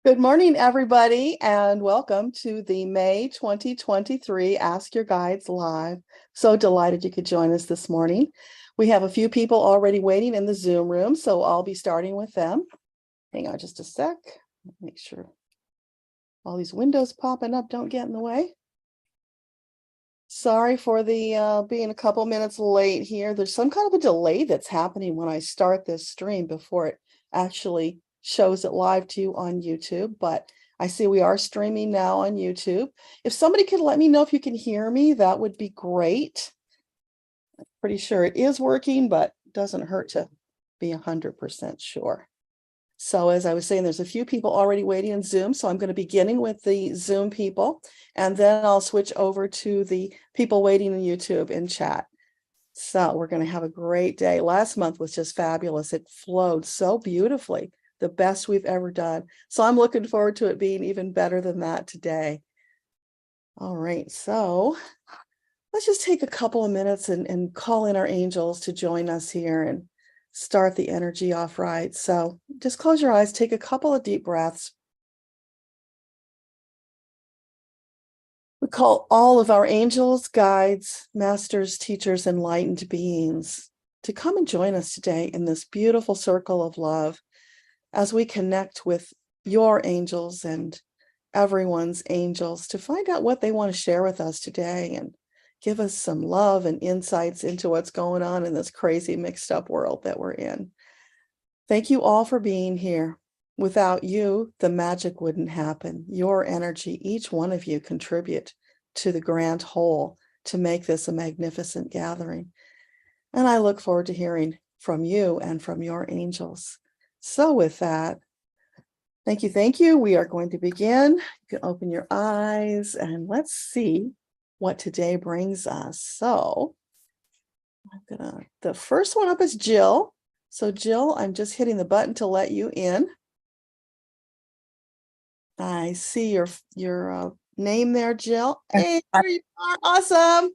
Good morning, everybody, and welcome to the May 2023 Ask Your Guides Live. So delighted you could join us this morning. We have a few people already waiting in the Zoom room, so I'll be starting with them. Hang on just a sec. Make sure all these windows popping up don't get in the way. Sorry for the being a couple minutes late here. There's some kind of a delay that's happening when I start this stream before it actually shows it live to you on YouTube, but I see we are streaming now on YouTube. If somebody could let me know if you can hear me, that would be great. I'm pretty sure it is working, but it doesn't hurt to be 100% sure. So as I was saying, there's a few people already waiting in Zoom, so I'm going to be beginning with the Zoom people, and then I'll switch over to the people waiting in YouTube in chat. So we're going to have a great day. Last month was just fabulous. It flowed so beautifully. The best we've ever done. So I'm looking forward to it being even better than that today. All right, so let's just take a couple of minutes and call in our angels to join us here and start the energy off right. So just close your eyes, take a couple of deep breaths. We call all of our angels, guides, masters, teachers, enlightened beings to come and join us today in this beautiful circle of love, as we connect with your angels and everyone's angels to find out what they want to share with us today and give us some love and insights into what's going on in this crazy mixed up world that we're in. Thank you all for being here. Without you, the magic wouldn't happen. Your energy, each one of you, contribute to the grand whole to make this a magnificent gathering. And I look forward to hearing from you and from your angels. So with that, thank you. We are going to begin. You can open your eyes and let's see what today brings us. So the first one up is Jill. So Jill, I'm just hitting the button to let you in. I see your name there, Jill. Hey, there you are. Awesome.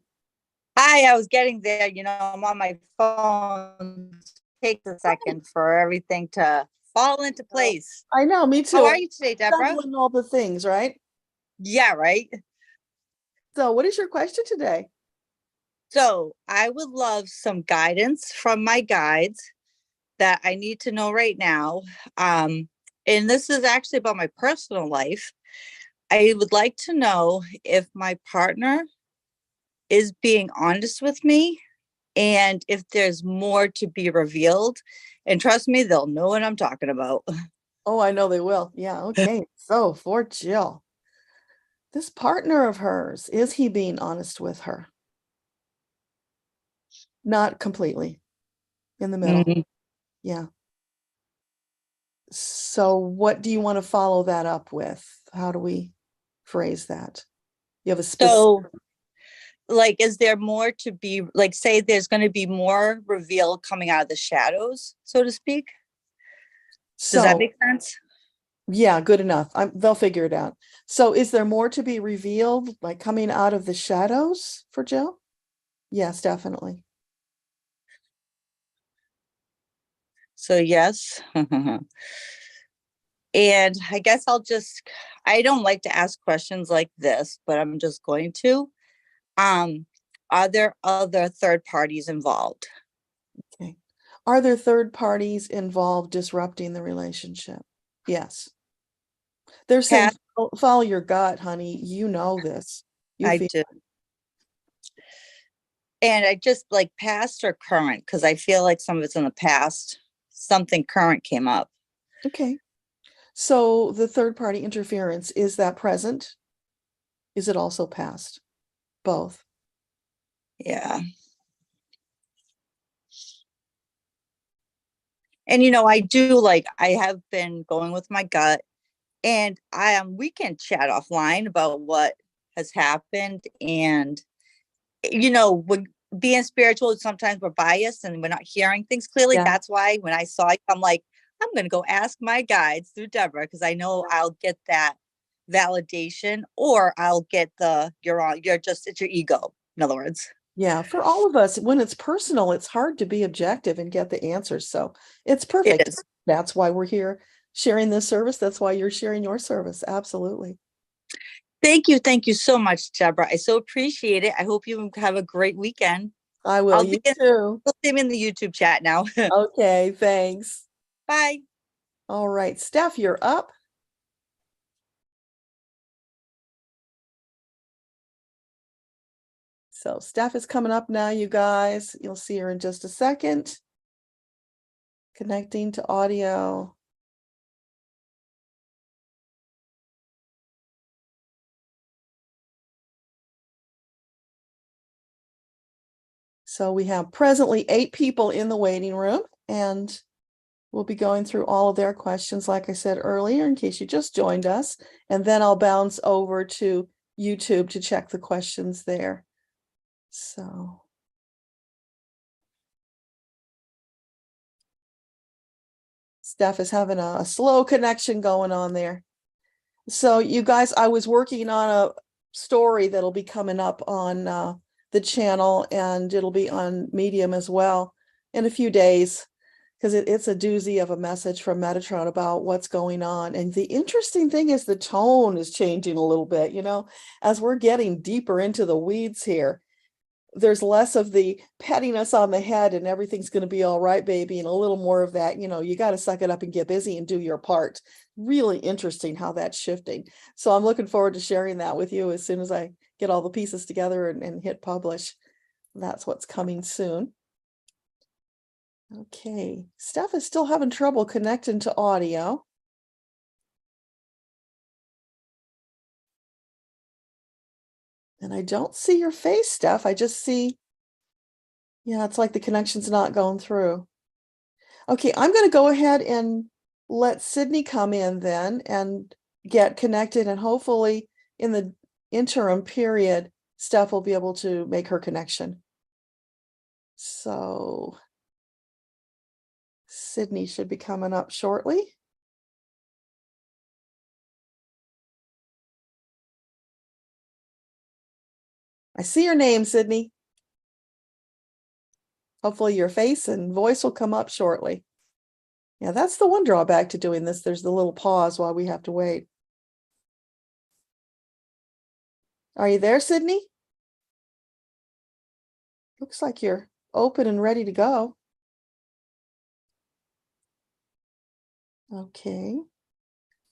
Hi, I was getting there. I'm on my phone. Takes a second for everything to fall into place. I know, me too. How are you today, Deborah? Doing all the things, right? Yeah, right. So what is your question today? So I would love some guidance from my guides that I need to know right now. And this is actually about my personal life. I would like to know if my partner is being honest with me and if there's more to be revealed. And trust me, they'll know what I'm talking about. Oh, I know they will. Yeah, okay. So for Jill, this partner of hers, is he being honest with her? Not completely. In the middle. Mm-hmm. Yeah. So what do you want to follow that up with? How do we phrase that? You have a specific... So, is there more to be, say there's going to be more reveal coming out of the shadows, so to speak? Does that make sense? Yeah, good enough. They'll figure it out. So is there more to be revealed, like coming out of the shadows for Jill? Yes, definitely. So yes. And I guess I don't like to ask questions like this, but I'm just going to. Are there other third parties involved? Okay. Are there third parties involved disrupting the relationship? Yes. They're saying, follow your gut, honey. You know this. I do. And I just past or current, because I feel like some of it's in the past. Something current came up. Okay. So the third party interference, is that present? Is it also past? Both. Yeah. And I have been going with my gut, and we can chat offline about what has happened. And when being spiritual, sometimes we're biased and we're not hearing things clearly. Yeah. That's why when I saw it, I'm like, I'm going to go ask my guides through Deborah, because I know I'll get that validation, or I'll get it's your ego, in other words. Yeah, for all of us, when it's personal, it's hard to be objective and get the answers. So it's perfect. That's why we're here sharing this service. That's why you're sharing your service. Absolutely. Thank you. Thank you so much, Deborah. I so appreciate it. I hope you have a great weekend. I will. You too. We'll see him in the YouTube chat now. Okay, thanks. Bye. All right, Steph, you're up. So Steph is coming up now, you guys. You'll see her in just a second. Connecting to audio. So we have presently 8 people in the waiting room, and we'll be going through all of their questions, like I said earlier, in case you just joined us. And then I'll bounce over to YouTube to check the questions there. So. Steph is having a slow connection going on there. So you guys, I was working on a story that'll be coming up on the channel, and it'll be on Medium as well in a few days, because it's a doozy of a message from Metatron about what's going on. And the interesting thing is the tone is changing a little bit, you know, as we're getting deeper into the weeds here. There's less of the patting us on the head and everything's going to be all right, baby, and a little more of that, you know, you got to suck it up and get busy and do your part. Really interesting how that's shifting. So I'm looking forward to sharing that with you as soon as I get all the pieces together and hit publish. That's what's coming soon. Okay, Steph is still having trouble connecting to audio. And I don't see your face, Steph. I just see, yeah, it's like the connection's not going through. Okay, I'm going to go ahead and let Sydney come in then and get connected, and hopefully in the interim period, Steph will be able to make her connection. So Sydney should be coming up shortly. I see your name, Sydney. Hopefully your face and voice will come up shortly. Yeah, that's the one drawback to doing this. There's the little pause while we have to wait. Are you there, Sydney? Looks like you're open and ready to go. Okay.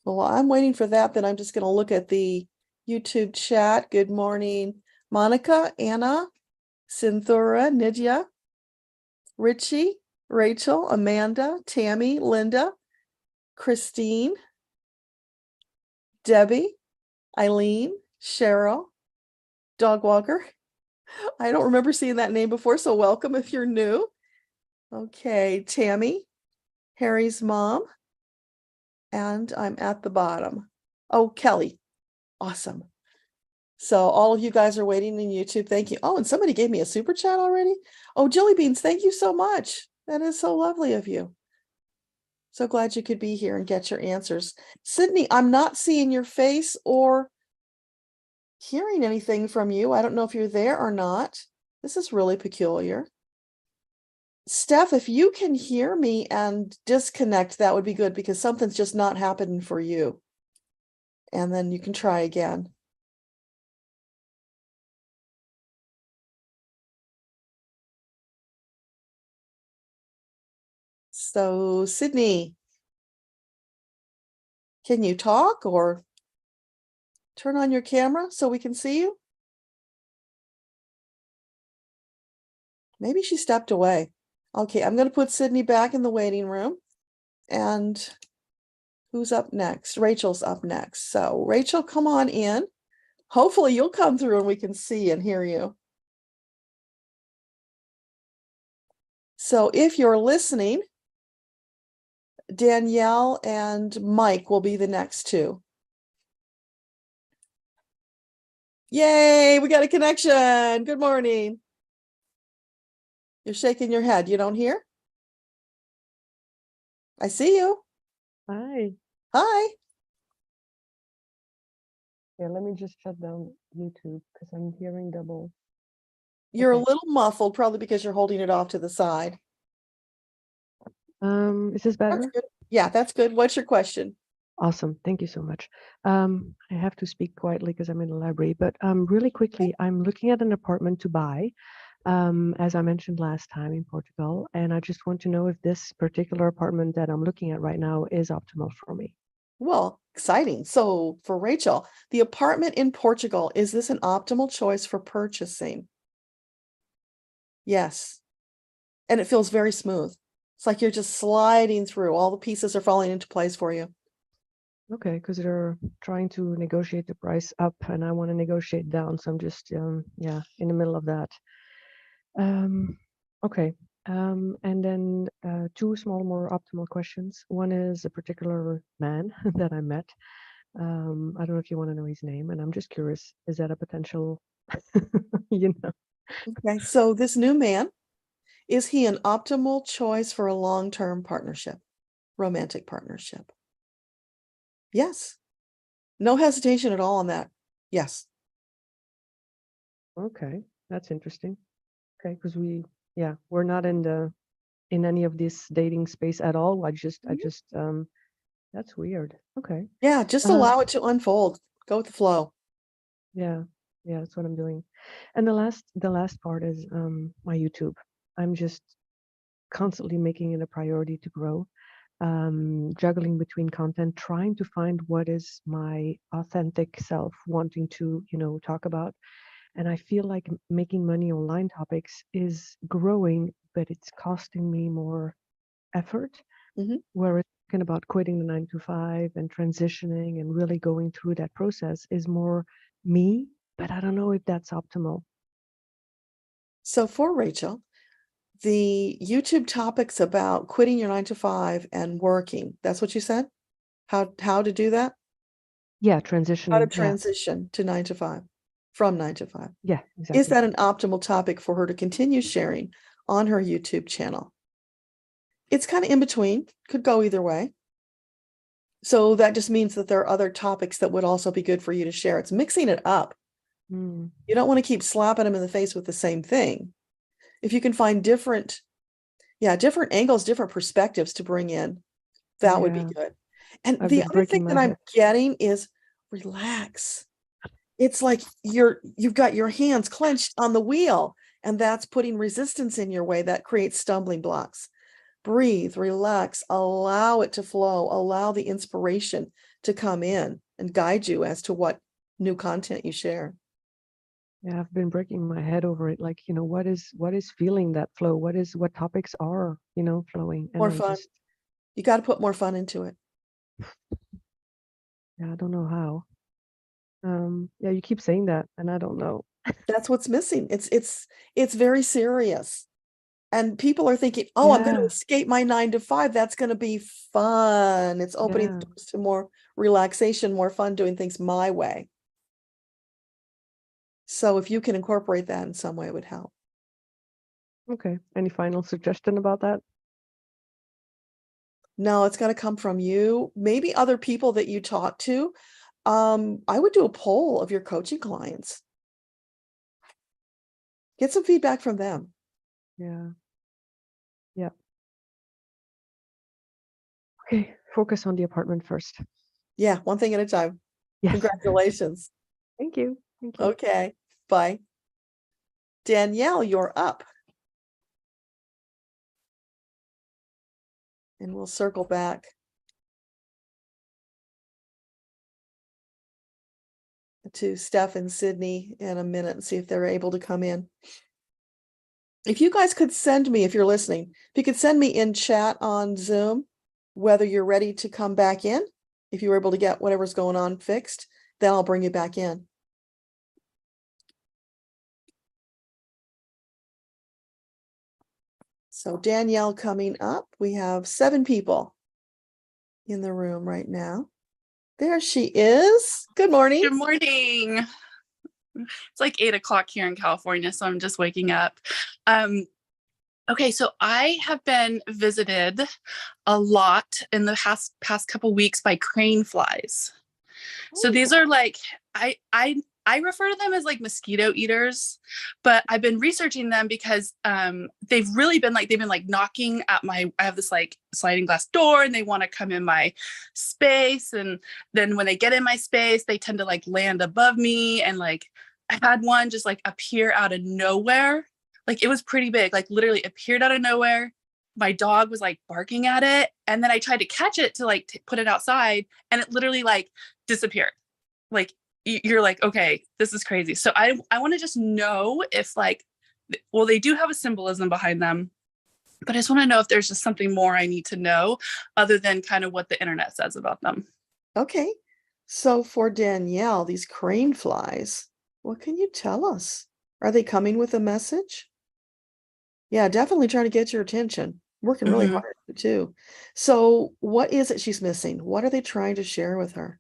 Well, while I'm waiting for that, then I'm just going to look at the YouTube chat. Good morning, Monica, Anna, Cynthura, Nydia, Richie, Rachel, Amanda, Tammy, Linda, Christine, Debbie, Eileen, Cheryl, Dog Walker. I don't remember seeing that name before, so welcome if you're new. Okay, Tammy, Harry's mom, and I'm at the bottom. Oh, Kelly, awesome. So all of you guys are waiting in YouTube. Thank you. Oh, and somebody gave me a super chat already. Oh, Jelly Beans, thank you so much. That is so lovely of you. So glad you could be here and get your answers. Sydney, I'm not seeing your face or hearing anything from you. I don't know if you're there or not. This is really peculiar. Steph, if you can hear me and disconnect, that would be good, because something's just not happening for you. And then you can try again. So, Sydney, can you talk or turn on your camera so we can see you? Maybe she stepped away. Okay, I'm going to put Sydney back in the waiting room. And who's up next? Rachel's up next. So, Rachel, come on in. Hopefully you'll come through and we can see and hear you. So if you're listening, Danielle and Mike will be the next two. Yay, we got a connection. Good morning. You're shaking your head. You don't hear? I see you. Hi. Hi. Yeah, let me just shut down YouTube because I'm hearing double. You're a Okay. little muffled, probably because you're holding it off to the side. Is this That's better? good. Yeah, that's good. What's your question? Awesome. Thank you so much. I have to speak quietly because I'm in the library, but really quickly, I'm looking at an apartment to buy, as I mentioned last time in Portugal, and I just want to know if this particular apartment that I'm looking at right now is optimal for me. Well, exciting. So for Rachel, the apartment in Portugal, is this an optimal choice for purchasing? Yes. And it feels very smooth. It's like you're just sliding through. All the pieces are falling into place for you. Okay, because they're trying to negotiate the price up, and I want to negotiate down, so I'm just yeah, in the middle of that. Okay. And then two small, more optimal questions. One is a particular man that I met. I don't know if you want to know his name, and I'm just curious, is that a potential, you know? Okay. So this new man, is he an optimal choice for a long-term partnership, romantic partnership? Yes. No hesitation at all on that. Yes. Okay, that's interesting. Okay, because we're not in any of this dating space at all. I just that's weird. Okay. Yeah, just Uh, allow it to unfold. Go with the flow. yeah, yeah, that's what I'm doing. And the last part is my YouTube. I'm just constantly making it a priority to grow, juggling between content, trying to find what is my authentic self wanting to, talk about. And I feel like making money online topics is growing, but it's costing me more effort. Mhm. Whereas talking about quitting the 9 to 5 and transitioning and really going through that process is more me, but I don't know if that's optimal. So for Rachel, the YouTube topics about quitting your 9 to 5 and working, that's what you said? How to do that? Yeah, How to transitioning. Yeah, transition to 9 to 5, from 9 to 5. yeah, Is exactly. that an optimal topic for her to continue sharing on her YouTube channel? It's kind of in between, could go either way. So that just means that there are other topics that would also be good for you to share. It's mixing it up. Mm, You don't want to keep slapping them in the face with the same thing. If you can find different angles, different perspectives to bring in, that would be yeah, good. And I've the been other breaking thing that my I'm head. getting is relax. It's like you've got your hands clenched on the wheel, and that's putting resistance in your way. That creates stumbling blocks. Breathe, relax, allow it to flow, allow the inspiration to come in and guide you as to what new content you share. Yeah, I've been breaking my head over it. Like, what is feeling that flow? What topics are, flowing? And More I'm fun. just, You got to put more fun into it. yeah, I don't know how. Yeah, you keep saying that, and I don't know. That's what's missing. It's very serious. And people are thinking, oh, I'm going to Yeah, escape my 9 to 5. That's going to be fun. It's opening the yeah. doors to more relaxation, more fun, doing things my way. So if you can incorporate that in some way, it would help. Okay. Any final suggestion about that? No, it's got to come from you. Maybe other people that you talk to. I would do a poll of your coaching clients. Get some feedback from them. Yeah. Yeah. Okay. Focus on the apartment first. Yeah, one thing at a time. Yes. Congratulations. Thank you. Thank you. Okay, bye. Danielle, you're up. And we'll circle back to Steph and Sydney in a minute and see if they're able to come in. If you guys could send me, if you're listening, if you could send me in chat on Zoom, whether you're ready to come back in, if you were able to get whatever's going on fixed, then I'll bring you back in. So Danielle coming up. We have 7 people in the room right now. There she is. Good morning. Good morning. It's like 8 o'clock here in California, so I'm just waking up. Okay, so I have been visited a lot in the past couple weeks by crane flies. So these are like, I I refer to them as like mosquito eaters, but I've been researching them because they've been like knocking at I have this like sliding glass door and they want to come in my space. And then when they get in my space, they tend to like land above me. And like I had one just like appear out of nowhere. Like it was pretty big, like literally appeared out of nowhere. My dog was like barking at it. And then I tried to catch it to like put it outside and it literally like disappeared. Like you're like, okay, this is crazy. So I want to just know if like, well, they do have a symbolism behind them, but I just want to know if there's just something more I need to know other than kind of what the internet says about them. Okay. So for Danielle, these crane flies, what can you tell us? Are they coming with a message? Yeah, definitely trying to get your attention. Working really hard too. So what is it she's missing? What are they trying to share with her?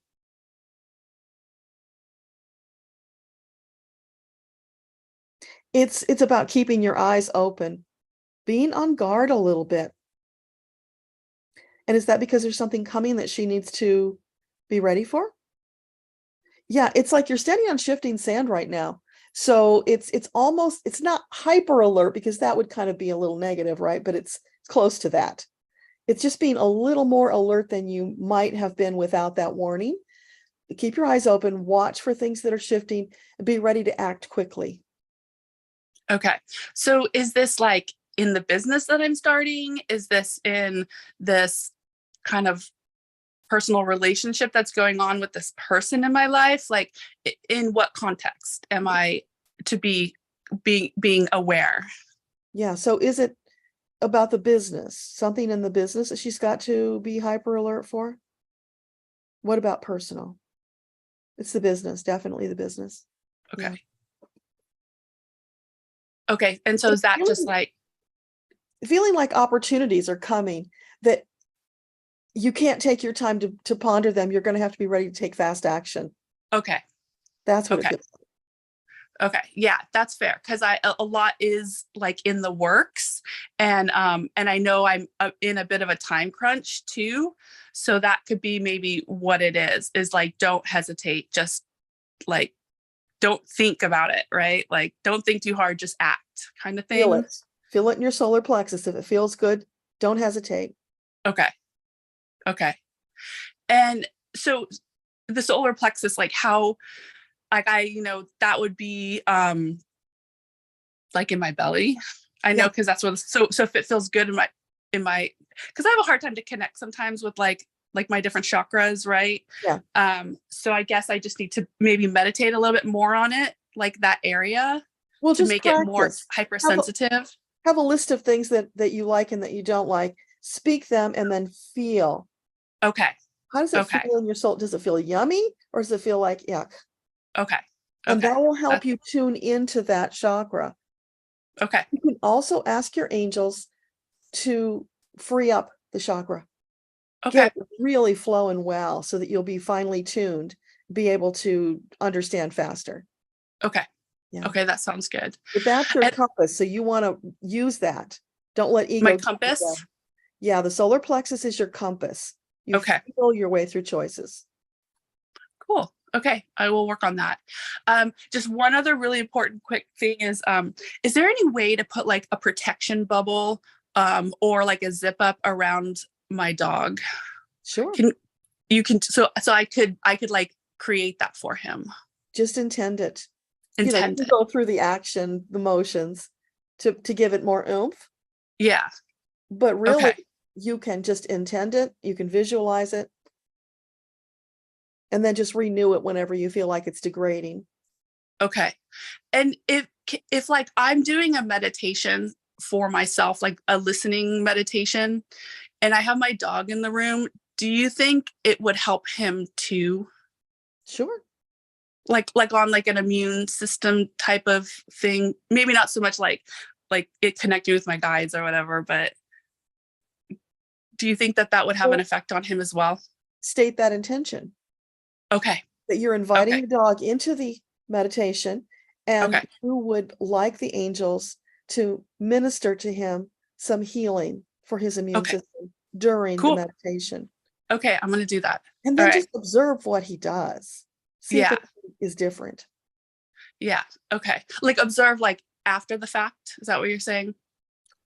It's about keeping your eyes open, being on guard a little bit. And is that because there's something coming that she needs to be ready for? Yeah, it's like you're standing on shifting sand right now. So it's almost, it's not hyper alert because that would kind of be a little negative, right? But it's close to that. It's just being a little more alert than you might have been without that warning. Keep your eyes open, watch for things that are shifting, and be ready to act quickly. Okay. So is this like in the business that I'm starting? Is this in this kind of personal relationship that's going on with this person in my life? Like in what context am I to be being aware? Yeah. So is it about the business, something in the business that she's got to be hyper alert for? What about personal? It's the business, definitely the business. Okay. Yeah. Okay. And so is that just like feeling like opportunities are coming that you can't take your time to ponder them. You're going to have to be ready to take fast action. okay. That's what it Okay. feels like. Okay. Yeah, that's fair. Cause a lot is like in the works and I know I'm in a bit of a time crunch too. So that could be maybe what it is like, don't hesitate. Just like, don't think about it. Right. Like, don't think too hard, just act kind of thing. Feel it in your solar plexus. If it feels good, don't hesitate. Okay. Okay. And so the solar plexus, like how, like that would be like in my belly. I know, because that's what, so if it feels good in my because I have a hard time to connect sometimes with like my different chakras, right? Yeah. So I guess I just need to maybe meditate a little bit more on it, like that area, Well, to just make practice. it more hypersensitive. Have a list of things that you like and that you don't like. Speak them and then feel. Okay. How does it feel in your soul? Does it feel yummy or does it feel like yuck? Okay. And that will help you tune into that chakra. Okay. You can also ask your angels to free up the chakra. Okay. Get it really flowing well so that you'll be finely tuned, be able to understand faster. Okay. Yeah. Okay, that sounds good. But that's your compass. So you want to use that. Don't let ego. My compass? Yeah, the solar plexus is your compass. You feel your way through choices. Cool. Okay, I will work on that. Just one other really important quick thing is there any way to put like a protection bubble or like a zip up around my dog? Sure. So I could like create that for him. Just intend it. Intend it. Go through the action, the motions to give it more oomph. Yeah. But really, you can just intend it. You can visualize it. And then just renew it whenever you feel like it's degrading. Okay. And if like I'm doing a meditation for myself, like a listening meditation, and I have my dog in the room, do you think it would help him too? Sure. Like on like an immune system type of thing? Maybe not so much like it connecting with my guides or whatever, but do you think that would have an effect on him as well? State that intention. Okay. That you're inviting the dog into the meditation and you would like the angels to minister to him some healing for his immune system during the meditation. Okay, I'm going to do that. And then just observe what he does. See if it is different. Yeah. Okay. Like observe like after the fact. Is that what you're saying?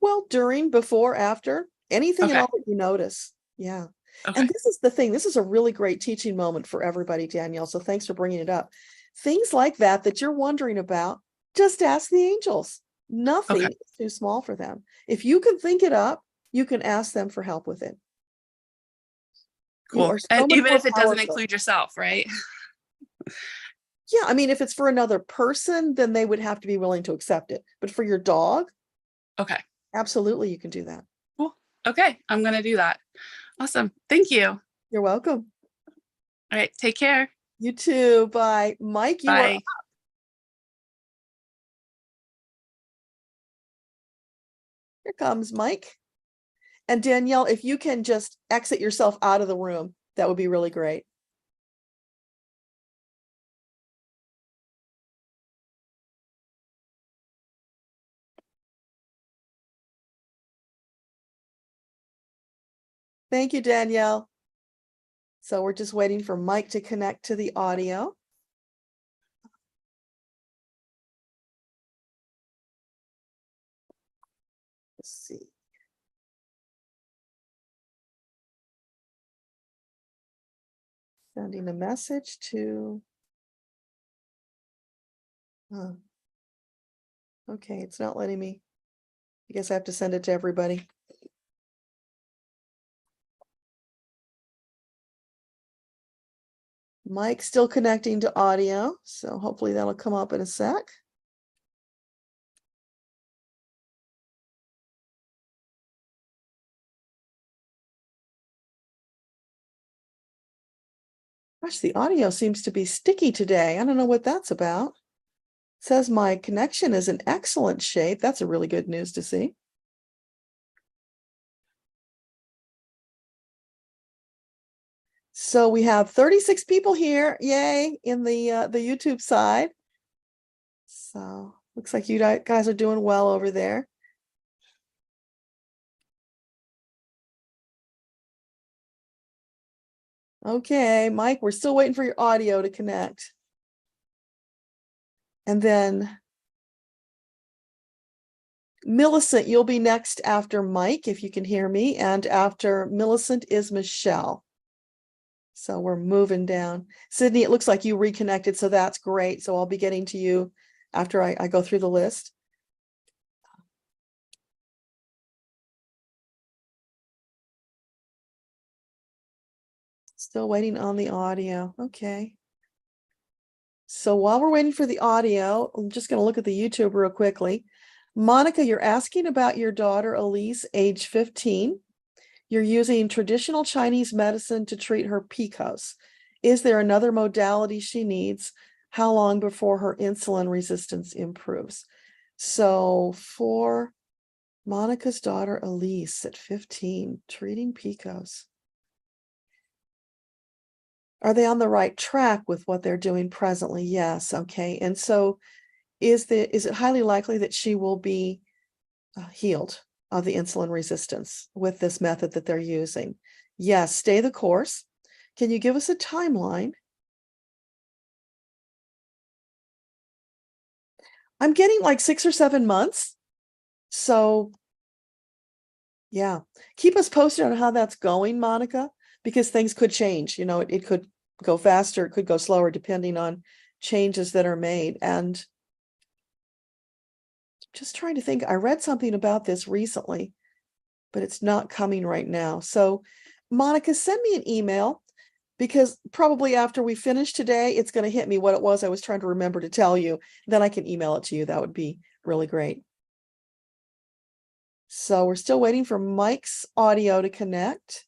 Well, during, before, after, anything at Okay. all that you notice. Yeah. Okay. And this is the thing. This is a really great teaching moment for everybody, Danielle. So thanks for bringing it up. Things like that you're wondering about, just ask the angels. Nothing Okay. is too small for them. If you can think it up, you can ask them for help with it. You Cool. are so And much even more if it doesn't powerful. include yourself, right? Yeah, I mean, if it's for another person, then they would have to be willing to accept it. But for your dog, Okay. absolutely, you can do that. Cool. Okay. I'm going to do that. Awesome. Thank you. All You're welcome. right. Take care. You too. Bye. Mike, you are Bye. Here comes Mike. And Danielle, if you can just exit yourself out of the room, that would be really great. Thank you, Danielle. So we're just waiting for Mike to connect to the audio. Let's see. Sending a message to. Okay, it's not letting me. I guess I have to send it to everybody. Mike's still connecting to audio, so hopefully that'll come up in a sec. Gosh, the audio seems to be sticky today. I don't know what that's about. It says my connection is in excellent shape. That's a really good news to see. So we have 36 people here, yay, in the YouTube side. So looks like you guys are doing well over there. Okay, Mike, we're still waiting for your audio to connect. And then Millicent, you'll be next after Mike, if you can hear me. And after Millicent is Michelle. So we're moving down. Sydney, it looks like you reconnected, so that's great. So I'll be getting to you after I go through the list. Still waiting on the audio. Okay. So while we're waiting for the audio, I'm just going to look at the YouTube real quickly. Monica, you're asking about your daughter, Elise, age 15. You're using traditional Chinese medicine to treat her PCOS. Is there another modality she needs? How long before her insulin resistance improves? So for Monica's daughter, Elise, at 15, treating PCOS. Are they on the right track with what they're doing presently? Yes. Okay. And so is it highly likely that she will be healed of the insulin resistance with this method that they're using? Yes. Stay the course. Can you give us a timeline? I'm getting like 6 or 7 months. So yeah, keep us posted on how that's going, Monica, because things could change. You know, it could go faster, it could go slower, depending on changes that are made. And just trying to think, I read something about this recently, but it's not coming right now. So Monica, send me an email, because probably after we finish today, it's going to hit me what it was I was trying to remember to tell you. Then I can email it to you. That would be really great. So we're still waiting for Mike's audio to connect.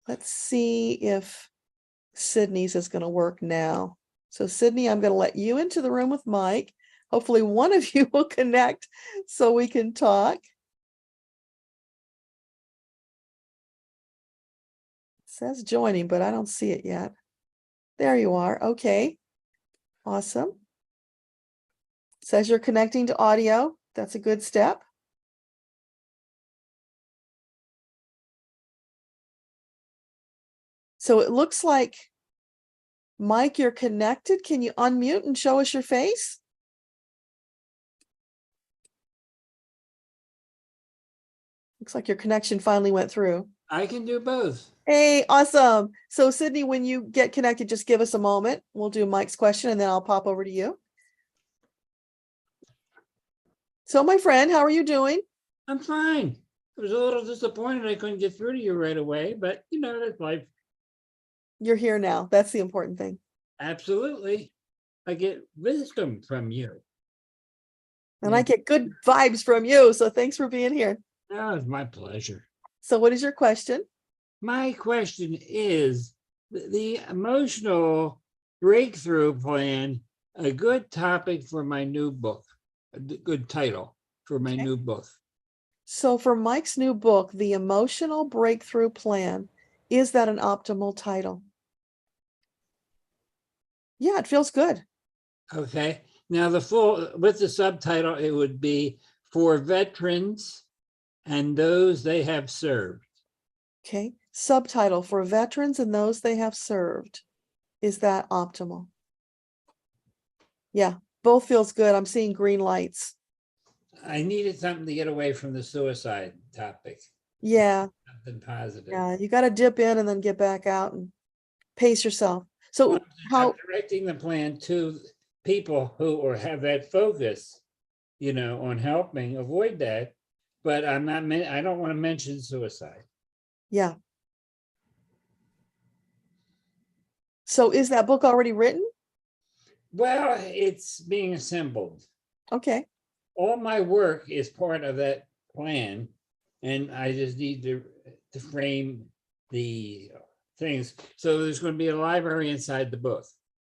Let's see if Sydney's is going to work now. So Sydney, I'm going to let you into the room with Mike. Hopefully one of you will connect so we can talk. It says joining, but I don't see it yet. There you are. Okay. Awesome. It says you're connecting to audio. That's a good step. So it looks like Mike, you're connected. Can you unmute and show us your face? Looks like your connection finally went through. I can do both. Hey, awesome. So Sydney, when you get connected, just give us a moment. We'll do Mike's question and then I'll pop over to you. So my friend, how are you doing? I'm fine. I was a little disappointed I couldn't get through to you right away, but you know, that's life. You're here now. That's the important thing. Absolutely. I get wisdom from you. And I get good vibes from you. So thanks for being here. Oh, it's my pleasure. So what is your question? My question is the emotional breakthrough plan, a good topic for my new book, a good title for my new book. So for Mike's new book, The Emotional Breakthrough Plan, is that an optimal title? Yeah, it feels good. Okay. Now the full, with the subtitle, it would be for veterans and those they have served. Okay. Subtitle for veterans and those they have served. Is that optimal? Yeah, both feels good. I'm seeing green lights. I needed something to get away from the suicide topic. Yeah. Something positive. Yeah. You got to dip in and then get back out and pace yourself. So I'm directing the plan to people who or have that focus, you know, on helping avoid that. But I'm not, I don't want to mention suicide. Yeah. So is that book already written? Well, it's being assembled. Okay. All my work is part of that plan. And I just need to frame the things. So there's going to be a library inside the book.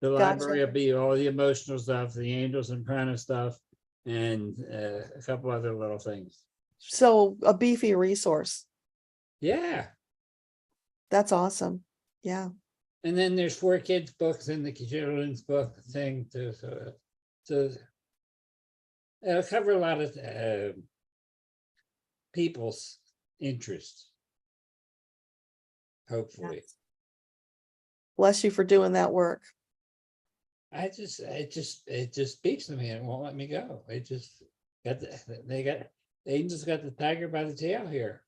The library will be all the emotional stuff, the angels and prana stuff, and a couple other little things. So a beefy resource. Yeah. That's awesome. Yeah. And then there's 4 kids books in the children's book thing too. So it'll cover a lot of people's interests. Hopefully. Yes. Bless you for doing that work. It just speaks to me and won't let me go. It just got the angels got the tiger by the tail here.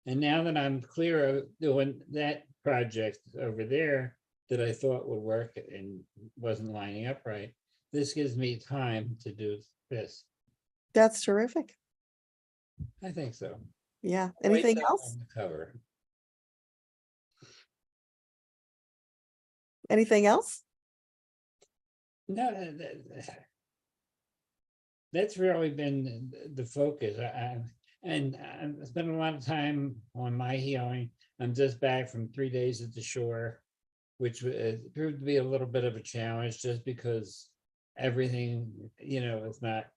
And now that I'm clear of doing that project over there that I thought would work and wasn't lining up right, this gives me time to do this. That's terrific. I think so. Yeah. Anything else? On the cover. Anything else? No, that's really been the focus. And I've spent a lot of time on my healing. I'm just back from 3 days at the shore, which proved to be a little bit of a challenge just because everything, you know, is not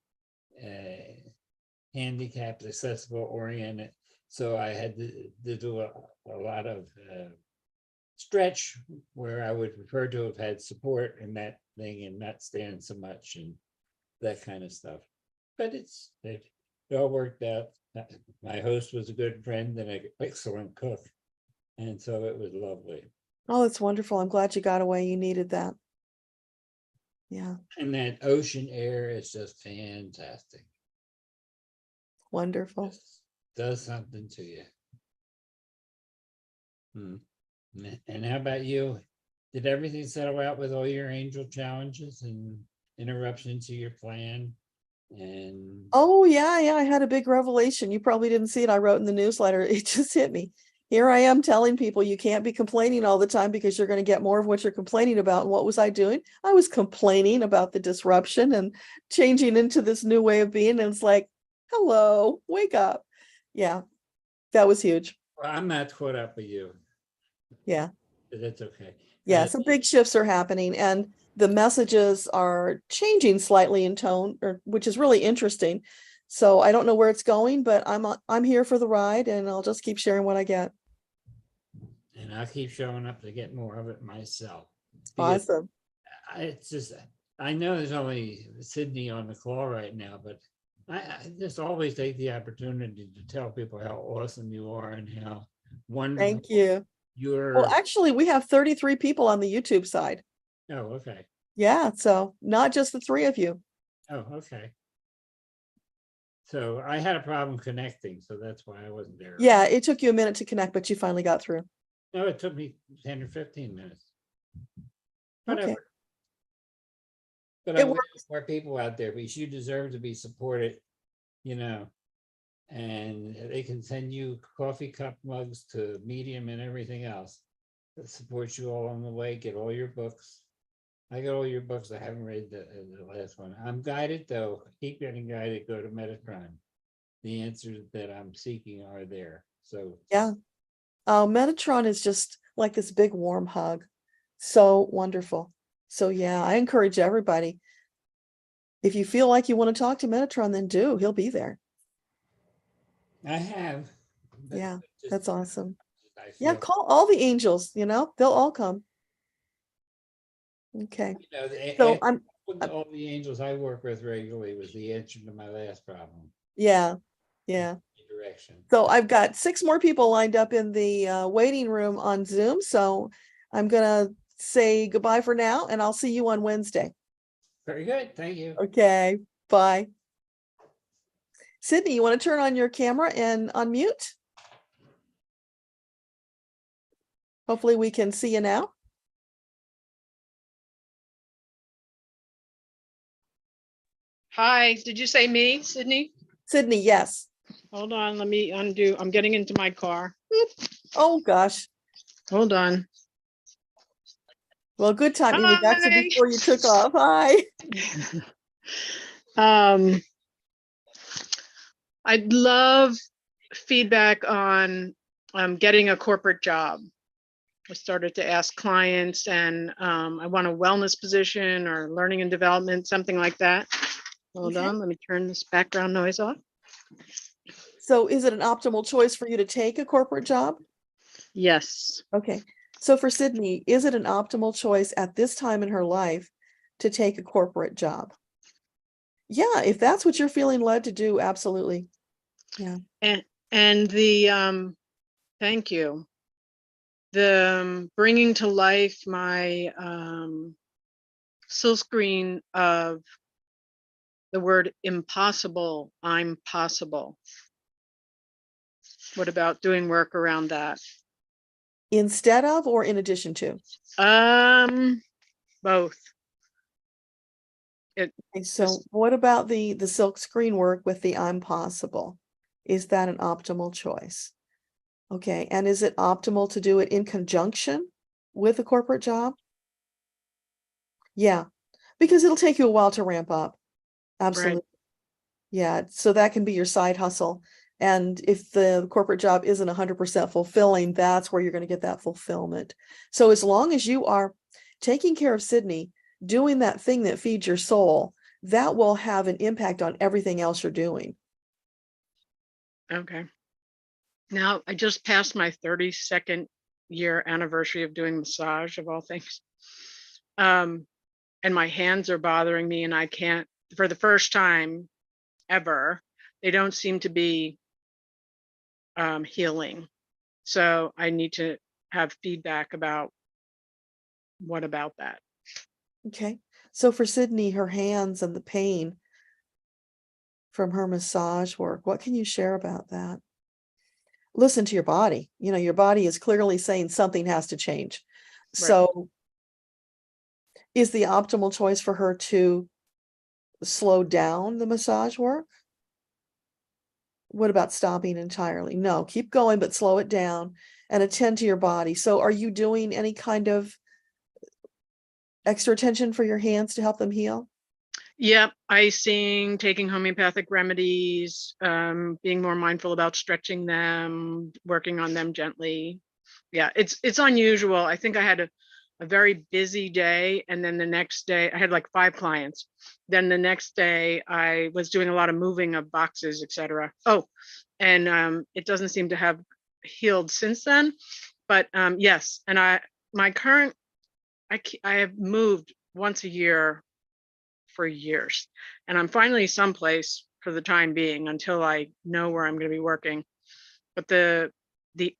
handicapped, accessible, oriented. So I had to do a lot of stretch where I would prefer to have had support in that thing and not stand so much and that kind of stuff. But it all worked out. My host was a good friend and an excellent cook. And so it was lovely. Oh, that's wonderful. I'm glad you got away. You needed that. Yeah. And that ocean air is just fantastic. Wonderful. Just does something to you. And how about you? Did everything settle out with all your angel challenges and interruptions to your plan? And Oh, yeah. I had a big revelation. You probably didn't see it. I wrote in the newsletter. It just hit me. Here I am telling people you can't be complaining all the time because you're going to get more of what you're complaining about. And what was I doing? I was complaining about the disruption and changing into this new way of being. And it's like, hello, wake up. Yeah, that was huge. well, I'm not caught up with you. Yeah. That's okay. Yeah. Some big shifts are happening and the messages are changing slightly in tone, which is really interesting. So I don't know where it's going, but I'm here for the ride and I'll just keep sharing what I get. And I'll keep showing up to get more of it myself. Awesome. It's just, I know there's only Sydney on the call right now, but I just always take the opportunity to tell people how awesome you are and how wonderful Thank you. Your, actually, we have 33 people on the YouTube side. oh, okay. Yeah, so not just the three of you. Oh, okay. So I had a problem connecting, so that's why I wasn't there. Yeah, it took you a minute to connect, but you finally got through. No, it took me 10 or 15 minutes. Okay. Whatever. But It I'm glad there's more people out there because you deserve to be supported, you know. And they can send you coffee cup mugs to Medium and everything else that supports you all on the way. Get all your books. I got all your books. I haven't read the last one. I'm guided though. Keep getting guided. Go to Metatron. The answers that I'm seeking are there. So Yeah. Metatron is just like this big warm hug. So wonderful. So yeah, I encourage everybody. If you feel like you want to talk to Metatron, then do. He'll be there. I have. but Yeah, just- that's awesome. I Yeah, feel, call all the angels, you know, they'll all come. Okay. you know, So I'm all the angels I work with regularly was the answer to my last problem. yeah. Direction. So I've got 6 more people lined up in the waiting room on Zoom. So I'm gonna say goodbye for now, and I'll see you on Wednesday. Very good. Thank you. Okay, bye. Sydney, you want to turn on your camera and unmute? Hopefully we can see you now. Hi, did you say me, Sydney? Sydney, yes. Hold on, let me undo. I'm getting into my car. Oh, gosh. Hold on. Well, good timing. We got you Hi. before you took off. Hi. I'd love feedback on getting a corporate job. I started to ask clients and I want a wellness position or learning and development, something like that. Hold Okay. on, let me turn this background noise off. So is it an optimal choice for you to take a corporate job? Yes. Okay. So for Sydney, is it an optimal choice at this time in her life to take a corporate job? Yeah, if that's what you're feeling led to do, absolutely. Yeah. And the thank you. The bringing to life my silk screen of the word impossible, I'm possible. What about doing work around that? Instead of or in addition to? Both. Okay, so Just- what about the silk screen work with the I'm possible? Is that an optimal choice? Okay, and is it optimal to do it in conjunction with a corporate job? Yeah, because it'll take you a while to ramp up. Absolutely. Yeah, so that can be your side hustle. And if the corporate job isn't 100% fulfilling, that's where you're going to get that fulfillment. So as long as you are taking care of Sydney, doing that thing that feeds your soul, that will have an impact on everything else you're doing. Okay. Now I just passed my 32nd year anniversary of doing massage of all things. And my hands are bothering me and I can't, for the first time ever, they don't seem to be healing. So I need to have feedback about what about that. Okay. So for Sydney, her hands and the pain from her massage work, what can you share about that? Listen to your body. You know, your body is clearly saying something has to change. Right. So is the optimal choice for her to slow down the massage work? What about stopping entirely? No, keep going, but slow it down and attend to your body. So are you doing any kind of extra attention for your hands to help them heal? Yep, icing, taking homeopathic remedies, being more mindful about stretching them, working on them gently. Yeah, it's unusual. I think I had a very busy day, and then the next day I had like 5 clients. Then the next day I was doing a lot of moving of boxes, etc. Oh, and it doesn't seem to have healed since then. But yes, and I have moved once a year for years, and I'm finally someplace for the time being until I know where I'm going to be working. But the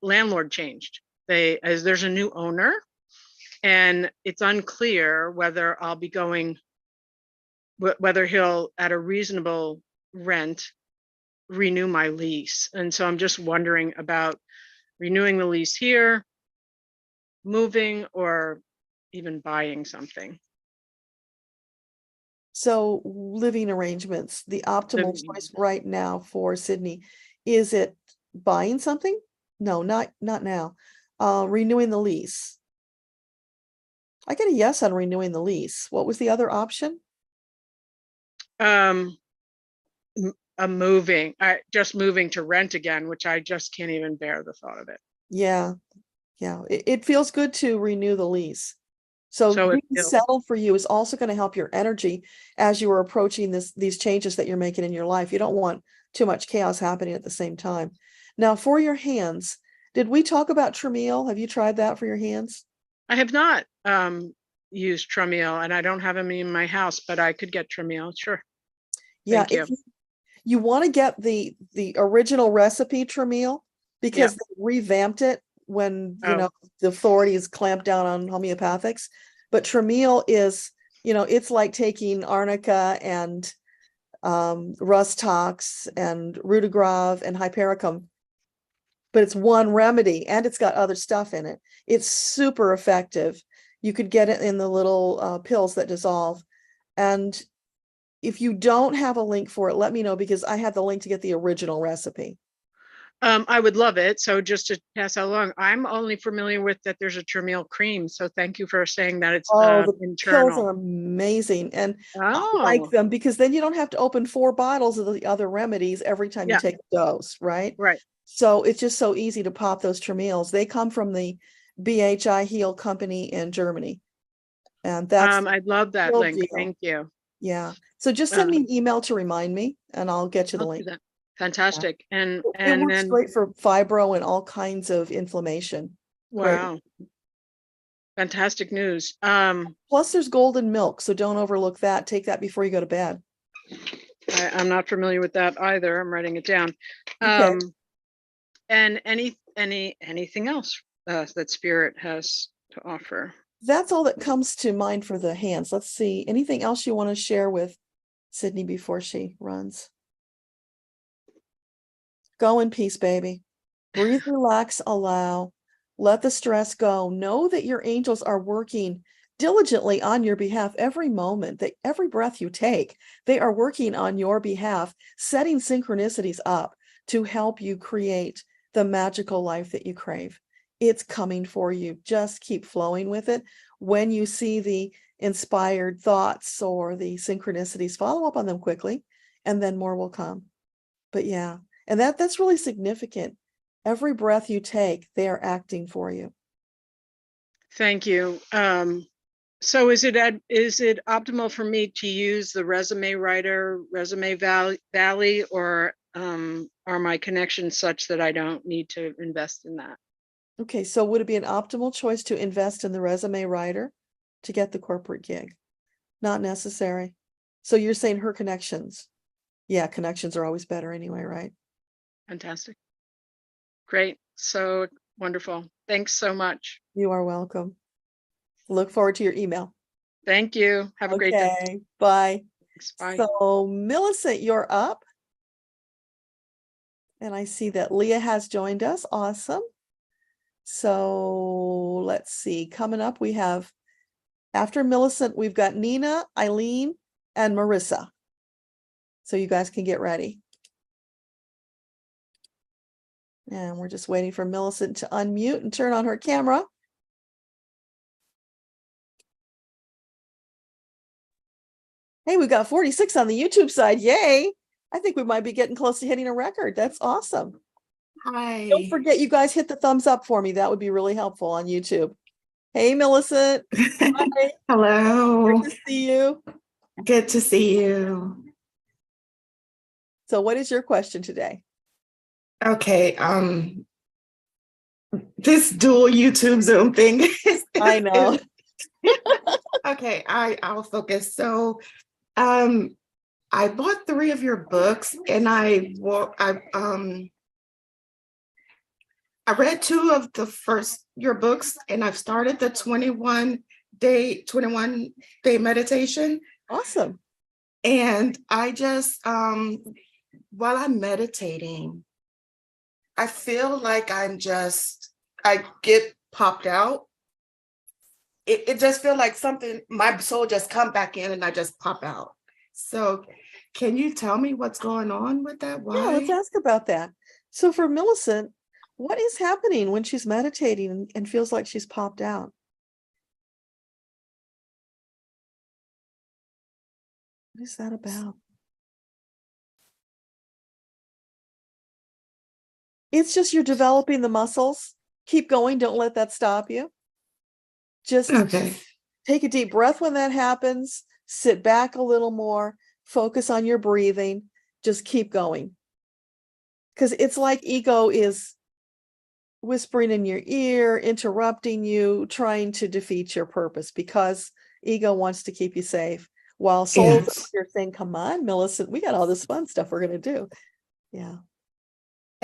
landlord changed, as there's a new owner, and it's unclear whether I'll be going, whether he'll, at a reasonable rent, renew my lease. And so I'm just wondering about renewing the lease here, moving, or even buying something. So living arrangements, the optimal Living choice right now for Sydney, is it buying something? No, not now. Renewing the lease. I get a yes on renewing the lease. What was the other option? I'm just moving to rent again, which I just can't even bear the thought of it. Yeah. It feels good to renew the lease. So So it being feels- settled for you is also going to help your energy as you are approaching these changes that you're making in your life. You don't want too much chaos happening at the same time. Now, for your hands, did we talk about Tramiel? Have you tried that for your hands? I have not used Tramiel, and I don't have them in my house, but I could get Tramiel, sure. Yeah, Thank you. if you want to get the original recipe Tramiel, because they revamped it when Oh. the authorities clamped down on homeopathics. But Tramiel is, it's like taking arnica and rustox and rutagrave and hypericum, but it's one remedy and it's got other stuff in it. It's super effective. You could get it in the little pills that dissolve. And if you don't have a link for it, let me know, because I have the link to get the original recipe. I would love it. So just to pass that along, I'm only familiar with that there's a Tramiel cream. So thank you for saying that it's The pills internal. are amazing. And I like Oh, them because then you don't have to open 4 bottles of the other remedies every time you Yeah. take a dose, right? right. So it's just so easy to pop those Tramiels. They come from the BHI Heal company in Germany. And that's I'd love that real link. deal. Thank you. Yeah. So just send me an email to remind me and I'll get you the I'll do link. that. Fantastic. It And works then, great for fibro and all kinds of inflammation. Great. wow. Fantastic news. Plus there's golden milk, so don't overlook that. Take that before you go to bed. I'm not familiar with that either. I'm writing it down. Okay. And anything else that Spirit has to offer? That's all that comes to mind for the hands. Let's see. Anything else you want to share with Sydney before she runs? Go in peace, baby. Breathe, relax, allow. Let the stress go. Know that your angels are working diligently on your behalf every moment, that every breath you take, they are working on your behalf, setting synchronicities up to help you create the magical life that you crave. It's coming for you. Just keep flowing with it. When you see the inspired thoughts or the synchronicities, follow up on them quickly, and then more will come. But yeah, and that's really significant. Every breath you take, they are acting for you. Thank you. So is it optimal for me to use the Resume Writer, Resume Valley, or are my connections such that I don't need to invest in that? Okay, so would it be an optimal choice to invest in the Resume Writer to get the corporate gig? Not necessary. So you're saying her connections? Yeah, connections are always better anyway, right? Fantastic. Great. So wonderful. Thanks so much. You are welcome. Look forward to your email. Thank you. Have a great day. Okay, bye. Thanks. Bye. So Millicent, you're up. And I see that Leah has joined us. Awesome. So let's see. Coming up, we have, after Millicent, we've got Nina, Eileen, and Marissa. So you guys can get ready. And we're just waiting for Millicent to unmute and turn on her camera. Hey, we've got 46 on the YouTube side. Yay. I think we might be getting close to hitting a record. That's awesome. Hi. Don't forget, you guys hit the thumbs up for me. That would be really helpful on YouTube. Hey, Millicent. Hi. Hello. Good to see you. Good to see you. So what is your question today? Okay, this dual YouTube Zoom thing is I know. okay, I'll focus. So I bought 3 of your books and I I read 2 of the first your books, and I've started the 21-day meditation. Awesome. And I just while I'm meditating, I feel like I get popped out. It just feels like something, my soul just come back in and I just pop out. So can you tell me what's going on with that? Yeah, let's Why? ask about that. So for Millicent, what is happening when she's meditating and feels like she's popped out? What is that about? It's just you're developing the muscles. Keep going. Don't let that stop you. Just Okay. take a deep breath when that happens. Sit back a little more. Focus on your breathing. Just keep going. Because it's like ego is whispering in your ear, interrupting you, trying to defeat your purpose because ego wants to keep you safe. While soul's Yes. up here saying, come on, Millicent, we got all this fun stuff we're going to do. Yeah.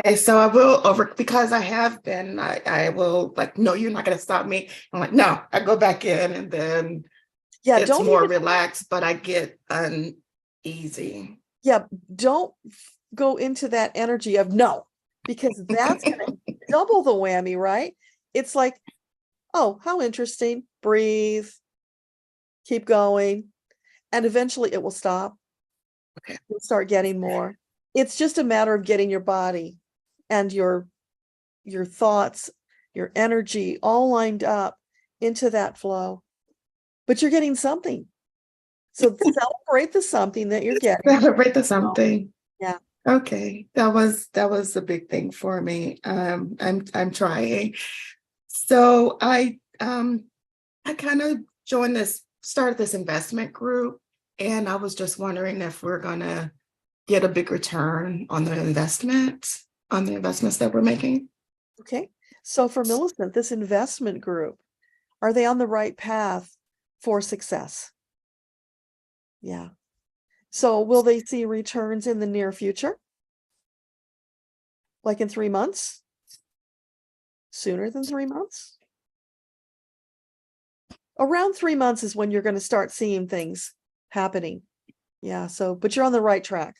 Okay, so I will because I have been, I will like, no, you're not gonna stop me. I'm like, no, I go back in and then Yeah. it's Don't more even, relaxed, but I get uneasy. yeah. Don't go into that energy of no, because that's going to double the whammy, right? It's like, oh, how interesting. Breathe, keep going. And eventually it will stop. Okay. You'll start getting more. It's just a matter of getting your body and your thoughts, your energy all lined up into that flow. But you're getting something. So celebrate the something that you're getting. Celebrate the something. Yeah. Okay, that was a big thing for me. I'm trying. So I kind of started this investment group, and I was just wondering if we're gonna get a big return on the investments that we're making. Okay. So for Millicent, this investment group, are they on the right path for success? Yeah. So will they see returns in the near future? Like in 3 months? Sooner than 3 months? Around 3 months is when you're going to start seeing things happening. Yeah. So, but you're on the right track.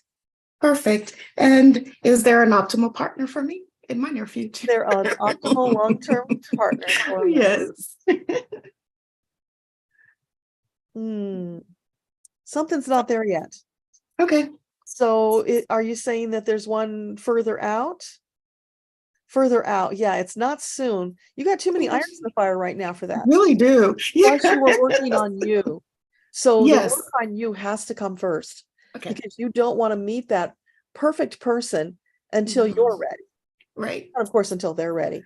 Perfect. And is there an optimal partner for me in my near future? They're an optimal long-term partner for you. Yes. Something's not there yet. Okay. So are you saying that there's one further out? Further out. Yeah, it's not soon. You got too many irons in the fire right now for that. Really do. Yeah. Plus you were working on you. So the Yes. work on you has to come first. Okay. Because you don't want to meet that perfect person until Mhm. you're ready. Right. And of course, until they're ready.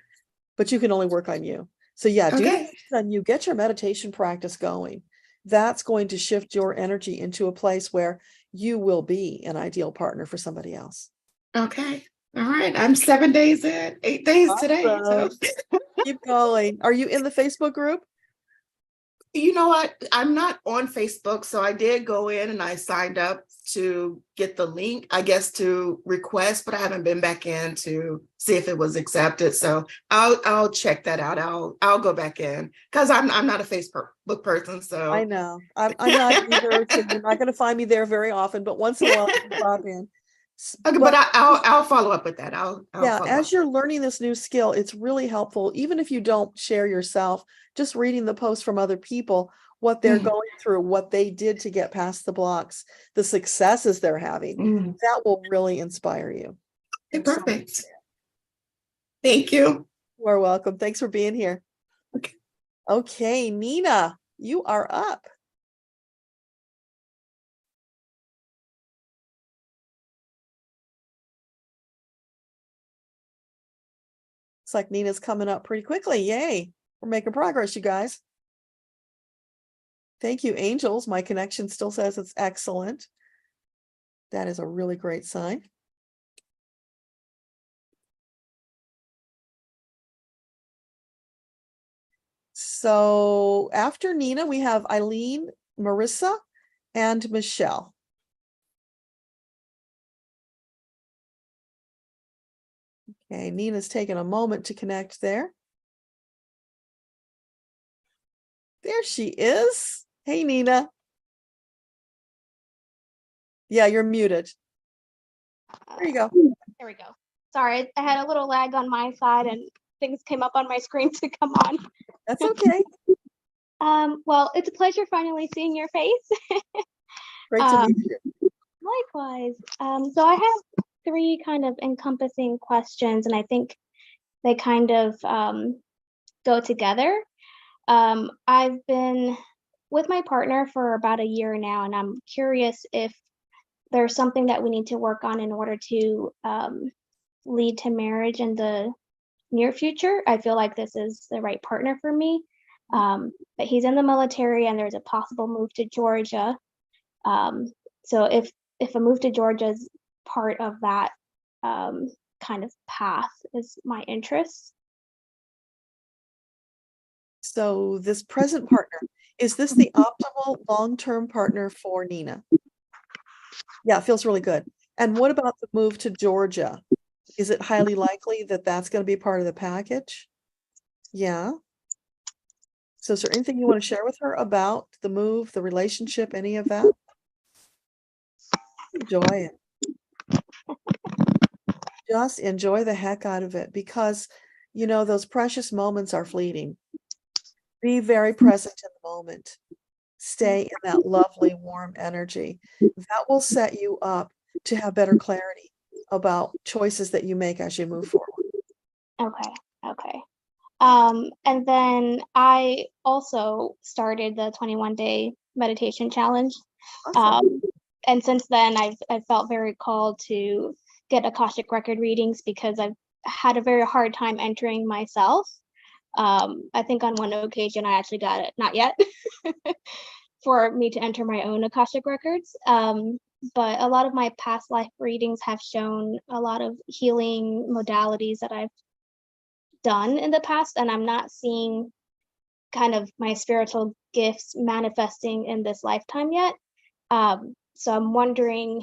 But you can only work on you. So yeah, do Okay. that on you. Get your meditation practice going. That's going to shift your energy into a place where you will be an ideal partner for somebody else. Okay. All right. I'm 7 days in, 8 days today. So Awesome. Keep going. Are you in the Facebook group? you know what? I'm not on Facebook, so I did go in and I signed up to get the link, I guess, to request, but I haven't been back in to see if it was accepted. So I'll check that out. I'll go back in because I'm not a Facebook person. So I know. I'm not either. So you're not going to find me there very often, but once in a while I can pop in. okay, but I'll follow up with that. I'll Yeah, follow as up. you're learning this new skill, it's really helpful, even if you don't share yourself, just reading the posts from other people, what they're Mhm. going through, what they did to get past the blocks, the successes they're having. Mhm. That will really inspire you. Okay, perfect. Thank you. You are welcome. Thanks for being here. Okay. Okay, Nina, you are up. It's like Nina's coming up pretty quickly. Yay. We're making progress, you guys. Thank you, angels. My connection still says it's excellent. That is a really great sign. So after Nina, we have Eileen, Marissa, and Michelle. Okay, Nina's taking a moment to connect there. There she is. Hey, Nina. Yeah, you're muted. There you go. There we go. Sorry, I had a little lag on my side and things came up on my screen to come on. That's okay. Well, it's a pleasure finally seeing your face. Great to meet you. Likewise. So I have 3 kind of encompassing questions, and I think they kind of go together. I've been with my partner for about a year now, and I'm curious if there's something that we need to work on in order to lead to marriage in the near future. I feel like this is the right partner for me. But he's in the military and there's a possible move to Georgia. So if a move to Georgia is part of that kind of path is my interest. So this present partner, is this the optimal long-term partner for Nina? Yeah, it feels really good. And what about the move to Georgia? Is it highly likely that that's going to be part of the package? Yeah. So is there anything you want to share with her about the move, the relationship, any of that? Enjoy it. Just enjoy the heck out of it, because, you know, those precious moments are fleeting. Be very present in the moment. Stay in that lovely, warm energy. That will set you up to have better clarity about choices that you make as you move forward. Okay. And then I also started the 21-day meditation challenge. Awesome. And since then, I've felt very called to get Akashic record readings because I've had a very hard time entering myself. I think on one occasion I actually got it, not yet, for me to enter my own Akashic records. But a lot of my past life readings have shown a lot of healing modalities that I've done in the past, and I'm not seeing kind of my spiritual gifts manifesting in this lifetime yet. So I'm wondering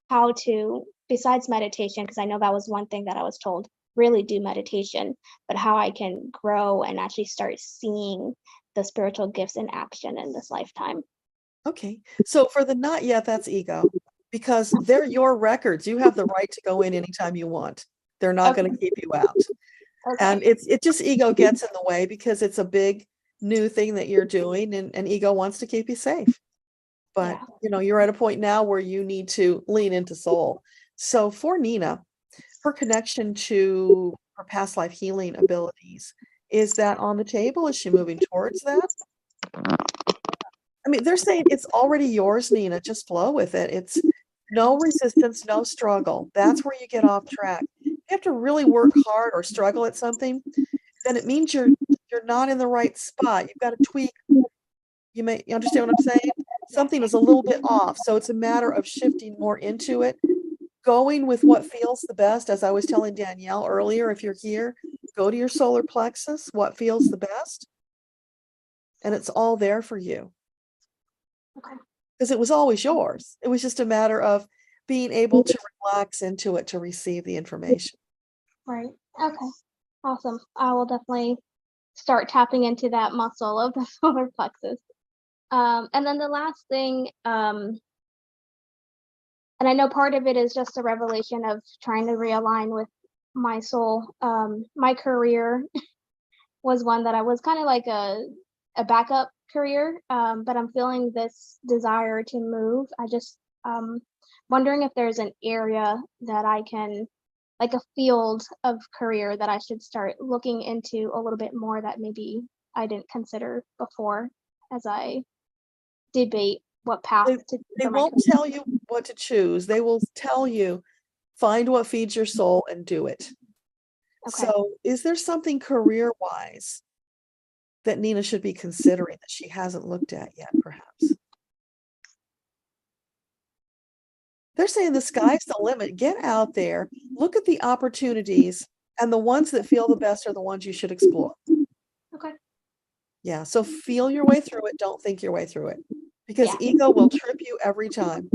how to, besides meditation, because I know that was one thing that I was told, really do meditation, but how I can grow and actually start seeing the spiritual gifts in action in this lifetime. Okay. So for the not yet, that's ego, because they're your records. You have the right to go in anytime you want. They're not going to keep you out. Okay. And it just ego gets in the way because it's a big new thing that you're doing, and ego wants to keep you safe. But Yeah. you know, you're at a point now where you need to lean into soul. So for Nina, her connection to her past life healing abilities, is that on the table? Is she moving towards that? I mean, they're saying it's already yours, Nina. Just flow with it. It's no resistance, no struggle. That's where you get off track. You have to really work hard or struggle at something, then it means you're not in the right spot. You've got to tweak. You understand what I'm saying? Something is a little bit off. So it's a matter of shifting more into it, going with what feels the best. As I was telling Danielle earlier, if you're here, go to your solar plexus, what feels the best. And it's all there for you. Okay. Because it was always yours. It was just a matter of being able to relax into it to receive the information. Right. Okay. Awesome. I will definitely start tapping into that muscle of the solar plexus. And then the last thing, and I know part of it is just a revelation of trying to realign with my soul. My career was one that I was kind of like a backup career, but I'm feeling this desire to move. I just wondering if there's an area that I can, like a field of career that I should start looking into a little bit more that maybe I didn't consider before as I debate what path to do They for my won't career. tell you what to choose. They will tell you, find what feeds your soul and do it. Okay. So is there something career-wise that Nina should be considering that she hasn't looked at yet, perhaps? They're saying the sky's the limit. Get out there, look at the opportunities, and the ones that feel the best are the ones you should explore. Okay. Yeah, so feel your way through it. Don't think your way through it, because Yeah. ego will trip you every time.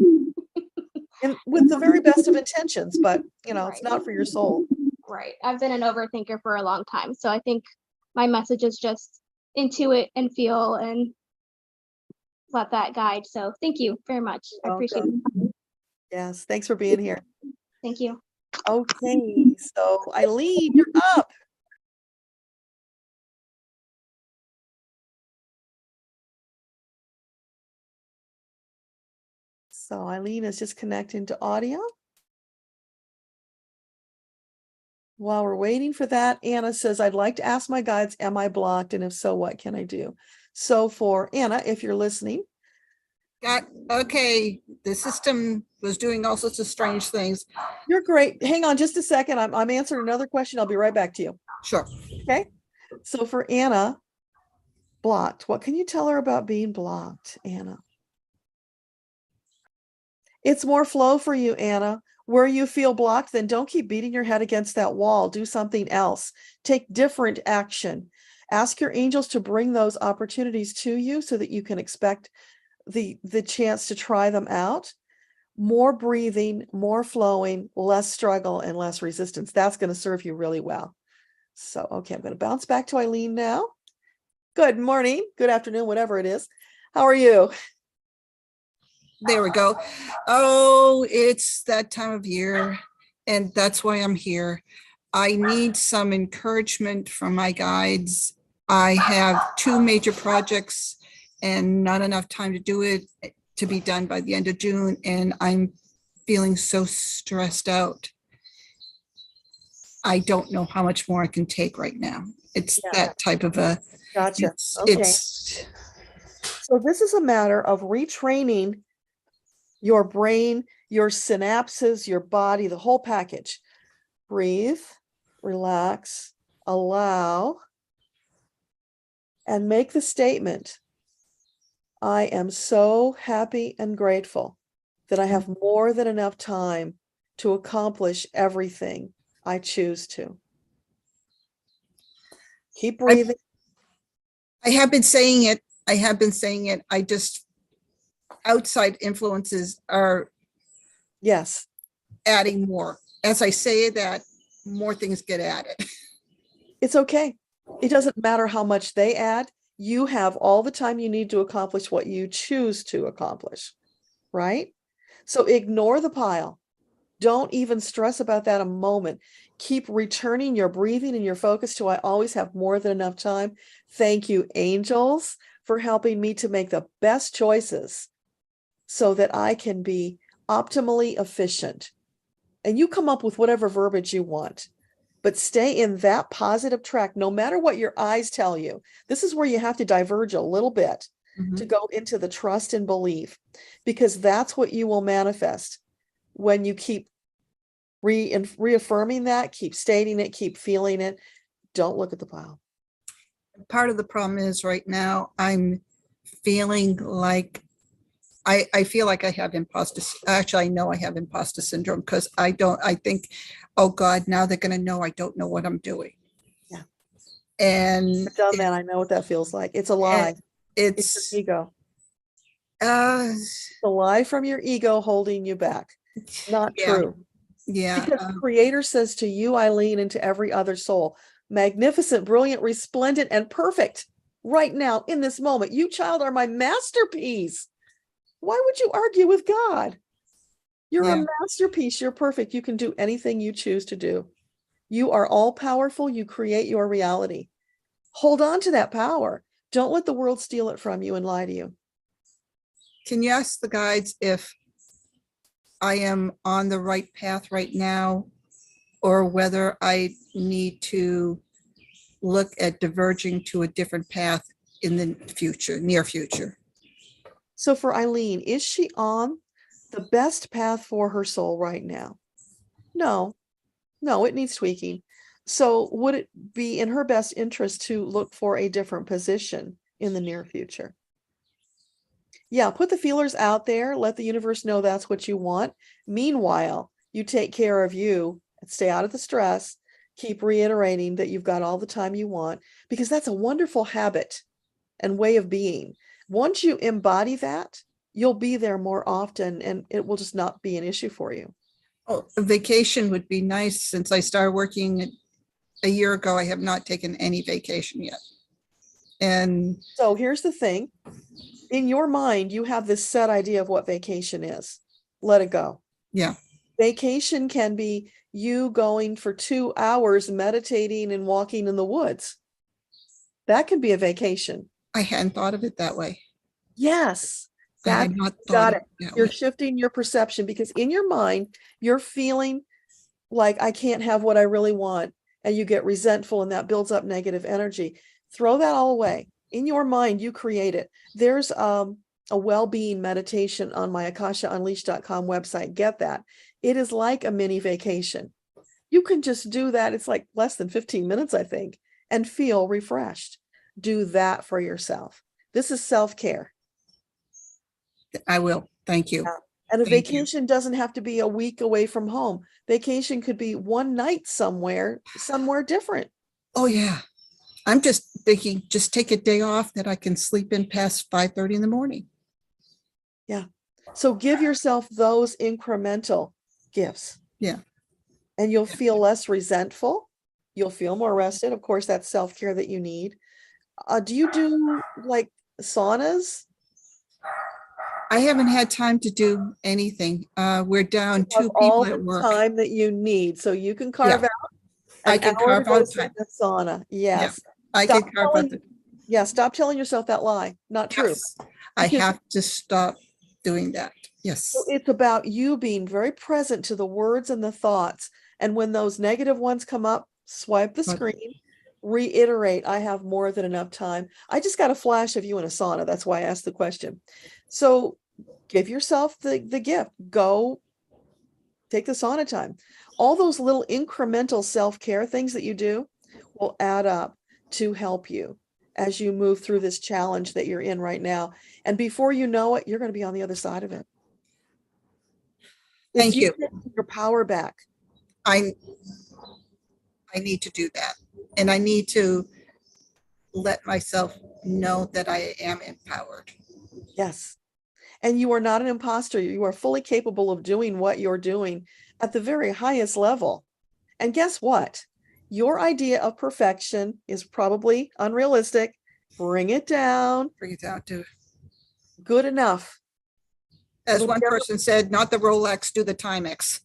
And with the very best of intentions, but you know, it's Right. not for your soul. Right. I've been an overthinker for a long time. So I think my message is just intuit and feel and let that guide. So thank you very much. I appreciate Welcome. it. Yes, thanks for being here. Thank you. Okay, so Eileen, you're up. So Eileen is just connecting to audio. While we're waiting for that, Anna says, I'd like to ask my guides, am I blocked? And if so, what can I do? So for Anna, if you're listening, Okay, the system was doing all sorts of strange things. you're great. Hang on just a second. I'm answering another question. I'll be right back to you. Sure. Okay. So for Anna, blocked. What can you tell her about being blocked, Anna? It's more flow for you, Anna. Where you feel blocked, then don't keep beating your head against that wall. Do something else. Take different action. Ask your angels to bring those opportunities to you so that you can expect the chance to try them out. More breathing, more flowing, less struggle, and less resistance. That's going to serve you really well. So, okay, I'm going to bounce back to Eileen now. Good morning, good afternoon, whatever it is. How are you? There we go. Oh, it's that time of year, and that's why I'm here. I need some encouragement from my guides. I have 2 major projects and not enough time to do it, to be done by the end of June, and I'm feeling so stressed out. I don't know how much more I can take right now. It's that type of a, Gotcha. okay. It's so this is a matter of retraining your brain, your synapses, your body, the whole package. Breathe, relax, allow, and make the statement, I am so happy and grateful that I have more than enough time to accomplish everything I choose to. Keep breathing. I have been saying it. I just, outside influences are Yes. adding more. As I say that, more things get added. It's okay. It doesn't matter how much they add. You have all the time you need to accomplish what you choose to accomplish, right? So ignore the pile. Don't even stress about that a moment. Keep returning your breathing and your focus to I always have more than enough time. Thank you, angels, for helping me to make the best choices so that I can be optimally efficient. And you come up with whatever verbiage you want, but stay in that positive track, no matter what your eyes tell you. This is where you have to diverge a little bit to go into the trust and belief, because that's what you will manifest when you keep reaffirming that, keep stating it, keep feeling it. Don't look at the pile. Part of the problem is right now I'm feeling like I feel like I have imposter. Actually, I know I have imposter syndrome because I think, oh God, now they're going to know I don't know what I'm doing. Yeah. And I've done that. I know what that feels like. It's a lie. It's your ego. The lie from your ego holding you back. Not true. Yeah. Because the Creator says to you, Eileen, and to every other soul, magnificent, brilliant, resplendent, and perfect right now in this moment. You, child, are my masterpiece. Why would you argue with God? You're a masterpiece. You're perfect. You can do anything you choose to do. You are all powerful. You create your reality. Hold on to that power. Don't let the world steal it from you and lie to you. Can you ask the guides if I am on the right path right now, or whether I need to look at diverging to a different path in the future, near future? So for Eileen, is she on the best path for her soul right now? No, it needs tweaking. So would it be in her best interest to look for a different position in the near future? Yeah, put the feelers out there. Let the universe know that's what you want. Meanwhile, you take care of you and stay out of the stress. Keep reiterating that you've got all the time you want, because that's a wonderful habit and way of being. Once you embody that, you'll be there more often and it will just not be an issue for you. Oh, a vacation would be nice. Since I started working a year ago, I have not taken any vacation yet. And So here's the thing. In your mind, you have this set idea of what vacation is. Let it go. yeah, Vacation can be you going for 2 hours meditating and walking in the woods. That can be a vacation. I hadn't thought of it that way. Yes. I That had not got thought of it. it that You're way. shifting your perception because in your mind, you're feeling like I can't have what I really want. And you get resentful and that builds up negative energy. Throw that all away. In your mind, you create it. There's a well-being meditation on my akashaunleashed.com website. Get that. It is like a mini vacation. You can just do that. It's like less than 15 minutes, I think, and feel refreshed. Do that for yourself. This is self-care. I will. Thank you. And a Thank you. vacation doesn't have to be a week away from home. Vacation could be one night somewhere different. Oh, yeah. I'm just thinking, just take a day off that I can sleep in past 5:30 in the morning. Yeah. So give yourself those incremental gifts. Yeah. And you'll feel less resentful. You'll feel more rested. Of course, that's self-care that you need. Do you do like saunas? I haven't had time to do anything. We're down You 2 have people all at the work. time that you need. So you can carve out I an can hour to carve go out sit in time. the sauna. Yes. I Stop can carve out telling- the, Yeah, stop telling yourself that lie. Not true. yes, I Because- have to stop doing that. Yes. So it's about you being very present to the words and the thoughts. And when those negative ones come up, swipe the But- screen, reiterate, I have more than enough time. I just got a flash of you in a sauna. That's why I asked the question. So give yourself the gift. Go take the sauna time. All those little incremental self-care things that you do will add up to help you as you move through this challenge that you're in right now. And before you know it, you're going to be on the other side of it. It's Thank you. taking your power back. I need to do that. And I need to let myself know that I am empowered. Yes. And you are not an imposter. You are fully capable of doing what you're doing at the very highest level. And guess what? Your idea of perfection is probably unrealistic. Bring it down. Bring it down to, Good enough. as It'll one never- person said, not the Rolex, do the Timex.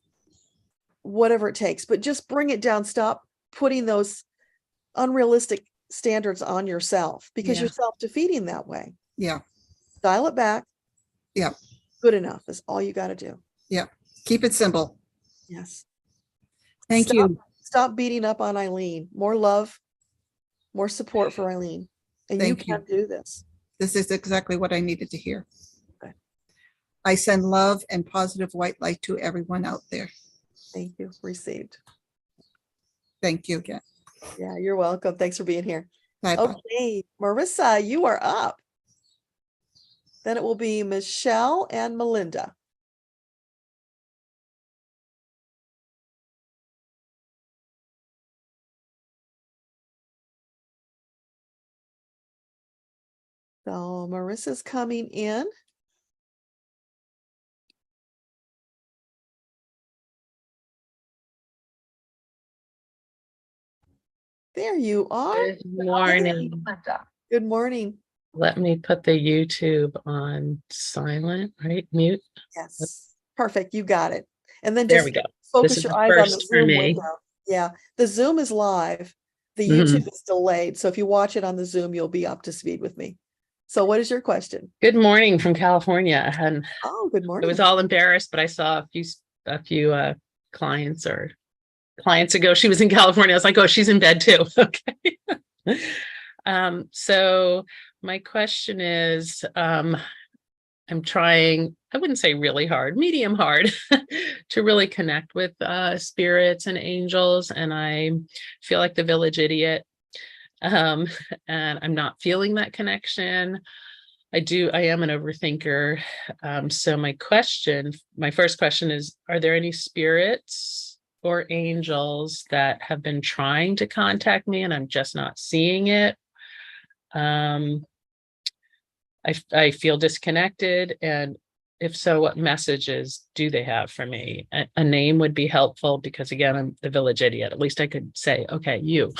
Whatever it takes, but just bring it down. Stop putting those unrealistic standards on yourself because Yeah. you're self-defeating that way. Yeah. Dial it back. Yeah. Good enough is all you got to do. Keep it simple. Yes. Thank Stop- you. Stop beating up on Eileen. More love, more support for Eileen. And you Thank you. can do this. This is exactly what I needed to hear. Good. I send love and positive white light to everyone out there. Thank you. Received. Thank you again. Yeah, you're welcome. Thanks for being here. Bye-bye. Okay, Marissa, you are up. Then it will be Michelle and Melinda. So Marissa's coming in. There you are. Good morning. Good morning. Let me put the YouTube on silent, right? Mute. Yes, perfect. You got it. And then There just we go. focus is your the eyes on the first for Zoom me. window. Yeah, the Zoom is live. The Mhm. YouTube is delayed. So if you watch it on the Zoom, you'll be up to speed with me. So what is your question? Good morning from California. And Oh, good I morning. was all embarrassed, but I saw a few clients ago. She was in California. I was like, oh, she's in bed too. Okay. So my question is, I'm trying, I wouldn't say really hard, medium hard to really connect with spirits and angels. And I feel like the village idiot. And I'm not feeling that connection. I am an overthinker. So my first question is, are there any spirits or angels that have been trying to contact me and I'm just not seeing it? I feel disconnected and if so, what messages do they have for me? A name would be helpful because again, I'm the village idiot. At least I could say, okay, you.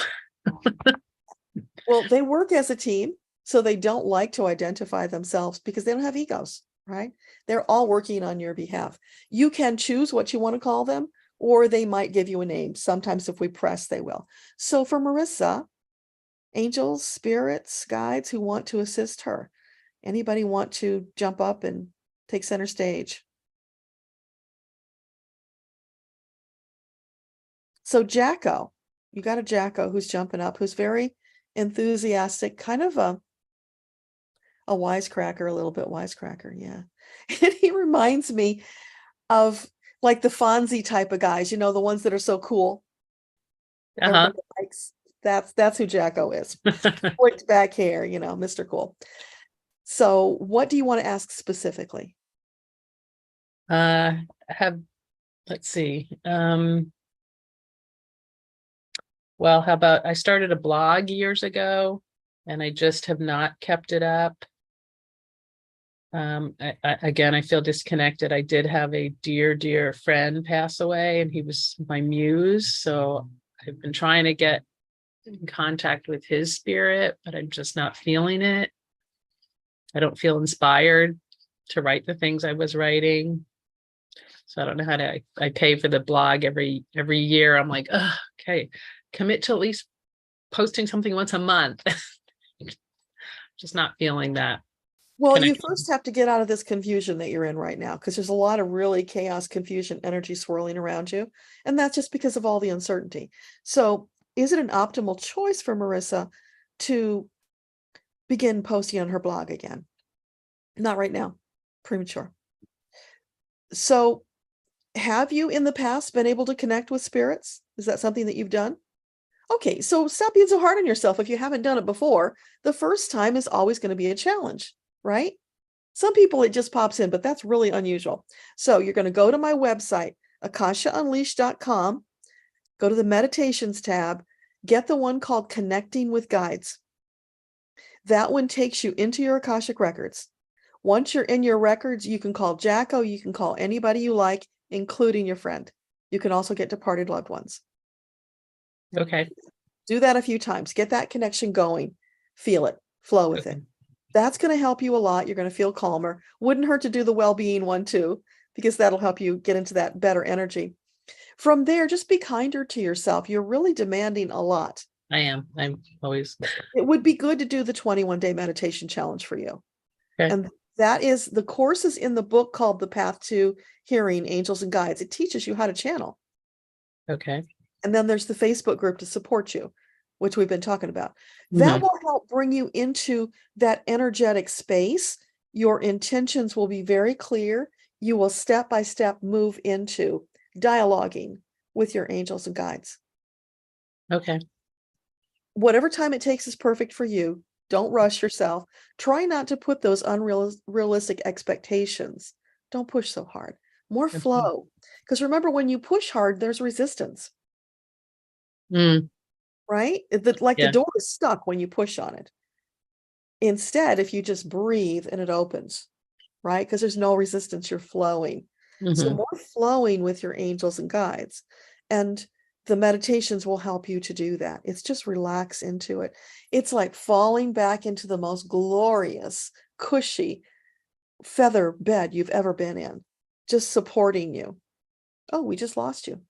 Well, they work as a team, so they don't like to identify themselves because they don't have egos, right? They're all working on your behalf. You can choose what you want to call them, or they might give you a name. Sometimes if we press, they will. So for Marissa, angels, spirits, guides who want to assist her. Anybody want to jump up and take center stage? So Jacko, you got a Jacko who's jumping up, who's very enthusiastic, kind of a wisecracker, a little bit wisecracker, yeah. And he reminds me of like the Fonzie type of guys, you know, the ones that are so cool. Everybody likes, that's who Jacko is. Slicked back hair, you know, Mr. Cool. So what do you want to ask specifically? Let's see. Well, how about I started a blog years ago and I just have not kept it up. Again, I feel disconnected. I did have a dear friend pass away and he was my muse. So I've been trying to get in contact with his spirit, but I'm just not feeling it. I don't feel inspired to write the things I was writing. So I don't know how to, I pay for the blog every year. I'm like, oh, okay, commit to at least posting something once a month. Just not feeling that. Well, you connection. first have to get out of this confusion that you're in right now, because there's a lot of really chaos, confusion, energy swirling around you. And that's just because of all the uncertainty. So is it an optimal choice for Marissa to begin posting on her blog again? Not right now, premature. So have you in the past been able to connect with spirits? Is that something that you've done? Okay, so stop being so hard on yourself if you haven't done it before. The first time is always going to be a challenge, right? Some people it just pops in, but that's really unusual. So you're going to go to my website, akashaunleashed.com, go to the meditations tab, get the one called Connecting with Guides. That one takes you into your Akashic records. Once you're in your records, you can call Jacko, you can call anybody you like, including your friend. You can also get departed loved ones. Okay. Do that a few times. Get that connection going. Feel it. Flow with it. That's going to help you a lot. You're going to feel calmer. Wouldn't hurt to do the well-being one too, because that'll help you get into that better energy. From there, just be kinder to yourself. You're really demanding a lot. I am. I'm always. It would be good to do the 21-day meditation challenge for you. Okay. And that is the courses in the book called The Path to Hearing Angels and Guides. It teaches you how to channel. Okay. And then there's the Facebook group to support you, which we've been talking about. That will help bring you into that energetic space. Your intentions will be very clear. You will step by step move into dialoguing with your angels and guides. Okay. Whatever time it takes is perfect for you. Don't rush yourself. Try not to put those unrealistic expectations. Don't push so hard. More flow. Because remember, when you push hard, there's resistance. Right? The door is stuck when you push on it. Instead, if you just breathe and it opens, right? Because there's no resistance, you're flowing. So more flowing with your angels and guides. And the meditations will help you to do that. It's just relax into it. It's like falling back into the most glorious, cushy feather bed you've ever been in, just supporting you. Oh, we just lost you.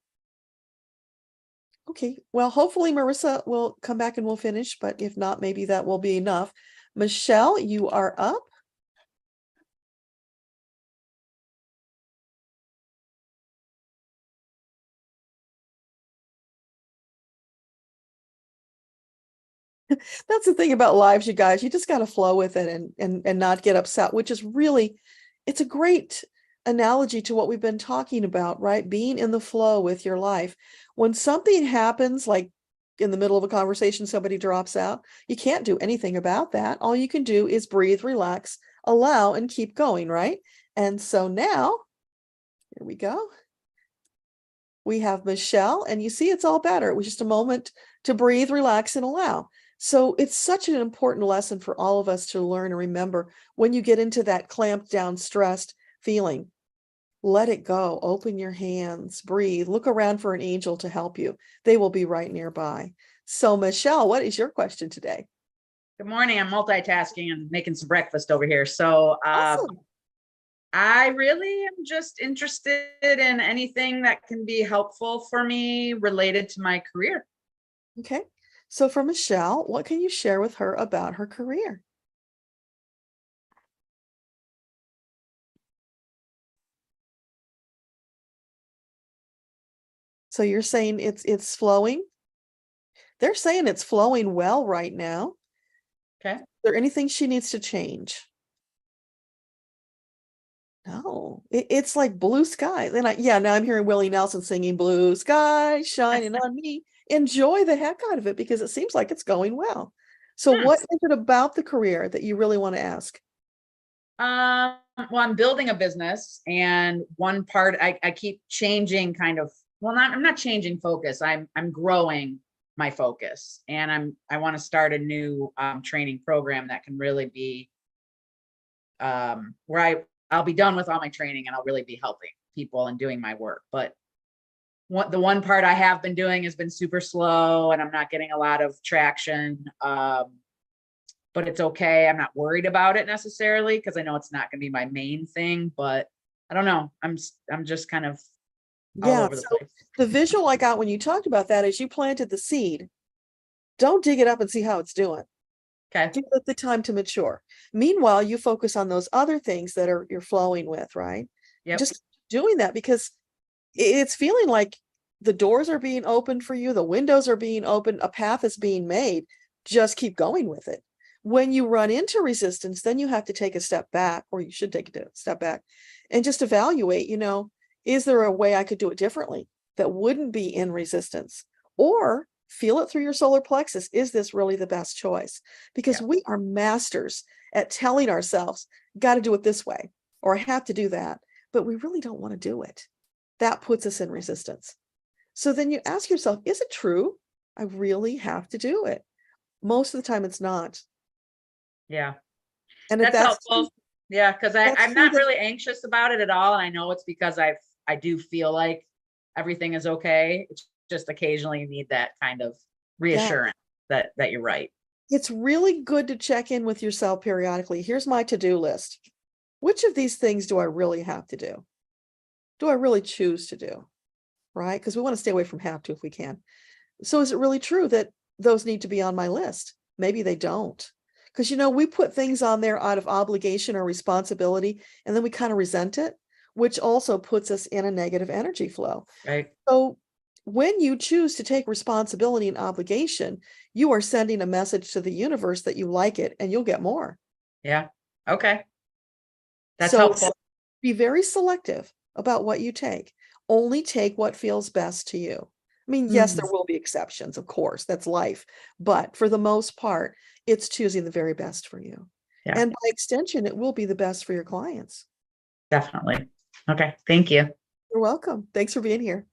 Okay, well, hopefully Marissa will come back and we'll finish, but if not, maybe that will be enough. Michelle, you are up. That's the thing about lives, you guys. You just got to flow with it and not get upset, which is really, it's a great analogy to what we've been talking about, right? Being in the flow with your life. When something happens, like in the middle of a conversation, somebody drops out, you can't do anything about that. All you can do is breathe, relax, allow, and keep going, right? And so now, here we go. We have Michelle, and you see it's all better. It was just a moment to breathe, relax, and allow. So it's such an important lesson for all of us to learn and remember when you get into that clamped down, stressed, feeling, let it go. Open your hands, breathe, look around for an angel to help you. They will be right nearby. So Michelle, what is your question today? Good morning. I'm multitasking and making some breakfast over here. So Awesome. I really am just interested in anything that can be helpful for me related to my career. Okay. So for Michelle, what can you share with her about her career? So you're saying it's flowing? They're saying it's flowing well right now. Okay. Is there anything she needs to change? No, it's like blue skies. And now I'm hearing Willie Nelson singing blue skies shining on me. Enjoy the heck out of it because it seems like it's going well. So what is it about the career that you really want to ask? Well, I'm building a business, and one part I keep changing kind of, well, I'm not changing focus. I'm growing my focus, and I want to start a new training program that can really be where I'll be done with all my training and I'll really be helping people and doing my work. But the one part I have been doing has been super slow and I'm not getting a lot of traction. But it's okay. I'm not worried about it necessarily because I know it's not going to be my main thing, but I don't know. I'm just kind of all over the place. The visual I got when you talked about that is you planted the seed. Don't dig it up and see how it's doing. Okay. Give it the time to mature. Meanwhile, you focus on those other things that you're flowing with, right? Yep. Just doing that because it's feeling like the doors are being opened for you, the windows are being opened, a path is being made. Just keep going with it. When you run into resistance, then you have to take a step back, or you should take a step back and just evaluate, is there a way I could do it differently that wouldn't be in resistance? Or feel it through your solar plexus. Is this really the best choice? Because we are masters at telling ourselves, got to do it this way, or I have to do that, but we really don't want to do it. That puts us in resistance. So then you ask yourself, is it true? I really have to do it. Most of the time it's not. Yeah. And if that's helpful. Yeah. Cause I'm not really anxious about it at all. And I know it's because I do feel like everything is okay. It's just occasionally you need that kind of reassurance that you're right. It's really good to check in with yourself periodically. Here's my to-do list. Which of these things do I really have to do? Do I really choose to do? Right? Because we want to stay away from have to if we can. So is it really true that those need to be on my list? Maybe they don't. Because, we put things on there out of obligation or responsibility, and then we kind of resent it, which also puts us in a negative energy flow. Right. So when you choose to take responsibility and obligation, you are sending a message to the universe that you like it and you'll get more. Yeah. Okay. That's helpful. Be very selective about what you take. Only take what feels best to you. I mean, yes, there will be exceptions, of course, that's life. But for the most part, it's choosing the very best for you. Yeah. And by extension, it will be the best for your clients. Definitely. Okay. Thank you. You're welcome. Thanks for being here.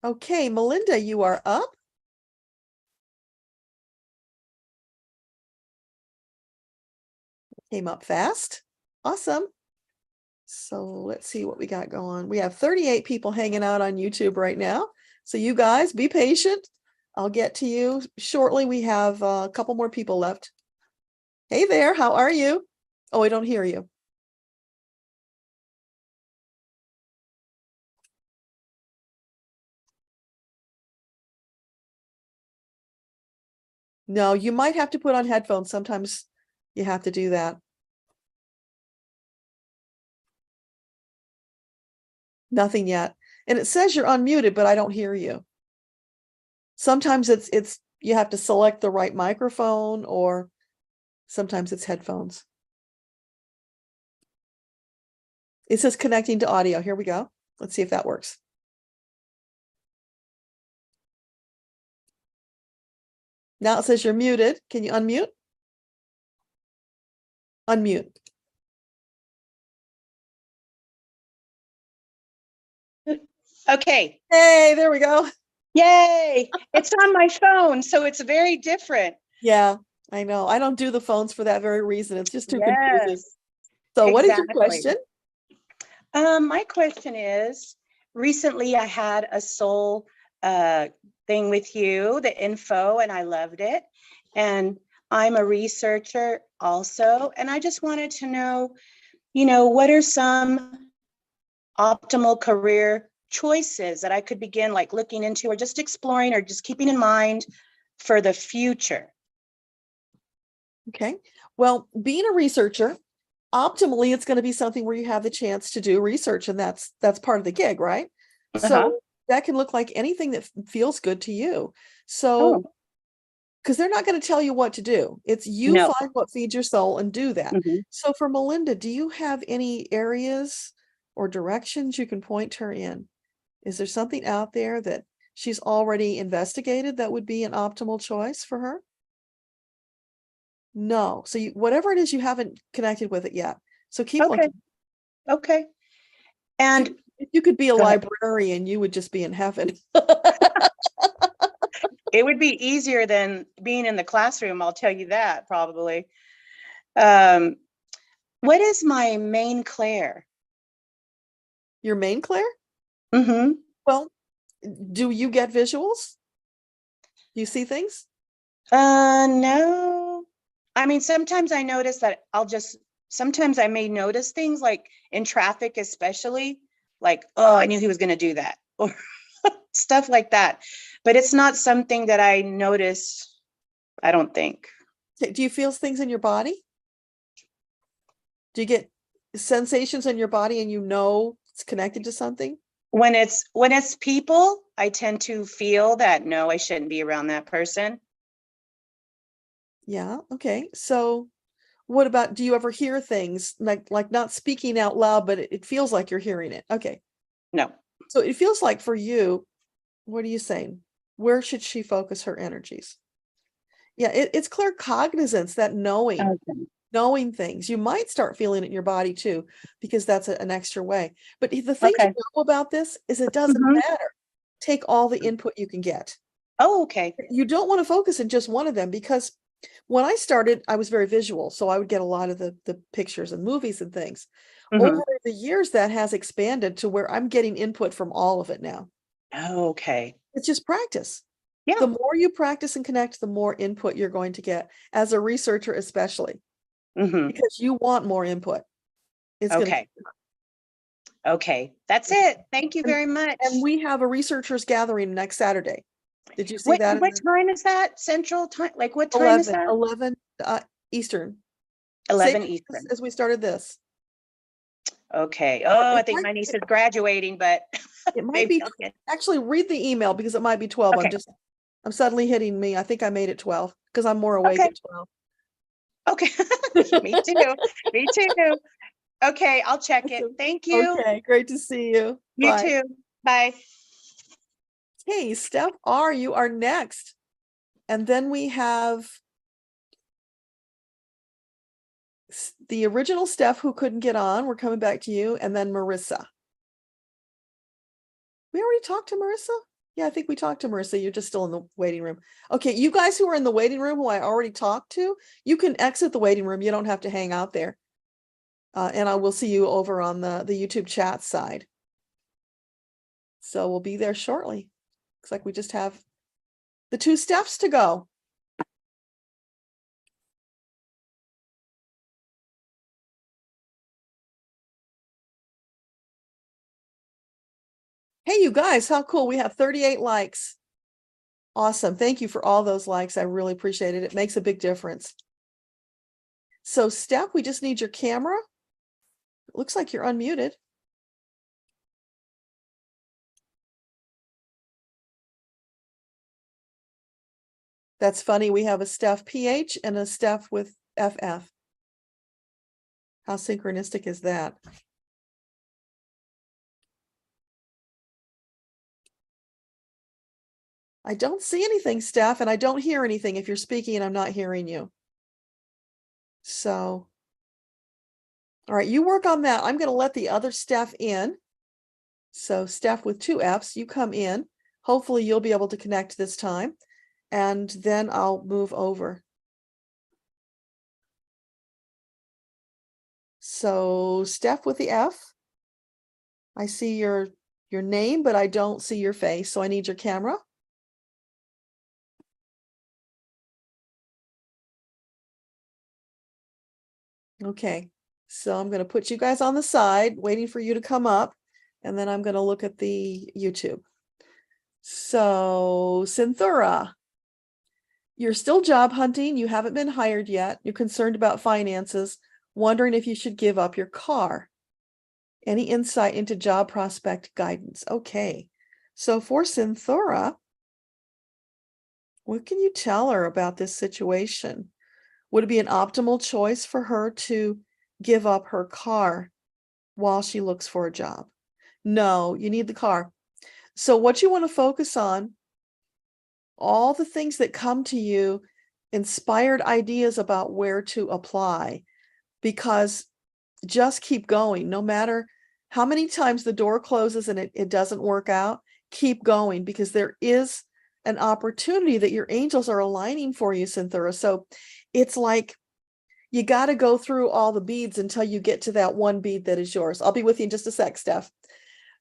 Okay, Melinda, you are up. Came up fast. Awesome. So let's see what we got going. We have 38 people hanging out on YouTube right now. So you guys be patient. I'll get to you shortly. We have a couple more people left. Hey there, how are you? Oh, I don't hear you. No, you might have to put on headphones. Sometimes you have to do that. Nothing yet. And it says you're unmuted, but I don't hear you. Sometimes it's you have to select the right microphone, or sometimes it's headphones. It says connecting to audio. Here we go. Let's see if that works. Now it says you're muted. Can you unmute? Unmute. Okay. Hey, there we go. Yay. It's on my phone, so it's very different. Yeah. I know. I don't do the phones for that very reason. It's just too confusing. Yes, So what is your exactly. question? My question is, recently I had a soul thing with you, the info, and I loved it. And I'm a researcher also, and I just wanted to know, what are some optimal career choices that I could begin like looking into or just exploring or just keeping in mind for the future? Okay. Well, being a researcher, optimally, it's going to be something where you have the chance to do research, and that's part of the gig, right? So that can look like anything that feels good to you. So, because they're not going to tell you what to do. It's you No. find what feeds your soul and do that. Mhm. So for Melinda, do you have any areas or directions you can point her in? Is there something out there that she's already investigated that would be an optimal choice for her? No. So whatever it is, you haven't connected with it yet. So keep Okay. looking. Okay. And If you could be a Go ahead. librarian, you would just be in heaven. it would be easier than being in the classroom, I'll tell you that probably. What is my main Claire? Your main Claire? Mm-hmm. Well, do you get visuals? Do you see things? No. I mean, sometimes I notice that sometimes I may notice things like in traffic, especially like, oh, I knew he was going to do that or stuff like that. But it's not something that I notice, I don't think. Do you feel things in your body? Do you get sensations in your body and it's connected to something? When it's people, I tend to feel that, no, I shouldn't be around that person. Yeah. Okay. So what about, do you ever hear things like not speaking out loud, but it feels like you're hearing it? Okay. No. So it feels like for you, what are you saying? Where should she focus her energies? Yeah, it's clear cognizance, that knowing things. You might start feeling it in your body too, because that's an extra way. But the thing to know about this is it doesn't matter. Take all the input you can get. Oh, okay. You don't want to focus in just one of them, because when I started, I was very visual. So I would get a lot of the pictures and movies and things. Over the years, that has expanded to where I'm getting input from all of it now. Okay. It's just practice. Yeah. The more you practice and connect, the more input you're going to get, as a researcher especially, because you want more input. It's Okay. That's it. Thank you very much. And we have a researchers gathering next Saturday. Did you see that? What time is that? Central time? Like what time is that? 11 Eastern. 11 Same Eastern. as we started this. Okay. Oh, I think my niece is graduating, but it might be. Actually, read the email because it might be 12. Okay. I'm suddenly hitting me. I think I made it 12 because I'm more awake at 12. Okay. Me too. Me too. Okay, I'll check it. Thank you. Okay, great to see you. You Bye. too. Bye. Hey, Steph R., you are next. And then we have the original Steph who couldn't get on. We're coming back to you. And then Marissa. We already talked to Marissa? Yeah, I think we talked to Marissa. You're just still in the waiting room. Okay, you guys who are in the waiting room who I already talked to, you can exit the waiting room. You don't have to hang out there. And I will see you over on the YouTube chat side. So we'll be there shortly. Looks like we just have the 2 steps to go. Hey, you guys, how cool. We have 38 likes. Awesome. Thank you for all those likes. I really appreciate it. It makes a big difference. So Steph, we just need your camera. It looks like you're unmuted. That's funny. We have a Steph PH and a Steph with FF. How synchronistic is that? I don't see anything, Steph, and I don't hear anything. If you're speaking and I'm not hearing you. So, all right, you work on that. I'm going to let the other Steph in. So Steph with 2 Fs, you come in. Hopefully you'll be able to connect this time. And then I'll move over. So Steph with the F. I see your name, but I don't see your face. So I need your camera. Okay, so I'm going to put you guys on the side, waiting for you to come up, and then I'm going to look at the YouTube. So Cynthura, you're still job hunting. You haven't been hired yet. You're concerned about finances, wondering if you should give up your car. Any insight into job prospect guidance? Okay, so for Cynthura, what can you tell her about this situation? Would it be an optimal choice for her to give up her car while she looks for a job? No, you need the car. So what you want to focus on, all the things that come to you, inspired ideas about where to apply, because just keep going. No matter how many times the door closes and it doesn't work out, keep going, because there is an opportunity that your angels are aligning for you, Cynthia. So it's like you got to go through all the beads until you get to that one bead that is yours. I'll be with you in just a sec, Steph.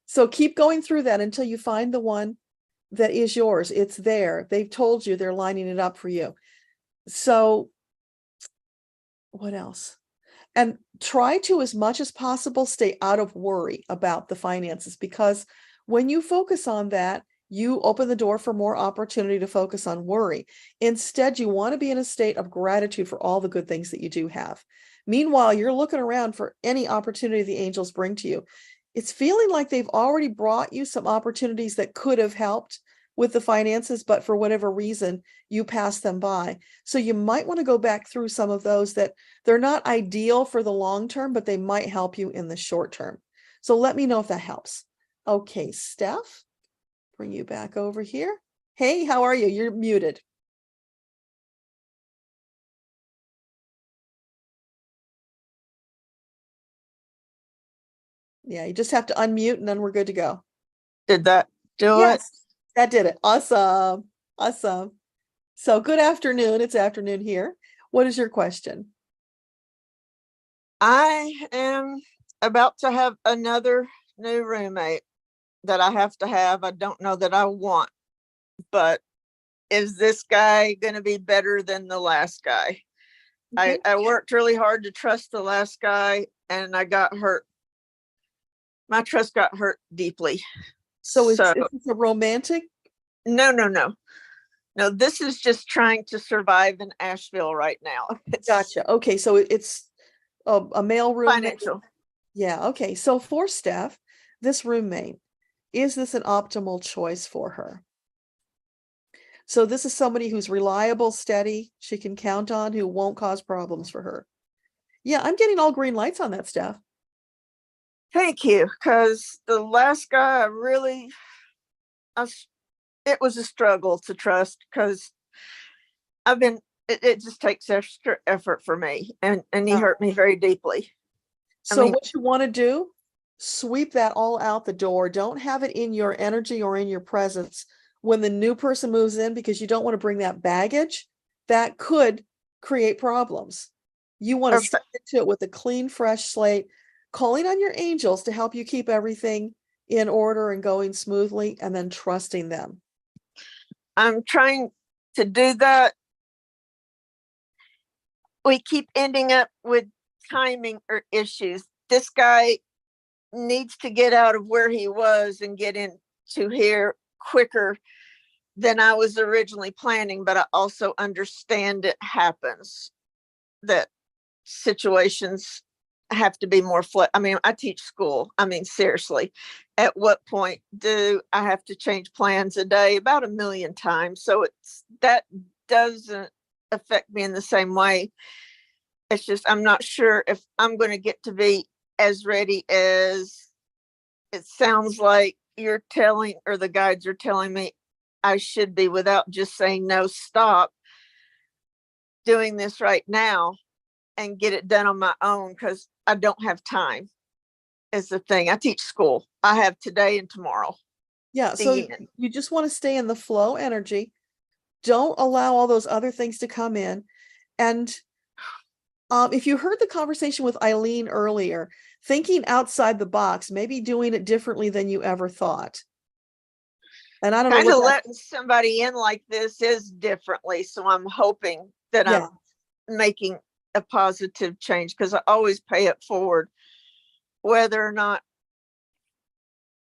So keep going through that until you find the one that is yours. It's there. They've told you they're lining it up for you. So what else? And try to, as much as possible, stay out of worry about the finances, because when you focus on that, you open the door for more opportunity to focus on worry. Instead, you want to be in a state of gratitude for all the good things that you do have. Meanwhile, you're looking around for any opportunity the angels bring to you. It's feeling like they've already brought you some opportunities that could have helped with the finances, but for whatever reason, you pass them by. So you might want to go back through some of those that they're not ideal for the long term, but they might help you in the short term. So let me know if that helps. Okay, Steph, bring you back over here. Hey, how are you? You're muted. Yeah, you just have to unmute and then we're good to go. Did that do it? Yes, that did it. Awesome. Awesome. So good afternoon. It's afternoon here. What is your question? I am about to have another new roommate that I have to have. I don't know that I want, but is this guy going to be better than the last guy? Okay. I worked really hard to trust the last guy and I got hurt. My trust got hurt deeply. So is this a romantic? No. No, this is just trying to survive in Asheville right now. Gotcha. Okay, so it's a male roommate. Financial. Yeah, okay. So for Steph, this roommate, is this an optimal choice for her? So this is somebody who's reliable, steady, she can count on, who won't cause problems for her. Yeah, I'm getting all green lights on that, Steph. Thank you, because the last guy, it was a struggle to trust, because it just takes extra effort for me, and he hurt me very deeply. So what you want to do, sweep that all out the door. Don't have it in your energy or in your presence when the new person moves in, because you don't want to bring that baggage that could create problems. You want to step into it with a clean, fresh slate, calling on your angels to help you keep everything in order and going smoothly, and then trusting them. I'm trying to do that. We keep ending up with timing or issues. This guy needs to get out of where he was and get into here quicker than I was originally planning, but I also understand it happens, that situations have to be more I teach school. Seriously, at what point do I have to change plans a day? About 1 million times. So that doesn't affect me in the same way. It's just, I'm not sure if I'm going to get to be as ready as it sounds like you're telling, or the guides are telling me I should be, without just saying, no, stop doing this right now and get it done on my own, because I don't have time is the thing. I teach school. I have today and tomorrow. Yeah, so you just want to stay in the flow energy. Don't allow all those other things to come in. And If you heard the conversation with Eileen earlier, thinking outside the box, maybe doing it differently than you ever thought. And I don't know Kind of what that, letting somebody in like this is differently. So I'm hoping that yeah. I'm making a positive change, because I always pay it forward, whether or not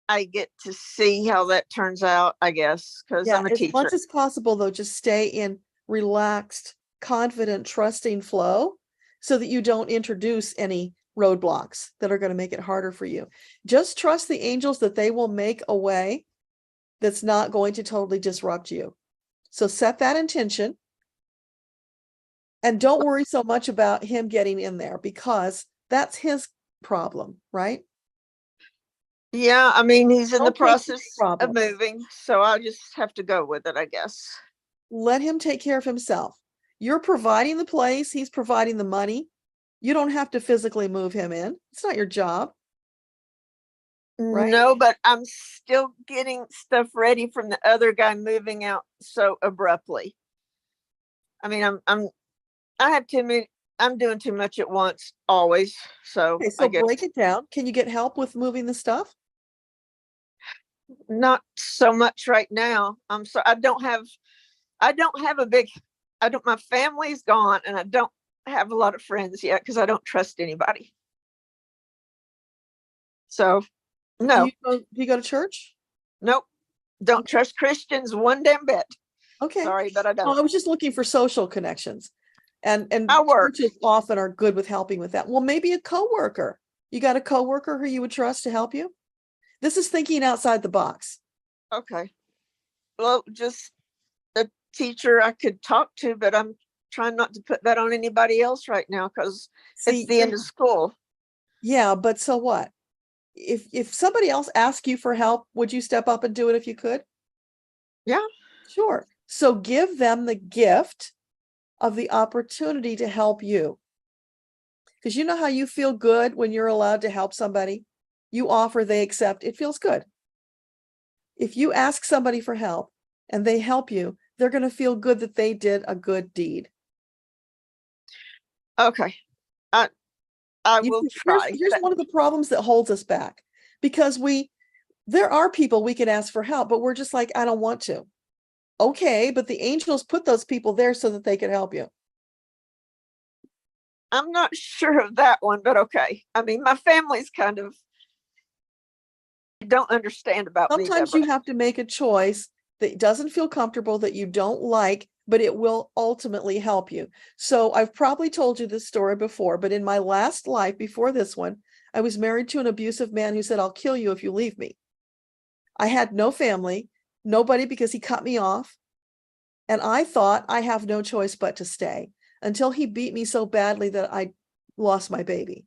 I get to see how that turns out, I guess, because Yeah, I'm a as much teacher. as possible, though, just stay in relaxed, confident, trusting flow so that you don't introduce any roadblocks that are going to make it harder for you. Just trust the angels that they will make a way that's not going to totally disrupt you. So set that intention. And don't worry so much about him getting in there, because that's his problem, right? Yeah, I mean, he's in the Don't take his process problem. of moving, so I just have to go with it, I guess. Let him take care of himself. You're providing the place, he's providing the money. You don't have to physically move him in. It's not your job. Right? No, but I'm still getting stuff ready from the other guy moving out so abruptly. I mean, I have too many, I'm doing too much at once always. So Okay, I so guess break it down. Can you get help with moving the stuff? not so much right now. I don't have a big, my family's gone, and I don't have a lot of friends yet because I don't trust anybody. So no, Do you go to church? nope. Don't trust Christians one damn bit. Okay. Sorry, but I Well, I don't. was just looking for social connections. And I work. churches often are good with helping with that. Well, maybe a coworker. You got a coworker who you would trust to help you? This is thinking outside the box. Okay. Well, just a teacher I could talk to, but I'm trying not to put that on anybody else right now because See, it's the end of school. yeah, but so what? If somebody else asks you for help, would you step up and do it if you could? Yeah. Sure. So give them the gift of the opportunity to help you. Because you know how you feel good when you're allowed to help somebody? You offer, they accept, it feels good. If you ask somebody for help and they help you, they're going to feel good that they did a good deed. Okay. I will try. Here's one of the problems that holds us back, because there are people we can ask for help, but we're just like, I don't want to. Okay, but the angels put those people there so that they can help you. I'm not sure of that one, but okay. I mean, my family's kind of don't understand about me. Sometimes Deborah. you have to make a choice that doesn't feel comfortable, that you don't like, but it will ultimately help you. So I've probably told you this story before, but in my last life before this one, I was married to an abusive man who said, I'll kill you if you leave me. I had no family, nobody, because he cut me off. And I thought I have no choice but to stay, until he beat me so badly that I lost my baby.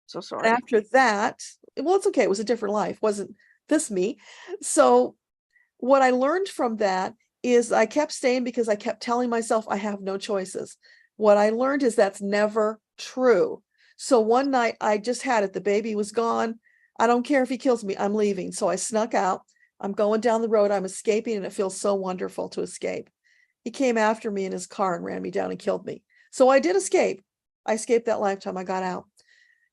So sorry. And after that, well, it's okay. It was a different life. Wasn't this me? So what I learned from that is I kept staying because I kept telling myself I have no choices. What I learned is that's never true. So one night I just had it. The baby was gone. I don't care if he kills me. I'm leaving. So I snuck out. I'm going down the road. I'm escaping, and it feels so wonderful to escape. He came after me in his car and ran me down and killed me. So I did escape. I escaped that lifetime. I got out.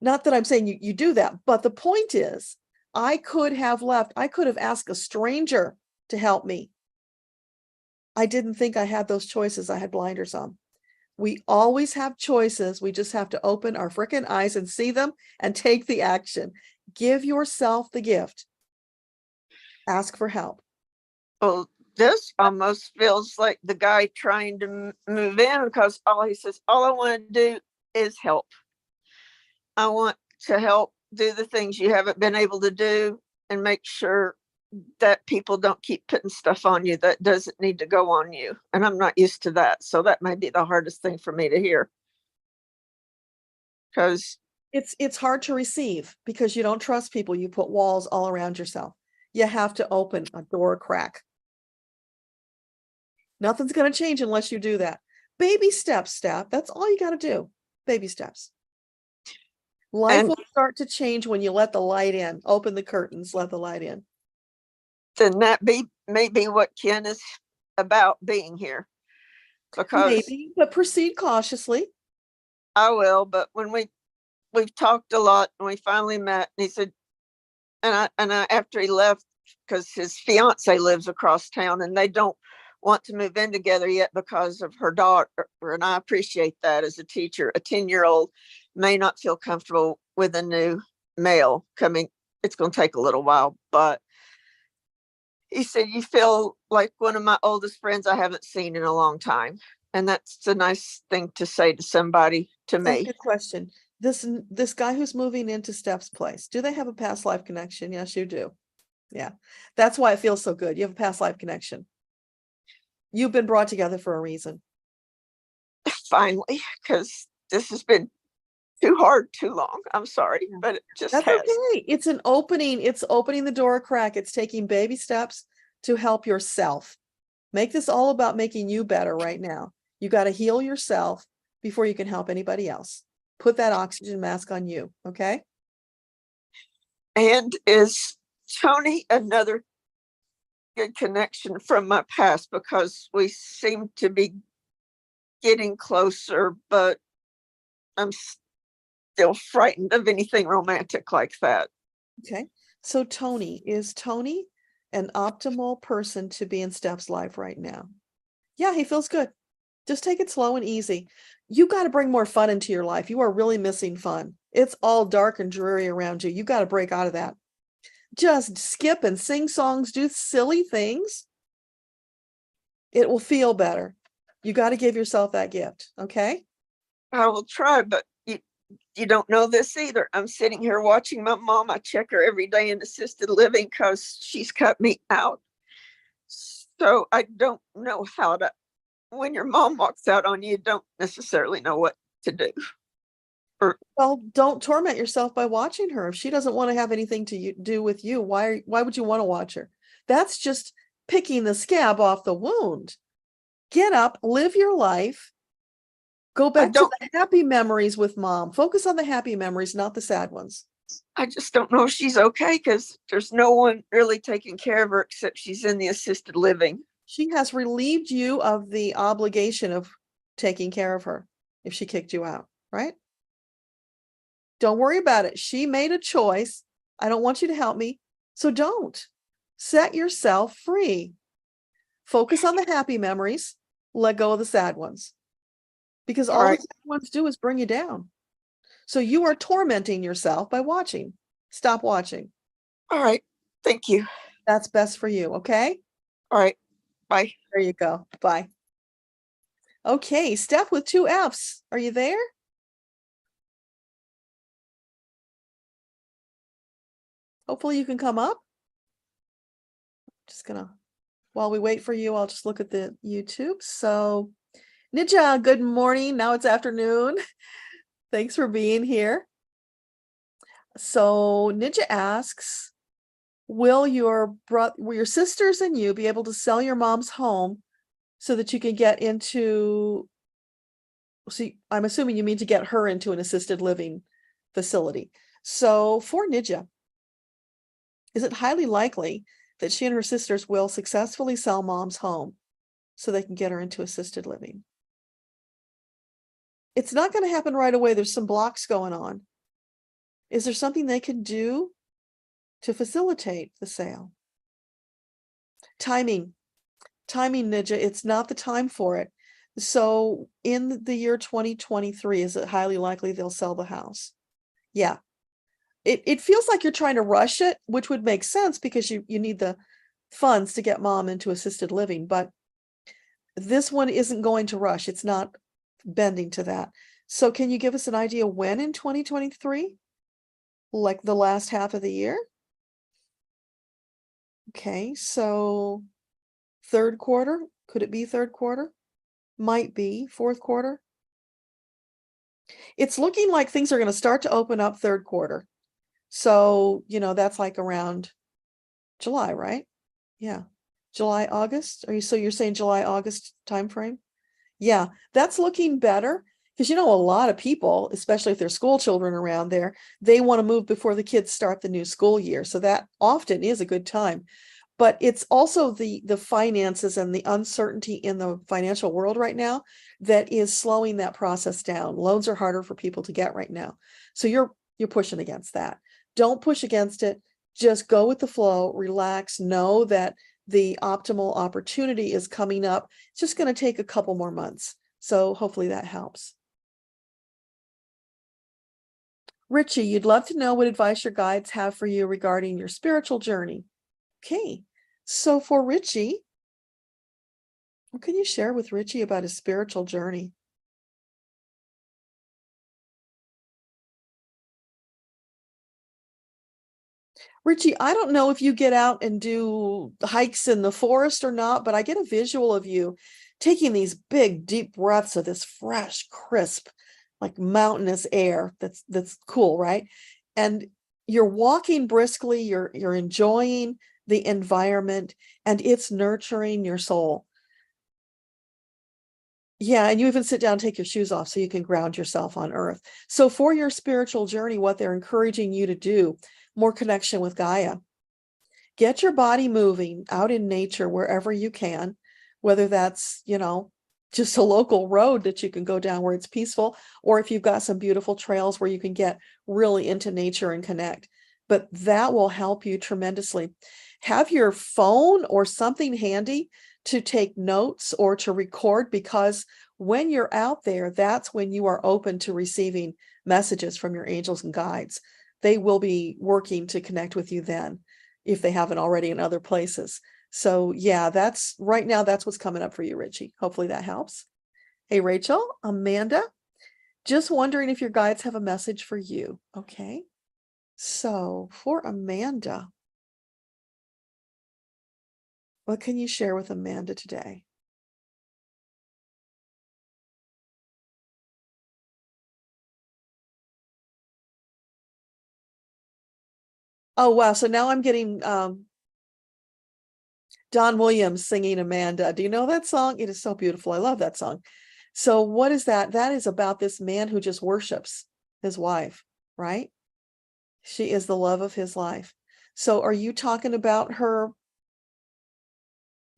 Not that I'm saying you do that, but the point is, I could have left. I could have asked a stranger to help me. I didn't think I had those choices. I had blinders on. We always have choices. We just have to open our freaking eyes and see them and take the action. Give yourself the gift. Ask for help. Well, this almost feels like the guy trying to move in, because he says, all I want to do is help. I want to help do the things you haven't been able to do, and make sure that people don't keep putting stuff on you that doesn't need to go on you. And I'm not used to that. So that may be the hardest thing for me to hear. Because it's hard to receive because you don't trust people. You put walls all around yourself. You have to open a door crack. Nothing's going to change unless you do that. Baby steps, Steph. That's all you got to do. Baby steps. Life will start to change when you let the light in. Open the curtains, let the light in. Then that may be what Ken is about being here. Because maybe, but proceed cautiously. I will, but when we've talked a lot and we finally met, and he said, and I after he left, because his fiance lives across town and they don't want to move in together yet because of her daughter. And I appreciate that as a teacher. A 10-year-old may not feel comfortable with a new male coming. It's going to take a little while, but he said, you feel like one of my oldest friends I haven't seen in a long time. And that's a nice thing to say to somebody, to That's a me. good question. This guy who's moving into Steph's place, do they have a past life connection? Yes, you do. Yeah, that's why it feels so good. You have a past life connection. You've been brought together for a reason. Finally, because this has been too hard, too long. I'm sorry, Yeah. but it just That's has. okay. It's an opening. It's opening the door a crack. It's taking baby steps to help yourself. Make this all about making you better right now. You got to heal yourself before you can help anybody else. Put that oxygen mask on you, okay? And is Tony another good connection from my past? Because we seem to be getting closer, but I'm still frightened of anything romantic like that. Okay. So is Tony an optimal person to be in Steph's life right now? Yeah, he feels good. Just take it slow and easy. You got to bring more fun into your life. You are really missing fun. It's all dark and dreary around you. You got to break out of that. Just skip and sing songs, do silly things. It will feel better. You got to give yourself that gift. Okay. I will try, but you don't know this either. I'm sitting here watching my mom. I check her every day in assisted living because she's cut me out. So I don't know how to, when your mom walks out on you, you don't necessarily know what to do. Well, don't torment yourself by watching her. If she doesn't want to have anything to do with you, why would you want to watch her? That's just picking the scab off the wound. Get up, live your life. Go back to the happy memories with mom. Focus on the happy memories, not the sad ones. I just don't know if she's okay because there's no one really taking care of her except she's in the assisted living. She has relieved you of the obligation of taking care of her if she kicked you out, right? Don't worry about it. She made a choice. I don't want you to help me. So don't. Set yourself free. Focus on the happy memories. Let go of the sad ones. Because all the sad ones do is bring you down. So you are tormenting yourself by watching. Stop watching. All right. Thank you. That's best for you. Okay. All right. Bye. There you go. Bye. Okay. Steph with 2 Fs. Are you there? Hopefully you can come up. Just gonna, while we wait for you, I'll just look at the YouTube. So Ninja, good morning. Now it's afternoon. Thanks for being here. So Ninja asks, will your sisters and you be able to sell your mom's home so that you can get into, see, I'm assuming you mean to get her into an assisted living facility. So for Ninja, is it highly likely that she and her sisters will successfully sell mom's home so they can get her into assisted living? It's not going to happen right away. There's some blocks going on. Is there something they can do to facilitate the sale? Timing, Ninja, it's not the time for it. So in the year 2023, is it highly likely they'll sell the house? Yeah. It feels like you're trying to rush it, which would make sense because you need the funds to get mom into assisted living, but this one isn't going to rush. It's not bending to that. So can you give us an idea when in 2023? Like the last half of the year? Okay, so 3rd quarter, could it be 3rd quarter? Might be 4th quarter. It's looking like things are going to start to open up 3rd quarter. So, that's like around July, right? Yeah. July, August. So you're saying July, August timeframe? Yeah, that's looking better because a lot of people, especially if there's school children around there, they want to move before the kids start the new school year. So that often is a good time. but it's also the finances and the uncertainty in the financial world right now that is slowing that process down. Loans are harder for people to get right now. So you're pushing against that. Don't push against it. Just go with the flow, relax, know that the optimal opportunity is coming up. It's just going to take a couple more months. So hopefully that helps. Richie, you'd love to know what advice your guides have for you regarding your spiritual journey. Okay, so for Richie, what can you share with Richie about his spiritual journey? Richie, I don't know if you get out and do hikes in the forest or not, but I get a visual of you taking these big, deep breaths of this fresh, crisp, like mountainous air. That's cool, right? And you're walking briskly, you're enjoying the environment, and it's nurturing your soul. Yeah, and you even sit down and take your shoes off so you can ground yourself on earth. So for your spiritual journey, what they're encouraging you to do, more connection with Gaia. Get your body moving out in nature wherever you can, whether that's, just a local road that you can go down where it's peaceful, or if you've got some beautiful trails where you can get really into nature and connect. But that will help you tremendously. Have your phone or something handy to take notes or to record, because when you're out there, that's when you are open to receiving messages from your angels and guides. They will be working to connect with you then, if they haven't already in other places. So yeah, that's right now, that's what's coming up for you, Richie. Hopefully that helps. Hey, Rachel, Amanda, just wondering if your guides have a message for you. Okay. So for Amanda, what can you share with Amanda today? Oh, wow. So now I'm getting Don Williams singing Amanda. Do you know that song? It is so beautiful. I love that song. So what is that? That is about this man who just worships his wife, right? She is the love of his life. So are you talking about her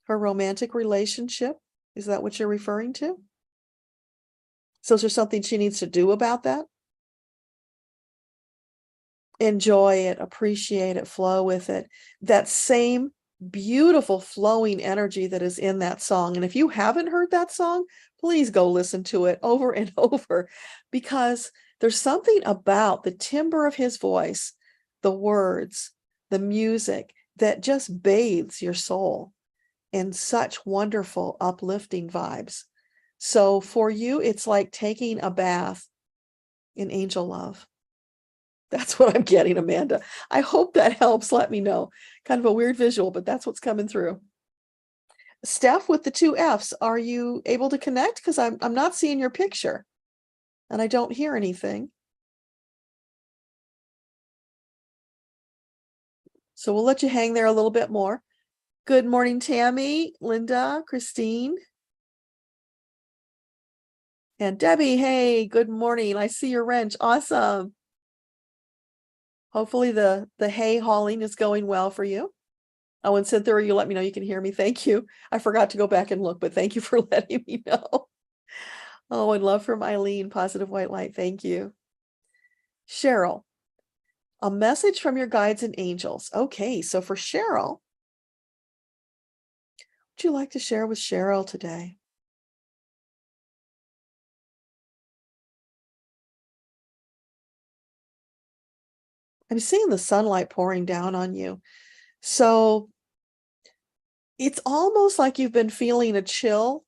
romantic relationship? Is that what you're referring to? So is there something she needs to do about that? Enjoy it, appreciate it, flow with it. That same beautiful flowing energy that is in that song. And if you haven't heard that song, please go listen to it over and over, because there's something about the timbre of his voice, the words, the music that just bathes your soul in such wonderful, uplifting vibes. So for you, it's like taking a bath in angel love. That's what I'm getting, Amanda. I hope that helps. Let me know. Kind of a weird visual, but that's what's coming through. Steph with the 2 F's, are you able to connect? Because I'm not seeing your picture and I don't hear anything. So we'll let you hang there a little bit more. Good morning, Tammy, Linda, Christine. And Debbie, hey, good morning. I see your wrench. Awesome. Hopefully the hay hauling is going well for you. Oh, and Cynthia, you let me know you can hear me. Thank you. I forgot to go back and look, but thank you for letting me know. Oh, and love from Eileen, positive white light. Thank you. Cheryl, a message from your guides and angels. Okay, so for Cheryl, what would you like to share with Cheryl today? I'm seeing the sunlight pouring down on you. So it's almost like you've been feeling a chill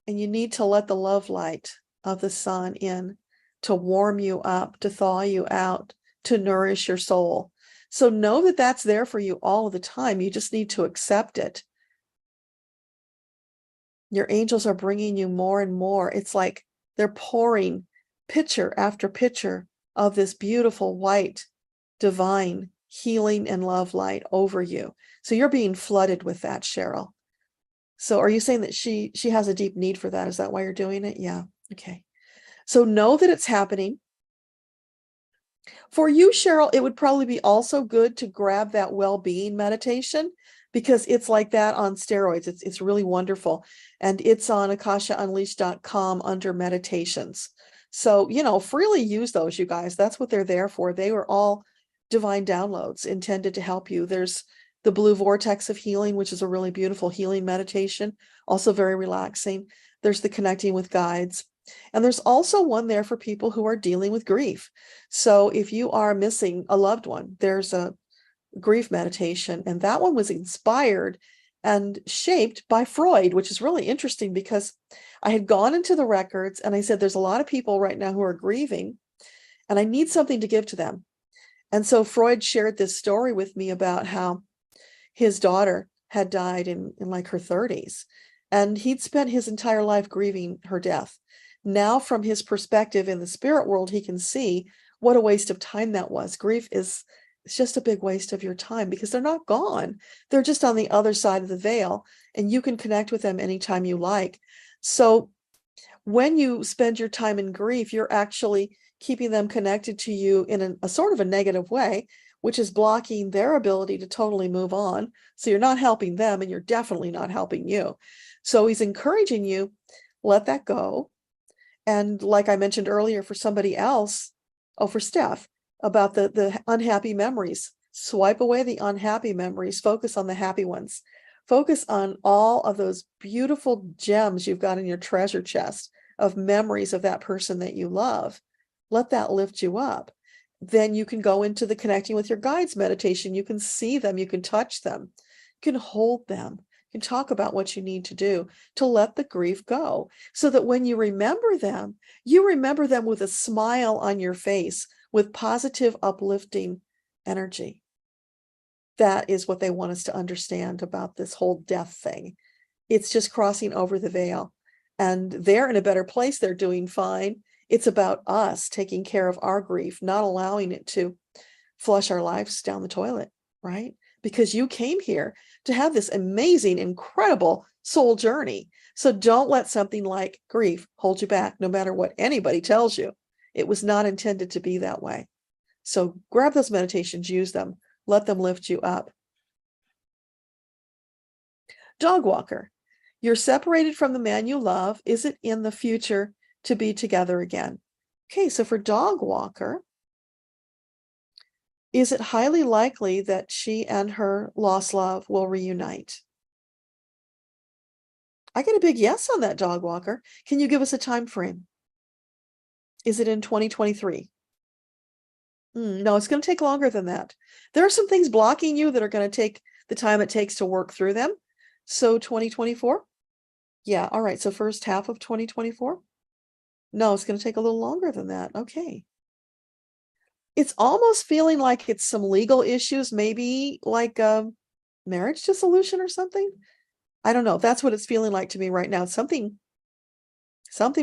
and you need to let the love light of the sun in to warm you up, to thaw you out, to nourish your soul. So know that that's there for you all the time. You just need to accept it. Your angels are bringing you more and more. It's like they're pouring picture after picture of this beautiful white, divine healing and love light over you. So you're being flooded with that, Cheryl. So are you saying that she has a deep need for that? Is that why you're doing it? Yeah. Okay. So know that it's happening. For you, Cheryl, it would probably be also good to grab that well-being meditation, because it's like that on steroids. It's really wonderful. And it's on akashaunleashed.com under meditations. So, you know, freely use those, you guys. That's what they're there for. They were all divine downloads intended to help you. There's the Blue Vortex of Healing, which is a really beautiful healing meditation, also very relaxing. There's the Connecting with Guides. And there's also one there for people who are dealing with grief. So if you are missing a loved one, there's a grief meditation. And that one was inspired and shaped by Freud, which is really interesting because I had gone into the records and I said, there's a lot of people right now who are grieving and I need something to give to them. And so Freud shared this story with me about how his daughter had died in like her 30s. And he'd spent his entire life grieving her death. Now, from his perspective in the spirit world, he can see what a waste of time that was. Grief is it's just a big waste of your time because they're not gone. They're just on the other side of the veil, and you can connect with them anytime you like. So when you spend your time in grief, you're actually keeping them connected to you in a sort of a negative way, which is blocking their ability to totally move on. So you're not helping them, and you're definitely not helping you. So he's encouraging you, let that go. And like I mentioned earlier, for somebody else, for Steph, about the unhappy memories, swipe away the unhappy memories, focus on the happy ones. Focus on all of those beautiful gems you've got in your treasure chest of memories of that person that you love. Let that lift you up. Then you can go into the Connecting with Your Guides meditation. You can see them, you can touch them, you can hold them. You can talk about what you need to do to let the grief go, so that when you remember them with a smile on your face, with positive, uplifting energy. That is what they want us to understand about this whole death thing. It's just crossing over the veil, and they're in a better place. They're doing fine. It's about us taking care of our grief, not allowing it to flush our lives down the toilet, right? Because you came here to have this amazing, incredible soul journey. So don't let something like grief hold you back, no matter what anybody tells you. It was not intended to be that way. So grab those meditations, use them, let them lift you up. Dog walker, you're separated from the man you love. Is it in the future to be together again? Okay, so for dog walker, is it highly likely that she and her lost love will reunite? I get a big yes on that, dog walker. Can you give us a time frame? Is it in 2023? No, it's going to take longer than that. There are some things blocking you that are going to take the time it takes to work through them. So 2024? Yeah, all right. So first half of 2024? No, it's going to take a little longer than that. Okay. It's almost feeling like it's some legal issues, maybe like a marriage dissolution or something. I don't know. That's what it's feeling like to me right now. Something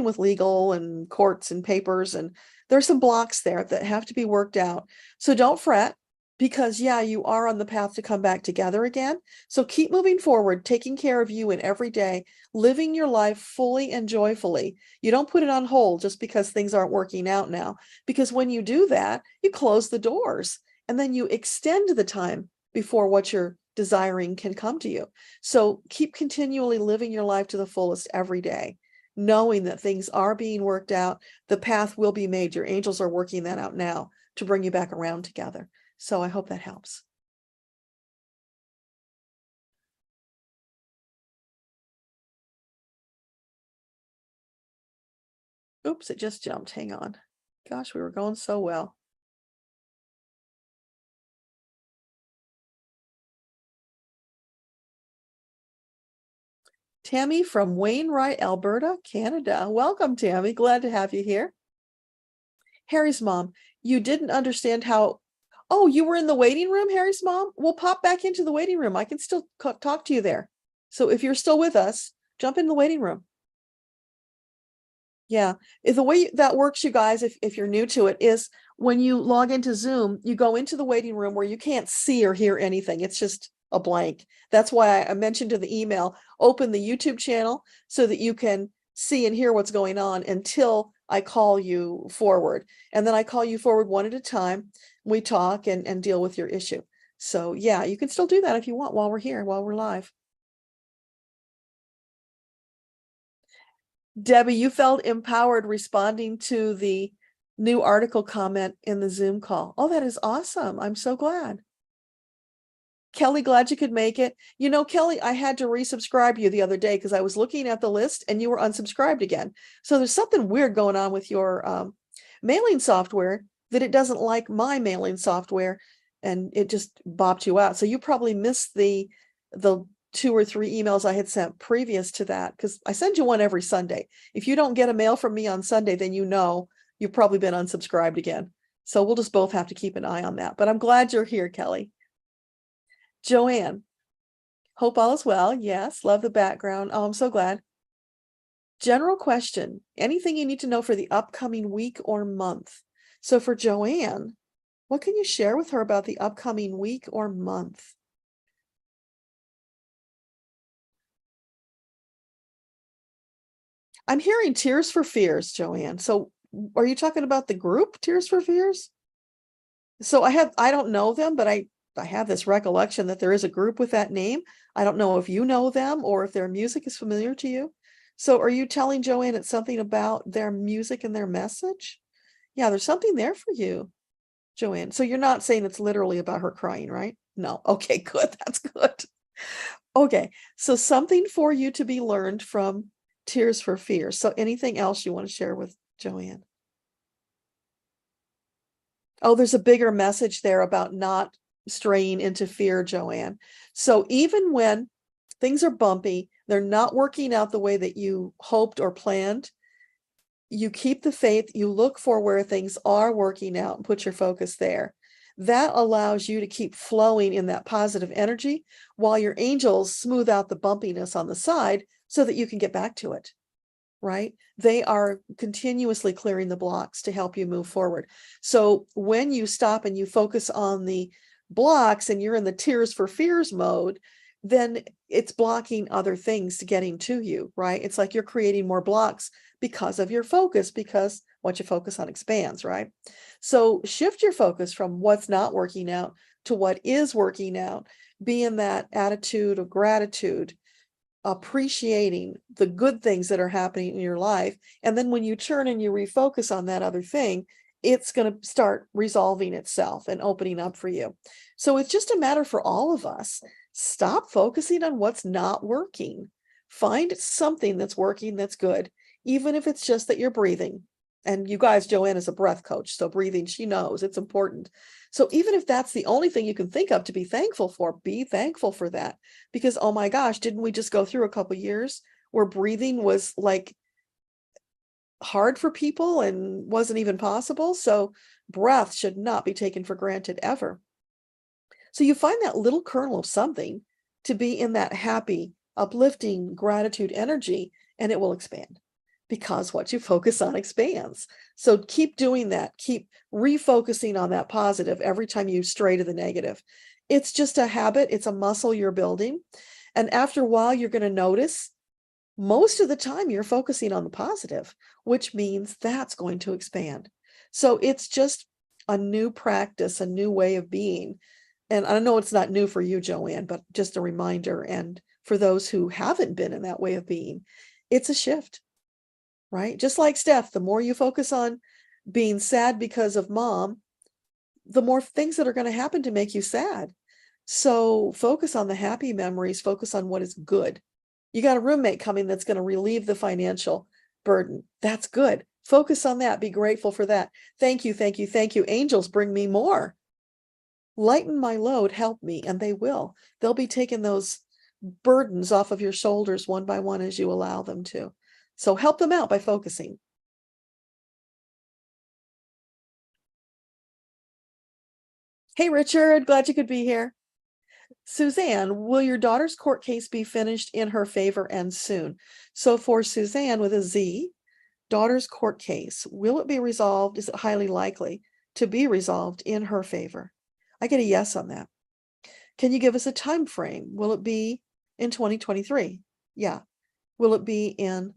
with legal and courts and papers, and there's some blocks there that have to be worked out. So don't fret, because yeah, you are on the path to come back together again. So keep moving forward, taking care of you in every day, living your life fully and joyfully. You don't put it on hold just because things aren't working out now, because when you do that, you close the doors and then you extend the time before what you're desiring can come to you. So keep continually living your life to the fullest every day, knowing that things are being worked out. The path will be made. Your angels are working that out now to bring you back around together. So I hope that helps. Oops, it just jumped. Hang on. Gosh, we were going so well. Tammy from Wainwright, Alberta, Canada. Welcome, Tammy. Glad to have you here. Harry's mom, you didn't understand how. Oh, you were in the waiting room, Harry's mom? We'll pop back into the waiting room. I can still talk to you there. So if you're still with us, jump in the waiting room. Yeah, the way that works, you guys, if you're new to it, is when you log into Zoom, you go into the waiting room where you can't see or hear anything. It's just a blank. That's why I mentioned in the email, open the YouTube channel so that you can see and hear what's going on until I call you forward. And then I call you forward one at a time. We talk and deal with your issue. So yeah, you can still do that if you want while we're here, while we're live. Debbie, you felt empowered responding to the new article comment in the Zoom call. Oh, that is awesome. I'm so glad. Kelly, glad you could make it. You know, Kelly, I had to resubscribe you the other day because I was looking at the list and you were unsubscribed again. So there's something weird going on with your mailing software, that it doesn't like my mailing software, and it just bopped you out. So you probably missed the 2 or 3 emails I had sent previous to that, because I send you one every Sunday. If you don't get a mail from me on Sunday, then you know you've probably been unsubscribed again. So we'll just both have to keep an eye on that. But I'm glad you're here, Kelly. Joanne, hope all is well. Yes, love the background. Oh, I'm so glad. General question, anything you need to know for the upcoming week or month? So for Joanne, what can you share with her about the upcoming week or month? I'm hearing Tears for Fears, Joanne. So are you talking about the group Tears for Fears? So I don't know them, but I have this recollection that there is a group with that name. I don't know if you know them or if their music is familiar to you. So are you telling Joanne it's something about their music and their message? Yeah, there's something there for you, Joanne. So you're not saying it's literally about her crying, right? No. Okay, good. That's good. Okay, so something for you to be learned from Tears for Fears. So anything else you want to share with Joanne? Oh, there's a bigger message there about not straying into fear, Joanne. So even when things are bumpy, they're not working out the way that you hoped or planned, you keep the faith, you look for where things are working out and put your focus there. That allows you to keep flowing in that positive energy while your angels smooth out the bumpiness on the side so that you can get back to it, right? They are continuously clearing the blocks to help you move forward. So when you stop and you focus on the blocks and you're in the Tears for Fears mode, then it's blocking other things to getting to you, right? It's like you're creating more blocks because of your focus, because what you focus on expands, right? So shift your focus from what's not working out to what is working out. Be in that attitude of gratitude, appreciating the good things that are happening in your life. And then when you turn and you refocus on that other thing, it's going to start resolving itself and opening up for you. So it's just a matter for all of us. Stop focusing on what's not working. Find something that's working, that's good, even if it's just that you're breathing. And you guys, Joanne is a breath coach, so breathing, she knows it's important. So even if that's the only thing you can think of to be thankful for, be thankful for that. Because, oh my gosh, didn't we just go through a couple years where breathing was like hard for people and wasn't even possible? So breath should not be taken for granted ever. So you find that little kernel of something to be in that happy, uplifting gratitude energy, and it will expand, because what you focus on expands. So keep doing that. Keep refocusing on that positive every time you stray to the negative. It's just a habit. It's a muscle you're building. And after a while, you're going to notice most of the time you're focusing on the positive, which means that's going to expand. So it's just a new practice, a new way of being. And I know it's not new for you, Joanne, but just a reminder. And for those who haven't been in that way of being, it's a shift. Right? Just like Steph, the more you focus on being sad because of mom, the more things that are going to happen to make you sad. So focus on the happy memories, focus on what is good. You got a roommate coming that's going to relieve the financial burden. That's good. Focus on that. Be grateful for that. Thank you, thank you, thank you. Angels, bring me more. Lighten my load, help me, and they will. They'll be taking those burdens off of your shoulders one by one as you allow them to. So help them out by focusing. Hey, Richard, glad you could be here. Suzanne, will your daughter's court case be finished in her favor and soon? So for Suzanne with a Z, daughter's court case, will it be resolved? Is it highly likely to be resolved in her favor? I get a yes on that. Can you give us a time frame? Will it be in 2023? Yeah. Will it be in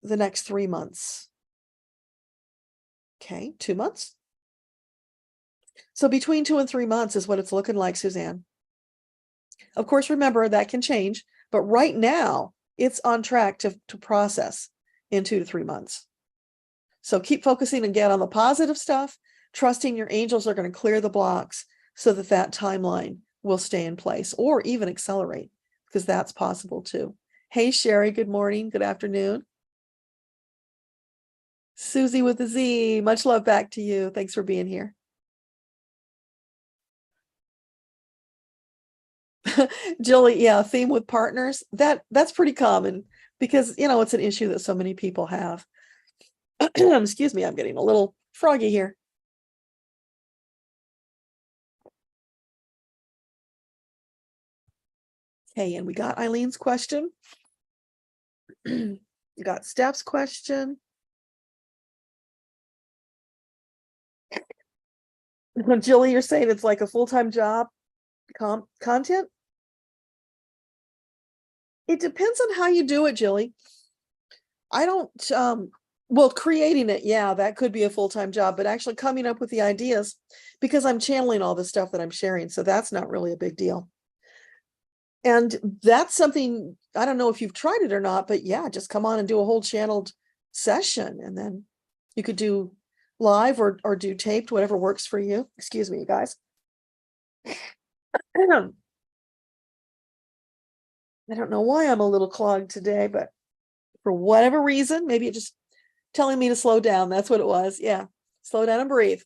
the next 3 months? Okay, 2 months. So between 2 and 3 months is what it's looking like, Suzanne. Of course, remember that can change, but right now it's on track to process in 2 to 3 months. So keep focusing again on the positive stuff, trusting your angels are going to clear the blocks so that that timeline will stay in place or even accelerate, because that's possible too. Hey, Sherry, good morning, good afternoon. Susie with a Z, much love back to you. Thanks for being here. Julie, yeah, theme with partners. That's pretty common because, you know, it's an issue that so many people have. Excuse me, I'm getting a little froggy here. Okay, and we got Eileen's question. We got Steph's question. Julie, you're saying it's like a full-time job content? It depends on how you do it, Julie. I don't, well, creating it, yeah, that could be a full-time job, but actually coming up with the ideas, because I'm channeling all the stuff that I'm sharing, so that's not really a big deal. And that's something, I don't know if you've tried it or not, but yeah, just come on and do a whole channeled session, and then you could do live or do taped, whatever works for you. Excuse me, you guys. I don't know why I'm a little clogged today, but for whatever reason, maybe it just telling me to slow down. That's what it was. Yeah. Slow down and breathe.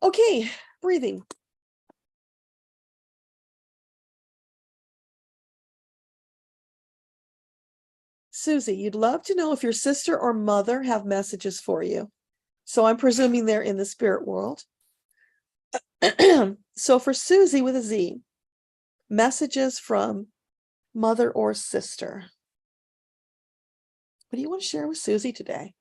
Okay. Breathing. Susie, you'd love to know if your sister or mother have messages for you. So I'm presuming they're in the spirit world. So for Susie with a Z, messages from mother or sister. What do you want to share with Susie today?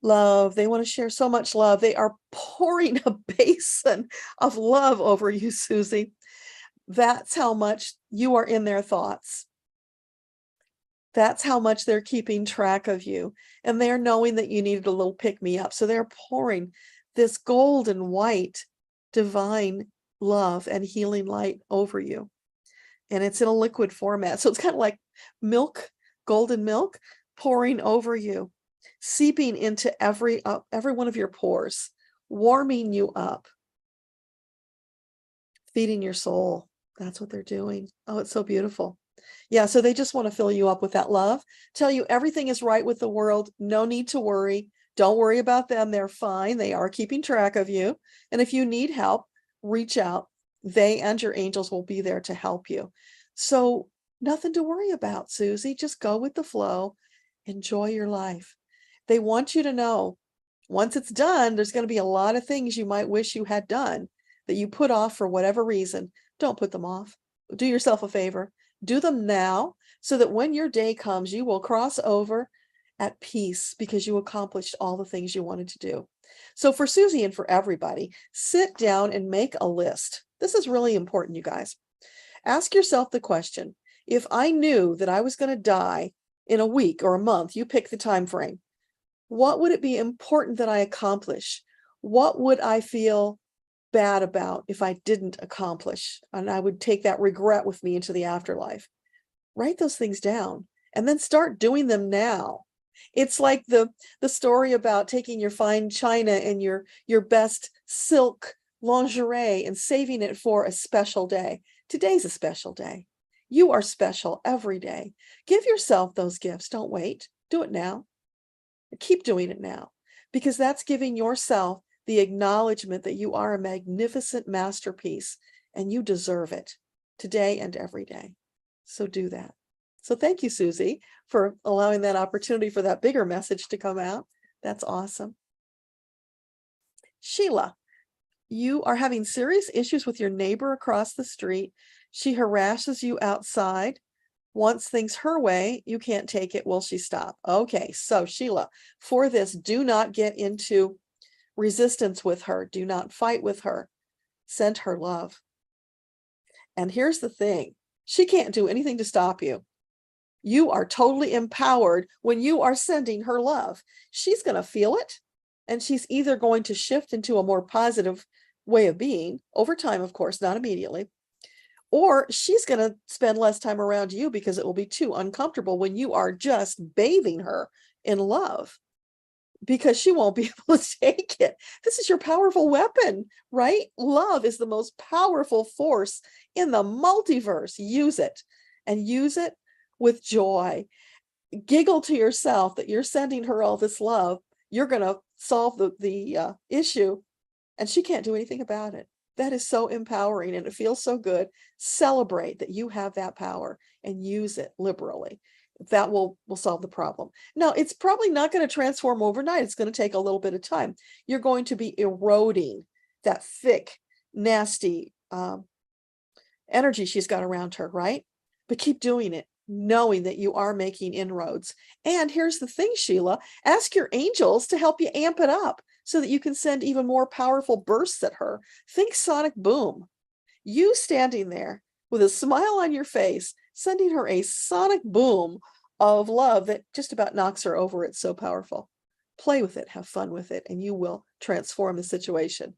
Love. They want to share so much love. They are pouring a basin of love over you, Susie. That's how much you are in their thoughts. That's how much they're keeping track of you. And they're knowing that you needed a little pick me up. So they're pouring this golden white divine love and healing light over you. And it's in a liquid format. So it's kind of like milk, golden milk pouring over you, seeping into every one of your pores, warming you up, feeding your soul. That's what they're doing. Oh, it's so beautiful. Yeah, so they just want to fill you up with that love, tell you everything is right with the world. No need to worry. Don't worry about them. They're fine. They are keeping track of you. And if you need help, reach out. They and your angels will be there to help you. So nothing to worry about, Susie. Just go with the flow. Enjoy your life. They want you to know once it's done, there's going to be a lot of things you might wish you had done that you put off for whatever reason. Don't put them off. Do yourself a favor. Do them now so that when your day comes, you will cross over at peace because you accomplished all the things you wanted to do. So for Susie and for everybody, sit down and make a list. This is really important, you guys. Ask yourself the question, if I knew that I was going to die in a week or a month, you pick the time frame, what would it be important that I accomplish? What would I feel bad about if I didn't accomplish? And I would take that regret with me into the afterlife. Write those things down and then start doing them now. It's like the story about taking your fine china and your best silk lingerie and saving it for a special day. Today's a special day. You are special every day. Give yourself those gifts. Don't wait. Do it now. Keep doing it now, because that's giving yourself the acknowledgement that you are a magnificent masterpiece and you deserve it today and every day. So do that. So thank you, Susie, for allowing that opportunity for that bigger message to come out. That's awesome. Sheila, you are having serious issues with your neighbor across the street. She harasses you outside. Wants things her way. You can't take it. Will she stop? Okay. So Sheila, for this, do not get into resistance with her. Do not fight with her. Send her love. And here's the thing. She can't do anything to stop you. You are totally empowered when you are sending her love. She's going to feel it, and she's either going to shift into a more positive way of being over time, of course, not immediately, or she's going to spend less time around you because it will be too uncomfortable when you are just bathing her in love, because she won't be able to take it. This is your powerful weapon, right? Love is the most powerful force in the multiverse. Use it, and use it with joy. Giggle to yourself that you're sending her all this love. You're going to solve the issue, and she can't do anything about it. That is so empowering, and it feels so good. Celebrate that you have that power and use it liberally. That will solve the problem. Now, it's probably not going to transform overnight. It's going to take a little bit of time. You're going to be eroding that thick, nasty energy she's got around her, right? But keep doing it, knowing that you are making inroads. And here's the thing, Sheila, ask your angels to help you amp it up so that you can send even more powerful bursts at her. Think sonic boom. You standing there with a smile on your face, sending her a sonic boom of love that just about knocks her over. It's so powerful. Play with it, have fun with it, and you will transform the situation.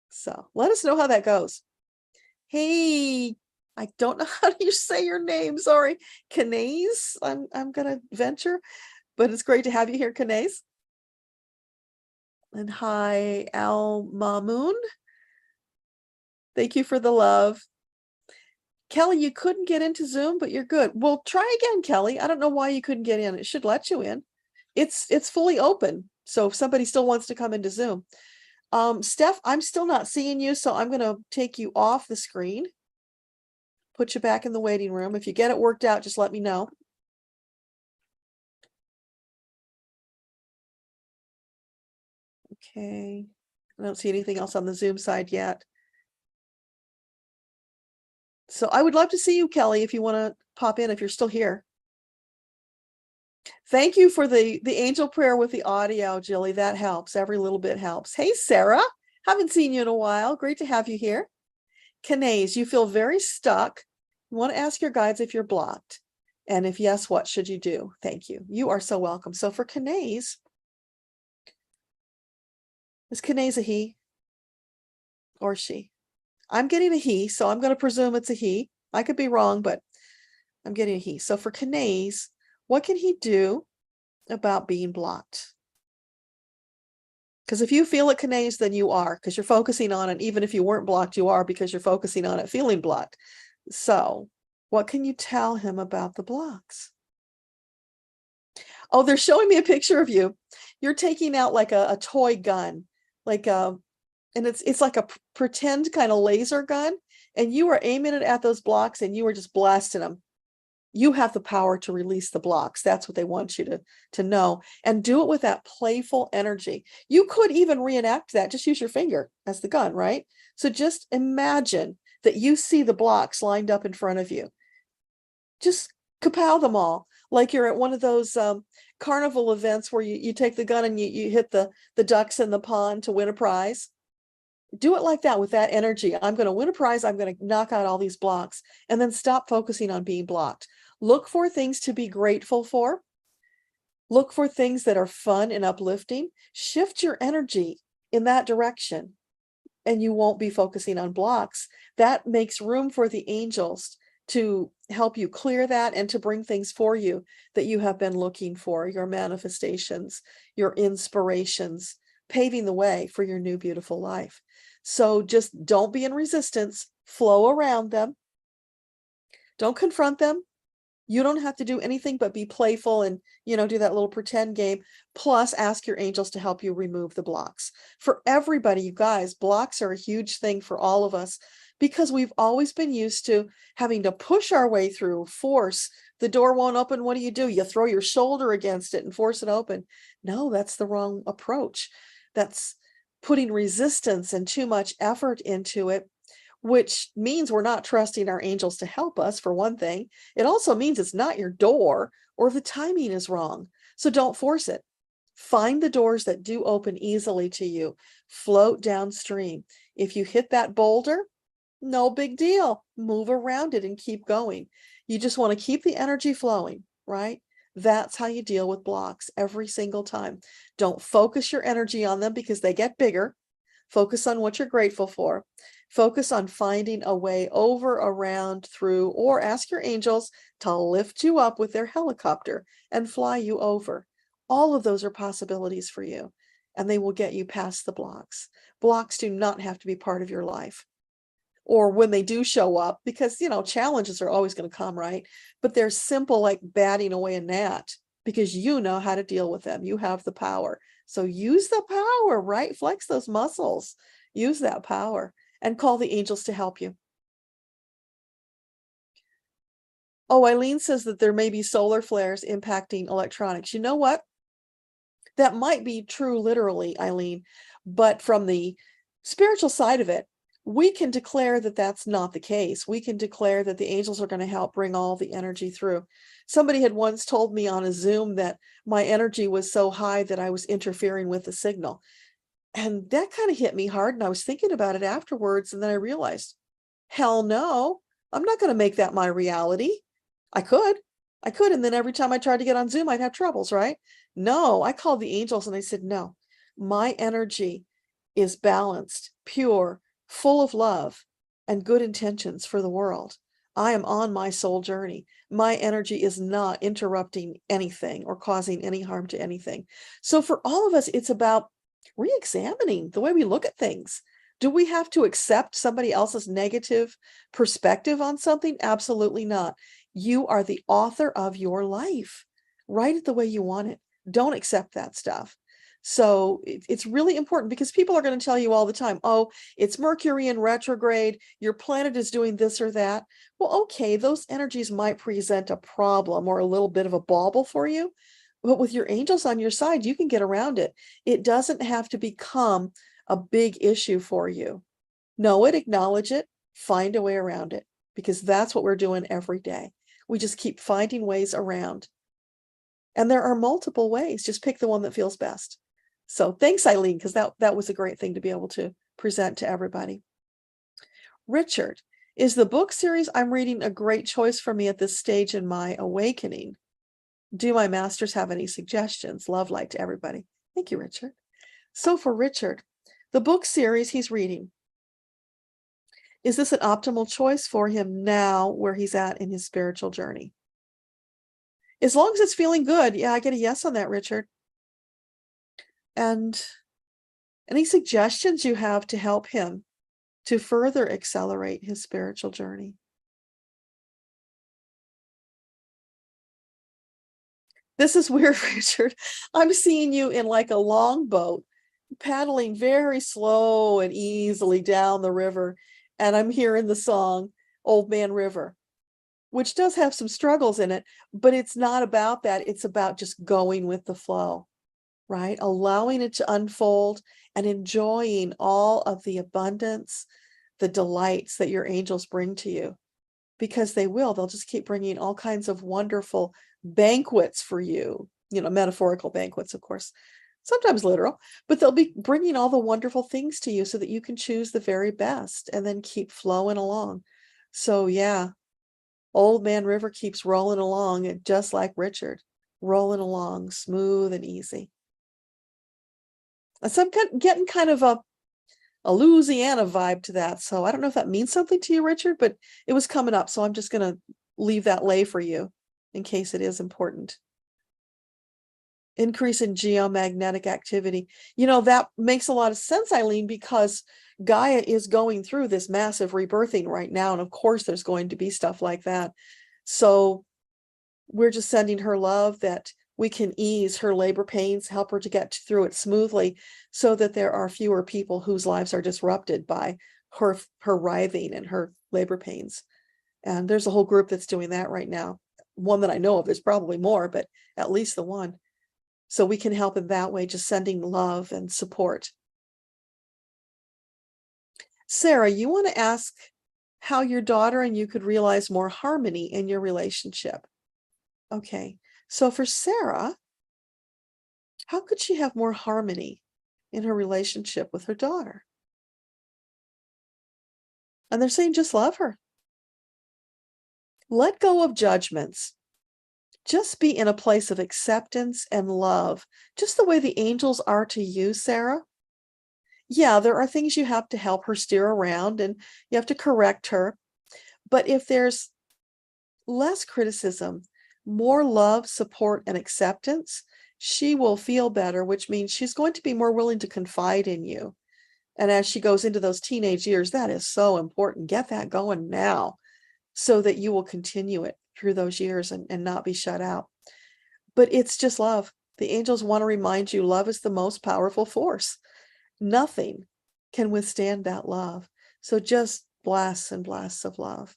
So let us know how that goes. Hey, I don't know how you say your name. Sorry, Kanase. I'm gonna venture, but it's great to have you here, Kanase. And hi, Al Mamoon. Thank you for the love. Kelly, you couldn't get into Zoom, but you're good. Well, try again, Kelly. I don't know why you couldn't get in. It should let you in. It's fully open. So if somebody still wants to come into Zoom. Steph, I'm still not seeing you, so I'm going to take you off the screen. Put you back in the waiting room. If you get it worked out, just let me know. Okay. I don't see anything else on the Zoom side yet. So I would love to see you, Kelly, if you want to pop in, if you're still here. Thank you for the angel prayer with the audio, Jilly. That helps. Every little bit helps. Hey, Sarah. Haven't seen you in a while. Great to have you here. Kanase, you feel very stuck. You want to ask your guides if you're blocked. And if yes, what should you do? Thank you. You are so welcome. So for Kanase, is Kanase a he or she? I'm getting a he, so I'm going to presume it's a he. I could be wrong, but I'm getting a he. So for Kanase, what can he do about being blocked? Because if you feel it, Kanase, then you are, because you're focusing on it. Even if you weren't blocked, you are, because you're focusing on it, feeling blocked. So what can you tell him about the blocks? Oh, they're showing me a picture of you. You're taking out like a toy gun, like and it's like a pretend kind of laser gun, and you are aiming it at those blocks and you are just blasting them. You have the power to release the blocks. That's what they want you to know, and do it with that playful energy. You could even reenact that. Just use your finger as the gun, right? So just imagine that you see the blocks lined up in front of you. Just kapow them all, like you're at one of those carnival events where you take the gun and you hit the ducks in the pond to win a prize. Do it like that with that energy. I'm going to win a prize. I'm going to knock out all these blocks, and then stop focusing on being blocked. Look for things to be grateful for. Look for things that are fun and uplifting. Shift your energy in that direction, and you won't be focusing on blocks. That makes room for the angels to help you clear that and to bring things for you that you have been looking for, your manifestations, your inspirations, paving the way for your new beautiful life. So just don't be in resistance, flow around them. Don't confront them. You don't have to do anything but be playful and, do that little pretend game. Plus, ask your angels to help you remove the blocks. For everybody, you guys, blocks are a huge thing for all of us, because we've always been used to having to push our way through, force. The door won't open. What do? You throw your shoulder against it and force it open. No, that's the wrong approach. That's putting resistance and too much effort into it, which means we're not trusting our angels to help us, for one thing. It also means it's not your door, or the timing is wrong. So don't force it. Find the doors that do open easily to you. Float downstream. If you hit that boulder, no big deal. Move around it and keep going. You just want to keep the energy flowing. right? That's how you deal with blocks every single time. Don't focus your energy on them because they get bigger. Focus on what you're grateful for. Focus on finding a way over, around, through, or ask your angels to lift you up with their helicopter and fly you over. All of those are possibilities for you, and they will get you past the blocks. Blocks do not have to be part of your life. Or when they do show up, because, challenges are always going to come, right? But they're simple, like batting away a gnat, because you know how to deal with them. You have the power. So use the power, right? Flex those muscles. Use that power and call the angels to help you. Oh, Eileen says that there may be solar flares impacting electronics. You know what? That might be true literally, Eileen, but from the spiritual side of it, we can declare that that's not the case. We can declare that the angels are going to help bring all the energy through. Somebody had once told me on a Zoom that my energy was so high that I was interfering with the signal. And that kind of hit me hard. And I was thinking about it afterwards. And then I realized, hell no, I'm not going to make that my reality. I could. And then every time I tried to get on Zoom, I'd have troubles, right? No, I called the angels and I said, no, my energy is balanced, pure, full of love and good intentions for the world. I am on my soul journey. My energy is not interrupting anything or causing any harm to anything. So for all of us, it's about re-examining the way we look at things. Do we have to accept somebody else's negative perspective on something? Absolutely not. You are the author of your life. Write it the way you want it. Don't accept that stuff. So it's really important because people are going to tell you all the time, oh, it's Mercury in retrograde, your planet is doing this or that. Well, okay, those energies might present a problem or a little bit of a bauble for you, but with your angels on your side, you can get around it. It doesn't have to become a big issue for you. Know it, acknowledge it, find a way around it, because that's what we're doing every day. We just keep finding ways around. And there are multiple ways. Just pick the one that feels best. So thanks, Eileen, because that was a great thing to be able to present to everybody. Richard, is the book series I'm reading a great choice for me at this stage in my awakening? Do my masters have any suggestions? Love light to everybody. Thank you, Richard. So for Richard, the book series he's reading, is this an optimal choice for him now where he's at in his spiritual journey? As long as it's feeling good, yeah, I get a yes on that, Richard. And any suggestions you have to help him to further accelerate his spiritual journey? This is weird, Richard. I'm seeing you in like a longboat, paddling very slow and easily down the river. And I'm hearing the song, Old Man River, which does have some struggles in it, but it's not about that. It's about just going with the flow, right? Allowing it to unfold and enjoying all of the abundance, the delights that your angels bring to you, because they will. They'll just keep bringing all kinds of wonderful banquets for you, metaphorical banquets, of course, sometimes literal, but they'll be bringing all the wonderful things to you so that you can choose the very best and then keep flowing along. So yeah, Old Man River keeps rolling along, and just like Richard, rolling along smooth and easy. And so I'm getting kind of a Louisiana vibe to that. So I don't know if that means something to you, Richard, but it was coming up. So I'm just going to leave that lay for you in case it is important. Increase in geomagnetic activity. That makes a lot of sense, Eileen, because Gaia is going through this massive rebirthing right now. And of course, there's going to be stuff like that. So we're just sending her love that we can ease her labor pains, help her to get through it smoothly so that there are fewer people whose lives are disrupted by her writhing and her labor pains. And there's a whole group that's doing that right now. One that I know of, there's probably more, but at least the one. So we can help in that way, just sending love and support. Sarah, you want to ask how your daughter and you could realize more harmony in your relationship. Okay, so for Sarah, how could she have more harmony in her relationship with her daughter? And they're saying, just love her. Let go of judgments. just be in a place of acceptance and love, just the way the angels are to you, Sarah. Yeah, there are things you have to help her steer around and you have to correct her. But if there's less criticism, more love, support, and acceptance, she will feel better, which means she's going to be more willing to confide in you. And as she goes into those teenage years, that is so important. Get that going now so that you will continue it through those years and not be shut out. But it's just love. The angels want to remind you love is the most powerful force. Nothing can withstand that love. So just blasts and blasts of love.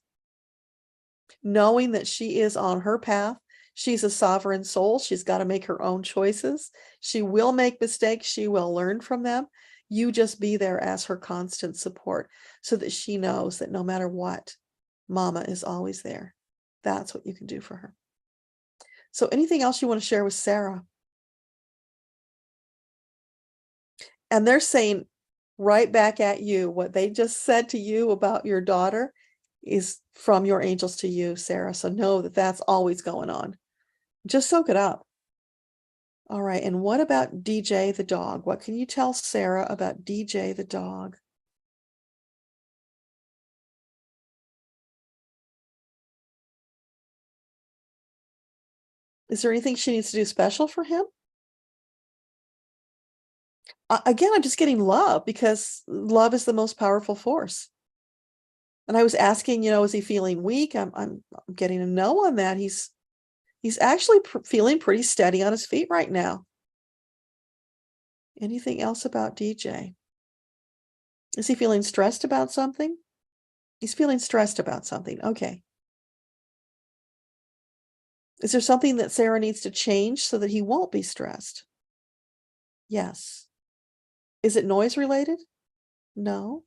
Knowing that she is on her path, she's a sovereign soul. She's got to make her own choices. She will make mistakes. She will learn from them. You just be there as her constant support so that she knows that no matter what, Mama is always there. That's what you can do for her. So anything else you want to share with Sarah? And they're saying right back at you, what they just said to you about your daughter is from your angels to you, Sarah. So know that that's always going on. Just soak it up. All right. And what about DJ the dog? What can you tell Sarah about DJ the dog? Is there anything she needs to do special for him? Again, I'm just getting love because love is the most powerful force. And I was asking, is he feeling weak? I'm getting a no on that. He's actually feeling pretty steady on his feet right now. Anything else about DJ? Is he feeling stressed about something? He's feeling stressed about something. Okay. Is there something that Sarah needs to change so that he won't be stressed? Yes. Is it noise related? No.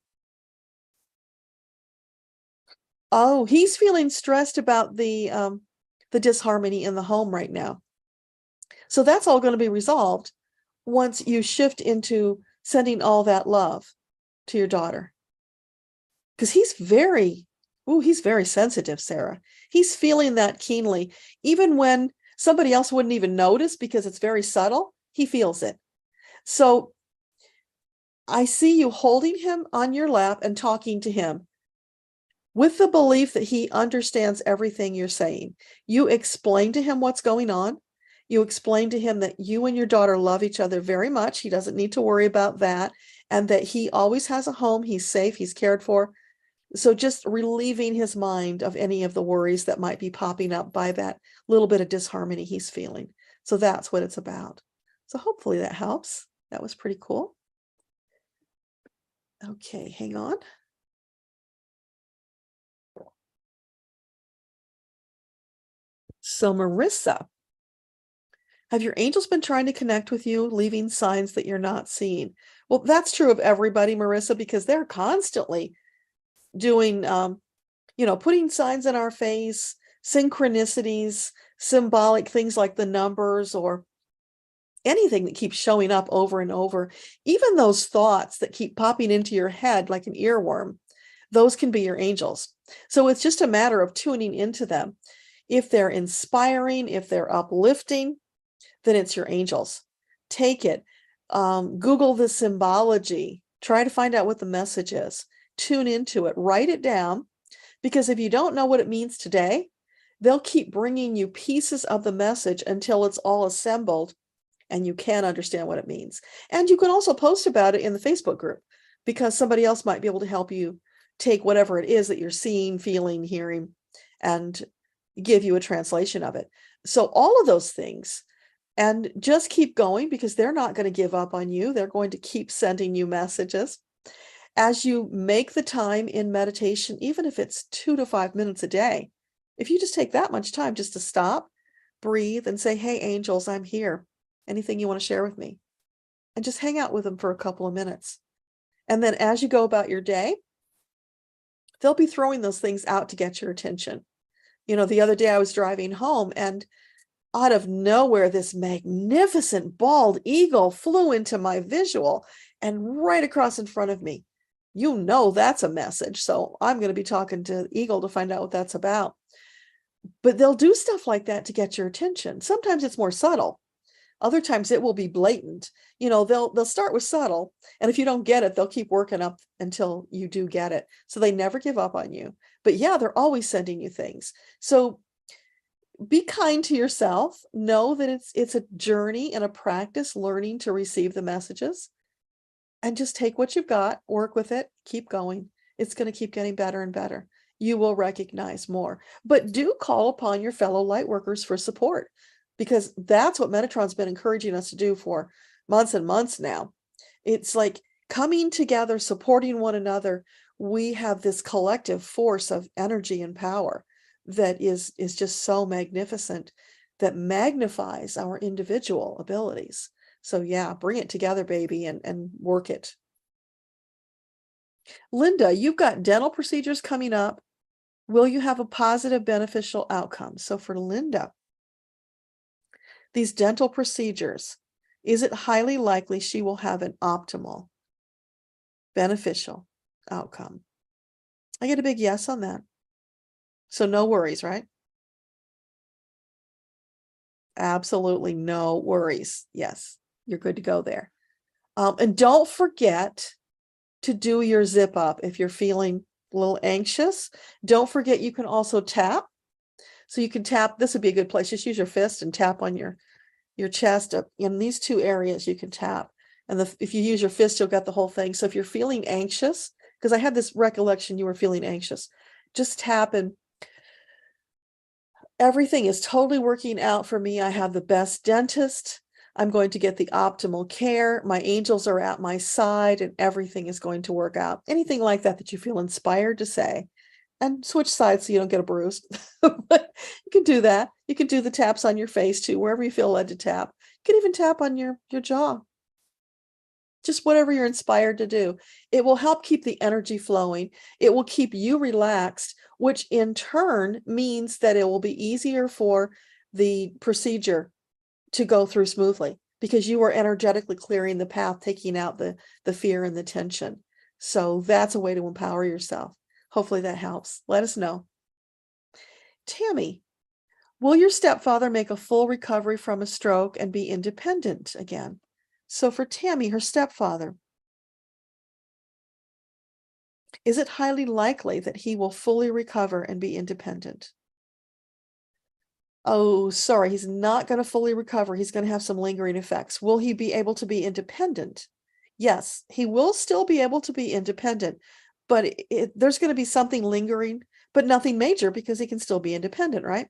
Oh, he's feeling stressed about the disharmony in the home right now. So that's all going to be resolved once you shift into sending all that love to your daughter. Because he's very sensitive, Sarah. He's feeling that keenly. Even when somebody else wouldn't even notice because it's very subtle, he feels it. So I see you holding him on your lap and talking to him with the belief that he understands everything you're saying. You explain to him what's going on. You explain to him that you and your daughter love each other very much. He doesn't need to worry about that. And that he always has a home. He's safe. He's cared for. So just relieving his mind of any of the worries that might be popping up by that little bit of disharmony he's feeling. So that's what it's about. So hopefully that helps. That was pretty cool. Okay, hang on. So Marissa, have your angels been trying to connect with you, leaving signs that you're not seeing? Well, that's true of everybody, Marissa, because they're constantly doing, putting signs in our face, synchronicities, symbolic things like the numbers or anything that keeps showing up over and over. Even those thoughts that keep popping into your head like an earworm, those can be your angels. So it's just a matter of tuning into them. If they're inspiring, if they're uplifting, then it's your angels. Take it. Google the symbology. Try to find out what the message is. Tune into it. Write it down. Because if you don't know what it means today, they'll keep bringing you pieces of the message until it's all assembled and you can understand what it means. And you can also post about it in the Facebook group because somebody else might be able to help you take whatever it is that you're seeing, feeling, hearing, and give you a translation of it. So all of those things, and just keep going because they're not going to give up on you. They're going to keep sending you messages. As you make the time in meditation, even if it's 2 to 5 minutes a day, if you just take that much time just to stop, breathe, and say, hey, angels, I'm here. Anything you want to share with me? And just hang out with them for a couple of minutes. And then as you go about your day, they'll be throwing those things out to get your attention. The other day I was driving home and out of nowhere, this magnificent bald eagle flew into my visual and right across in front of me. That's a message. So I'm going to be talking to the eagle to find out what that's about. But they'll do stuff like that to get your attention. Sometimes it's more subtle. Other times it will be blatant. You know, they'll start with subtle, and if you don't get it, they'll keep working up until you do get it. So they never give up on you. But yeah, they're always sending you things. So be kind to yourself. Know that it's a journey and a practice learning to receive the messages, and just take what you've got, work with it, keep going. It's going to keep getting better and better. You will recognize more, but do call upon your fellow light workers for support, because that's what Metatron's been encouraging us to do for months and months now. It's like coming together, supporting one another. We have this collective force of energy and power that is just so magnificent, that magnifies our individual abilities. So yeah, bring it together, baby, and work it. Linda, you've got dental procedures coming up. Will you have a positive, beneficial outcome? So for Linda, these dental procedures, is it highly likely she will have an optimal, beneficial outcome? I get a big yes on that. So no worries, right? Absolutely no worries. Yes, you're good to go there. And don't forget to do your zip up if you're feeling a little anxious. Don't forget you can also tap. So you can tap, this would be a good place. Just use your fist and tap on your chest. In these two areas you can tap. And if you use your fist, you'll get the whole thing. So if you're feeling anxious, because I had this recollection you were feeling anxious, just tap, and everything is totally working out for me. I have the best dentist. I'm going to get the optimal care. My angels are at my side, and everything is going to work out. Anything like that that you feel inspired to say. And switch sides so you don't get a bruise. But you can do that. You can do the taps on your face too, wherever you feel led to tap. You can even tap on your jaw. Just whatever you're inspired to do. It will help keep the energy flowing. It will keep you relaxed, which in turn means that it will be easier for the procedure to go through smoothly, because you are energetically clearing the path, taking out the fear and the tension. So that's a way to empower yourself. Hopefully that helps. Let us know. Tammy, will your stepfather make a full recovery from a stroke and be independent again? So for Tammy, her stepfather, is it highly likely that he will fully recover and be independent? Oh, sorry, he's not going to fully recover. He's going to have some lingering effects. Will he be able to be independent? Yes, he will still be able to be independent, but there's going to be something lingering, but nothing major, because he can still be independent, right?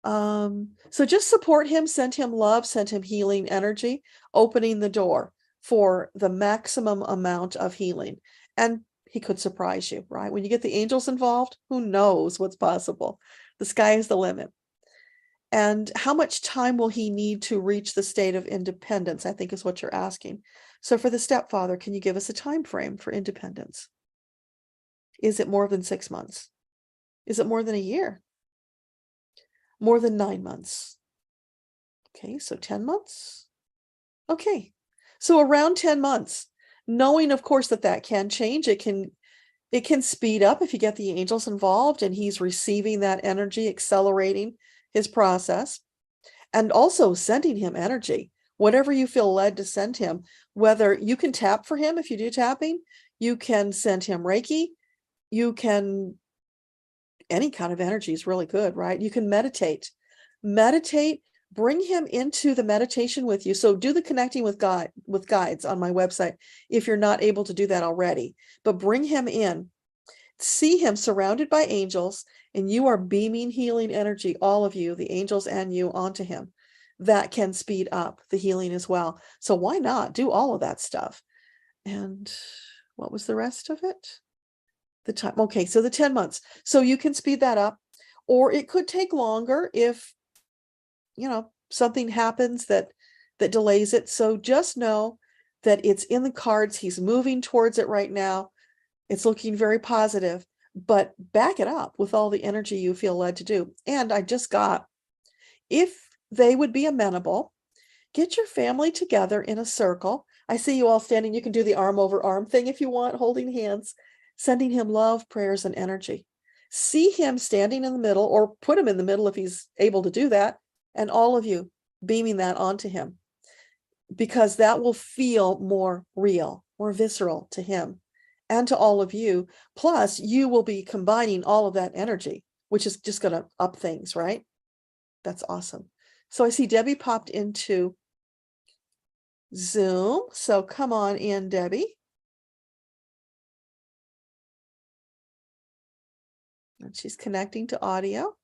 So just support him, send him love, send him healing energy, opening the door for the maximum amount of healing. And he could surprise you, right? When you get the angels involved, who knows what's possible? The sky is the limit. And how much time will he need to reach the state of independence, I think is what you're asking. So for the stepfather, can you give us a time frame for independence? Is it more than 6 months? Is it more than a year? More than 9 months? Okay, so 10 months? Okay, so around 10 months, knowing of course that can change. It can speed up if you get the angels involved and he's receiving that energy, accelerating his process, and also sending him energy, whatever you feel led to send him. Whether you can tap for him, if you do tapping, you can send him Reiki, you can, any kind of energy is really good, right? You can meditate, bring him into the meditation with you. So do the connecting with God, with guides on my website, if you're not able to do that already, but bring him in, see him surrounded by angels, and you are beaming healing energy, all of you, the angels and you, onto him. That can speed up the healing as well. So why not do all of that stuff? And what was the rest of it? The time. Okay, so the 10 months. So you can speed that up, or it could take longer if, something happens that delays it. So just know that it's in the cards. He's moving towards it right now. It's looking very positive, but back it up with all the energy you feel led to do. And I just got, if they would be amenable, get your family together in a circle. I see you all standing. You can do the arm over arm thing if you want, holding hands, sending him love, prayers, and energy. See him standing in the middle, or put him in the middle if he's able to do that, and all of you beaming that onto him, because that will feel more real, more visceral to him and to all of you. Plus, you will be combining all of that energy, which is just going to up things, right? That's awesome. So I see Debbie popped into Zoom. So come on in, Debbie. And she's connecting to audio.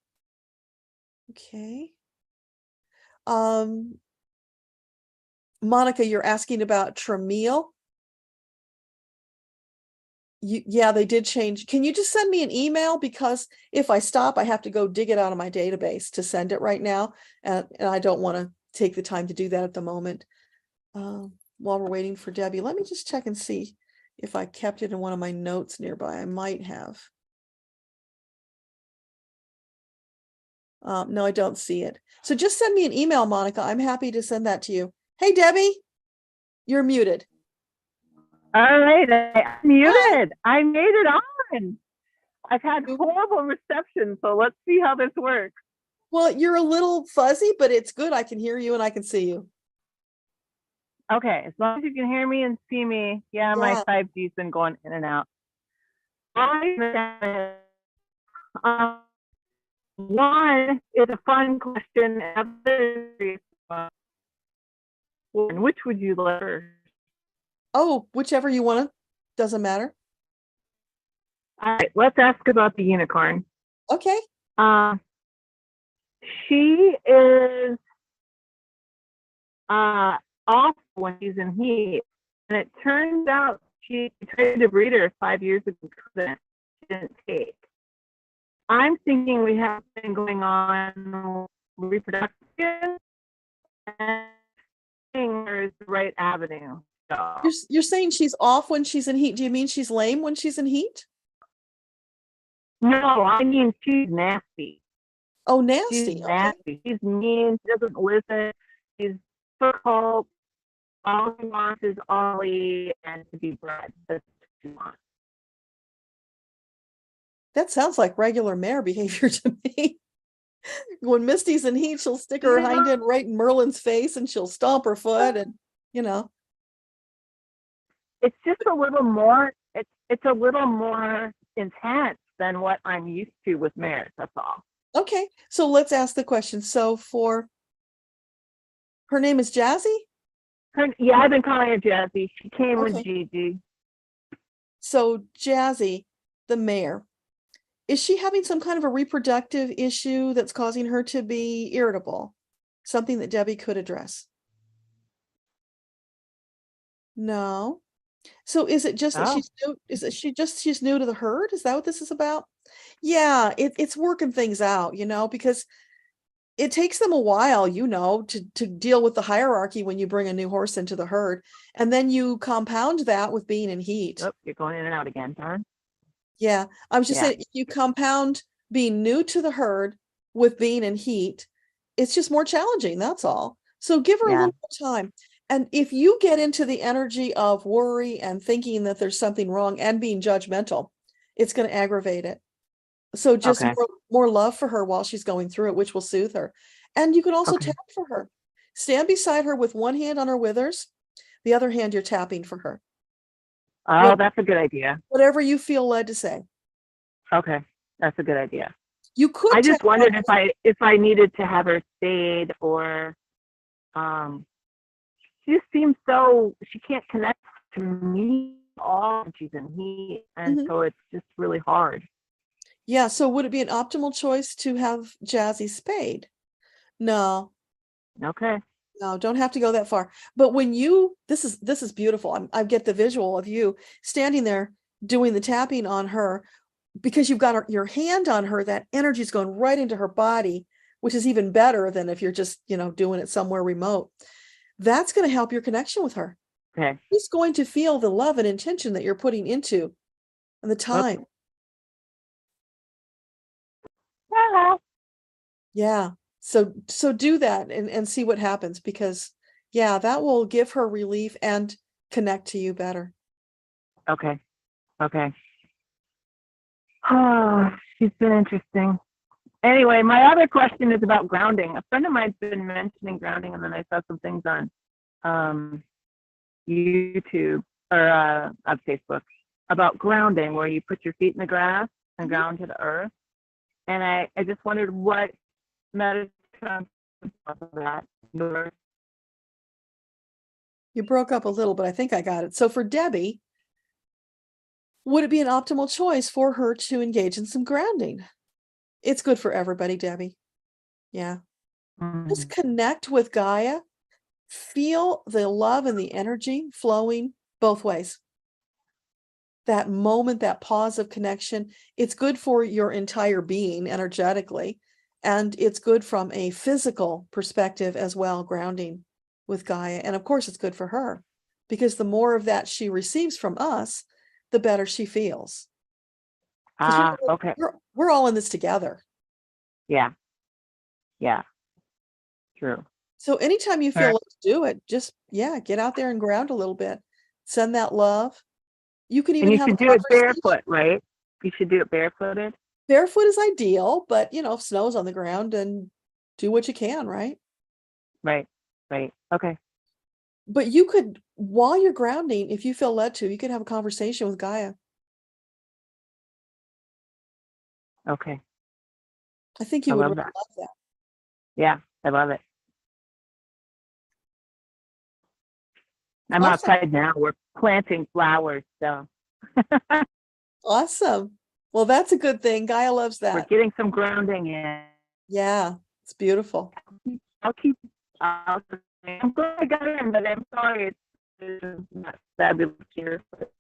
Okay. Monica, you're asking about Tramiel. Yeah, they did change. Can you just send me an email? Because if I stop, I have to go dig it out of my database to send it right now. And I don't want to take the time to do that at the moment. While we're waiting for Debbie, let me just check and see if I kept it in one of my notes nearby. I might have. No, I don't see it. So just send me an email, Monica. I'm happy to send that to you. Hey, Debbie, you're muted. All right, I'm muted. I made it on. I've had horrible reception, so let's see how this works. Well, you're a little fuzzy, but it's good. I can hear you and I can see you. Okay, as long as you can hear me and see me. Yeah, my 5G's been going in and out. One is a fun question. Which would you like first? Oh, whichever you want to. Doesn't matter. All right, let's ask about the unicorn. Okay. She is off when she's in heat, and it turns out she tried to breed her 5 years ago. She didn't take. I'm thinking we have been going on reproduction, and there's the right avenue. So. You're saying she's off when she's in heat. Do you mean she's lame when she's in heat? No, I mean she's nasty. Oh, nasty. She's nasty. She's mean. She doesn't listen. She's difficult. All she wants is Ollie and to be bred. That's what she wants. That sounds like regular mare behavior to me. When Misty's in heat, she'll stick her hind end right in Merlin's face and she'll stomp her foot, and you know. It's just a little more. It's a little more intense than what I'm used to with mares. That's all. Okay, so let's ask the question. So for her name is Jazzy? Yeah, I've been calling her Jazzy. She came with Gigi. So Jazzy, the mare, is she having some kind of a reproductive issue that's causing her to be irritable? Something that Debbie could address? No. So is it just that she's new? Is it she's new to the herd? Is that what this is about? Yeah, it's working things out, you know, because it takes them a while, you know, to deal with the hierarchy when you bring a new horse into the herd. And then you compound that with being in heat. Oh, you're going in and out again, darn. Yeah, I was just saying, if you compound being new to the herd with being in heat, it's just more challenging, that's all. So give her a little more time. And if you get into the energy of worry and thinking that there's something wrong and being judgmental, it's going to aggravate it. So just more love for her while she's going through it, which will soothe her. And you can also tap for her. Stand beside her with one hand on her withers, the other hand you're tapping for her. Oh, that's a good idea. Whatever you feel led to say. Okay, that's a good idea. You could. I just wondered if I needed to have her spayed or, she just seems so, she can't connect to me at all when she's in heat, and so it's just really hard. Yeah. So would it be an optimal choice to have Jazzy spayed? No. Okay. No, don't have to go that far. But when this is beautiful. I get the visual of you standing there doing the tapping on her, because you've got your hand on her. That energy is going right into her body, which is even better than if you're just, you know, doing it somewhere remote. That's going to help your connection with her. Okay. She's going to feel the love and intention that you're putting into and the time. Hello. Yeah. So do that and see what happens, because that will give her relief and connect to you better. Okay. she's been interesting. Anyway, my other question is about grounding. A friend of mine's been mentioning grounding, and then I saw some things on YouTube or on Facebook about grounding, where you put your feet in the grass and ground to the earth. And I just wondered what meditation of that. You broke up a little, but I think I got it. So for Debbie, would it be an optimal choice for her to engage in some grounding? It's good for everybody, Debbie. Yeah. Just connect with Gaia. Feel the love and the energy flowing both ways. That moment, that pause of connection, it's good for your entire being energetically. And it's good from a physical perspective as well, grounding with Gaia. And of course, it's good for her, because the more of that she receives from us, the better she feels. Okay. We're all in this together. Yeah. Yeah. True. So anytime you feel Alright. like to do it, just, get out there and ground a little bit. Send that love. You can even And you have a should do it conversation. barefoot, right? You should do it barefooted. Barefoot is ideal, but if snow's on the ground, and do what you can, right? Right. Okay. But you could, while you're grounding, if you feel led to, you could have a conversation with Gaia. Okay. I think you I would love really that. love that. Yeah, I love it. I'm Awesome. outside now. We're planting flowers, so Awesome. Well, that's a good thing. Gaia loves we're that. getting some grounding in. Yeah, it's beautiful. I'm glad I got in, but I'm sorry it's not fabulous here. But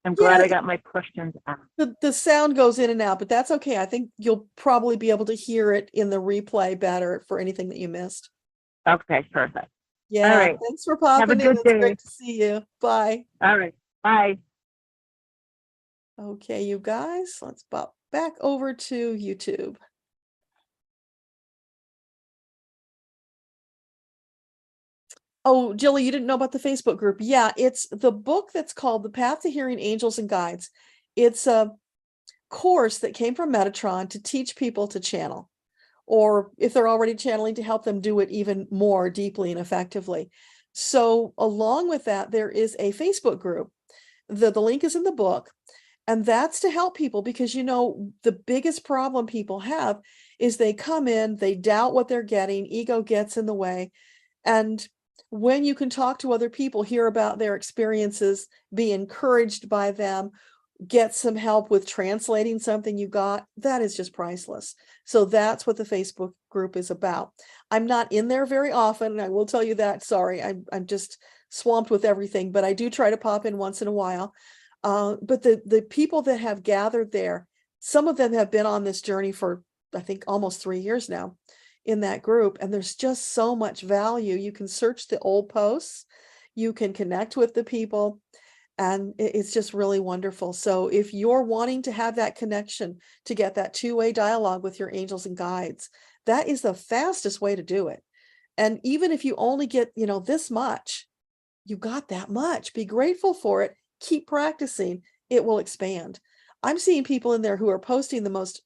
I'm glad I got my questions asked. The sound goes in and out, but that's okay. I think you'll probably be able to hear it in the replay better for anything that you missed. Okay, perfect. Yeah, All right. thanks for Have a popping in. good It's day. great to see you. Bye. All right. Bye. Okay, you guys, let's pop back over to YouTube. Oh, Jilly, you didn't know about the Facebook group. Yeah, it's the book that's called The Path to Hearing Angels and Guides. It's a course that came from Metatron to teach people to channel, or if they're already channeling, to help them do it even more deeply and effectively. So along with that, there is a Facebook group. The link is in the book, and that's to help people, because the biggest problem people have is they come in, they doubt what they're getting, ego gets in the way. And when you can talk to other people, hear about their experiences, be encouraged by them, get some help with translating something you got, that is just priceless. So that's what the Facebook group is about. I'm not in there very often, I will tell you that. Sorry, I'm just swamped with everything, but I do try to pop in once in a while. But the people that have gathered there, some of them have been on this journey for, I think, almost 3 years now in that group. And there's just so much value. You can search the old posts, you can connect with the people, and it's just really wonderful. So if you're wanting to have that connection, to get that two-way dialogue with your angels and guides, that is the fastest way to do it. And even if you only get, this much, you got that much. Be grateful for it. Keep practicing. It will expand. I'm seeing people in there who are posting the most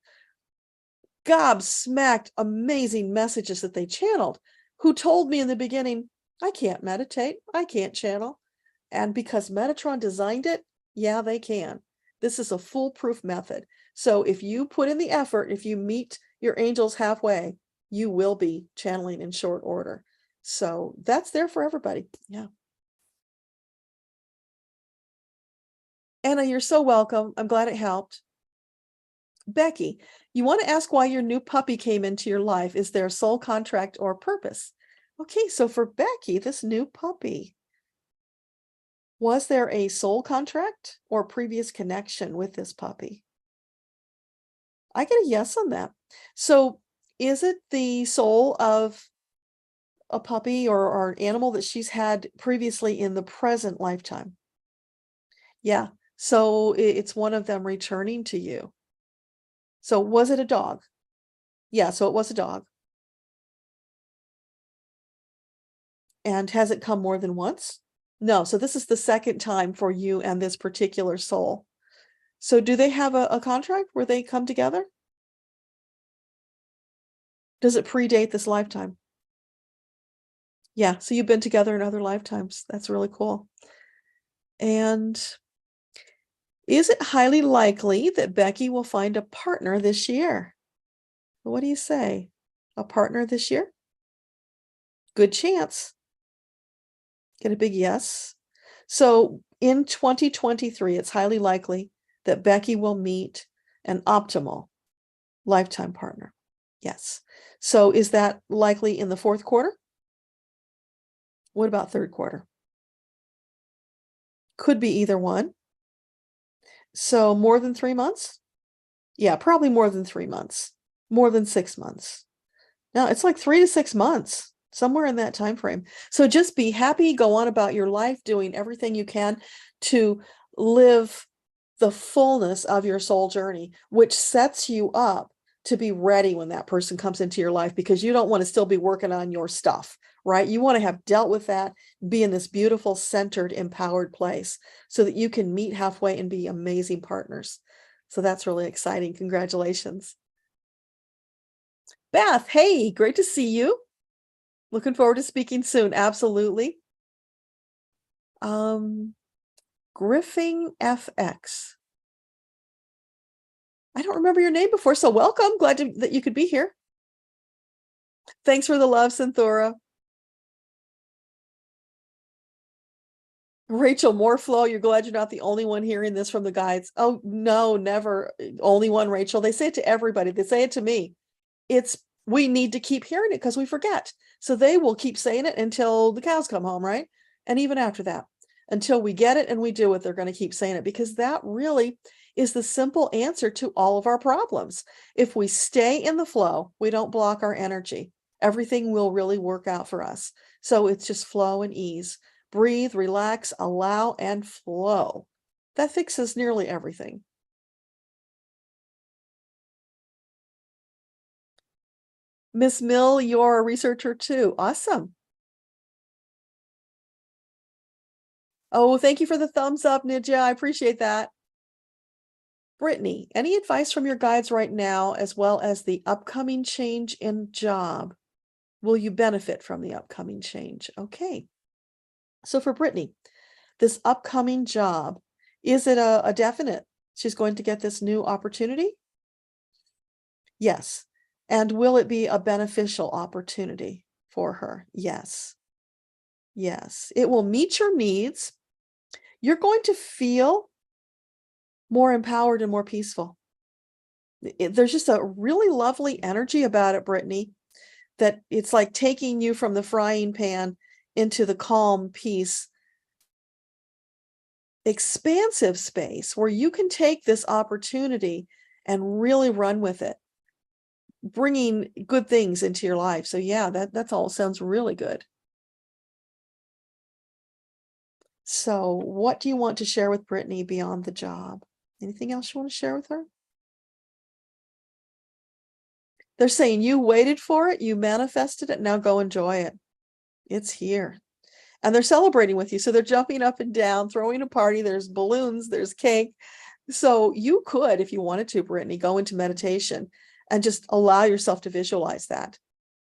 gobsmacked, amazing messages that they channeled, who told me in the beginning, I can't meditate, I can't channel. And because Metatron designed it, yeah, they can. This is a foolproof method. So if you put in the effort, if you meet your angels halfway, you will be channeling in short order. So that's there for everybody. Yeah. Anna, you're so welcome. I'm glad it helped. Becky, you want to ask why your new puppy came into your life. Is there a soul contract or purpose? Okay, so for Becky, this new puppy, was there a soul contract or previous connection with this puppy? I get a yes on that. So is it the soul of a puppy or an animal that she's had previously in the present lifetime? Yeah, so it's one of them returning to you. So was it a dog? Yeah, so it was a dog. And has it come more than once? No, so this is the second time for you and this particular soul. So do they have a contract where they come together? Does it predate this lifetime? Yeah, so you've been together in other lifetimes. That's really cool. And is it highly likely that Becky will find a partner this year? What do you say? A partner this year? Good chance. Get a big yes. So in 2023, it's highly likely that Becky will meet an optimal lifetime partner. Yes. So is that likely in the fourth quarter? What about third quarter? Could be either one. So more than 3 months? Yeah, probably more than 3 months. More than 6 months. Now it's like 3 to 6 months, somewhere in that time frame. So just be happy, go on about your life, doing everything you can to live the fullness of your soul journey, which sets you up to be ready when that person comes into your life, because you don't want to still be working on your stuff, right? You want to have dealt with that, be in this beautiful, centered, empowered place so that you can meet halfway and be amazing partners. So that's really exciting. Congratulations. Beth, hey, great to see you. Looking forward to speaking soon. Absolutely. Griffing FX. I don't remember your name before, so welcome. Glad that you could be here. Thanks for the love, Synthora. Rachel Moreflow, you're glad you're not the only one hearing this from the guides. Oh, no, never. Only one, Rachel. They say it to everybody. They say it to me. We need to keep hearing it because we forget. So they will keep saying it until the cows come home, right? And even after that, until we get it and we do it, they're going to keep saying it, because that really is the simple answer to all of our problems. If we stay in the flow, we don't block our energy, everything will really work out for us. So it's just flow and ease. Breathe, relax, allow, and flow. That fixes nearly everything. Miss Mill, you're a researcher too. Awesome. Oh, thank you for the thumbs up, Nidja. I appreciate that. Brittany, any advice from your guides right now, as well as the upcoming change in job? Will you benefit from the upcoming change? Okay. So for Brittany, this upcoming job, is it a definite? She's going to get this new opportunity? Yes. And will it be a beneficial opportunity for her? Yes. Yes. It will meet your needs. You're going to feel more empowered and more peaceful. There's just a really lovely energy about it, Brittany, that it's like taking you from the frying pan into the calm, peace, expansive space where you can take this opportunity and really run with it, bringing good things into your life. So yeah, that's all sounds really good. So what do you want to share with Brittany beyond the job? Anything else you want to share with her? They're saying you waited for it, you manifested it, now go enjoy it. It's here. And they're celebrating with you. So they're jumping up and down, throwing a party. There's balloons, there's cake. So you could, if you wanted to, Brittany, go into meditation and just allow yourself to visualize that.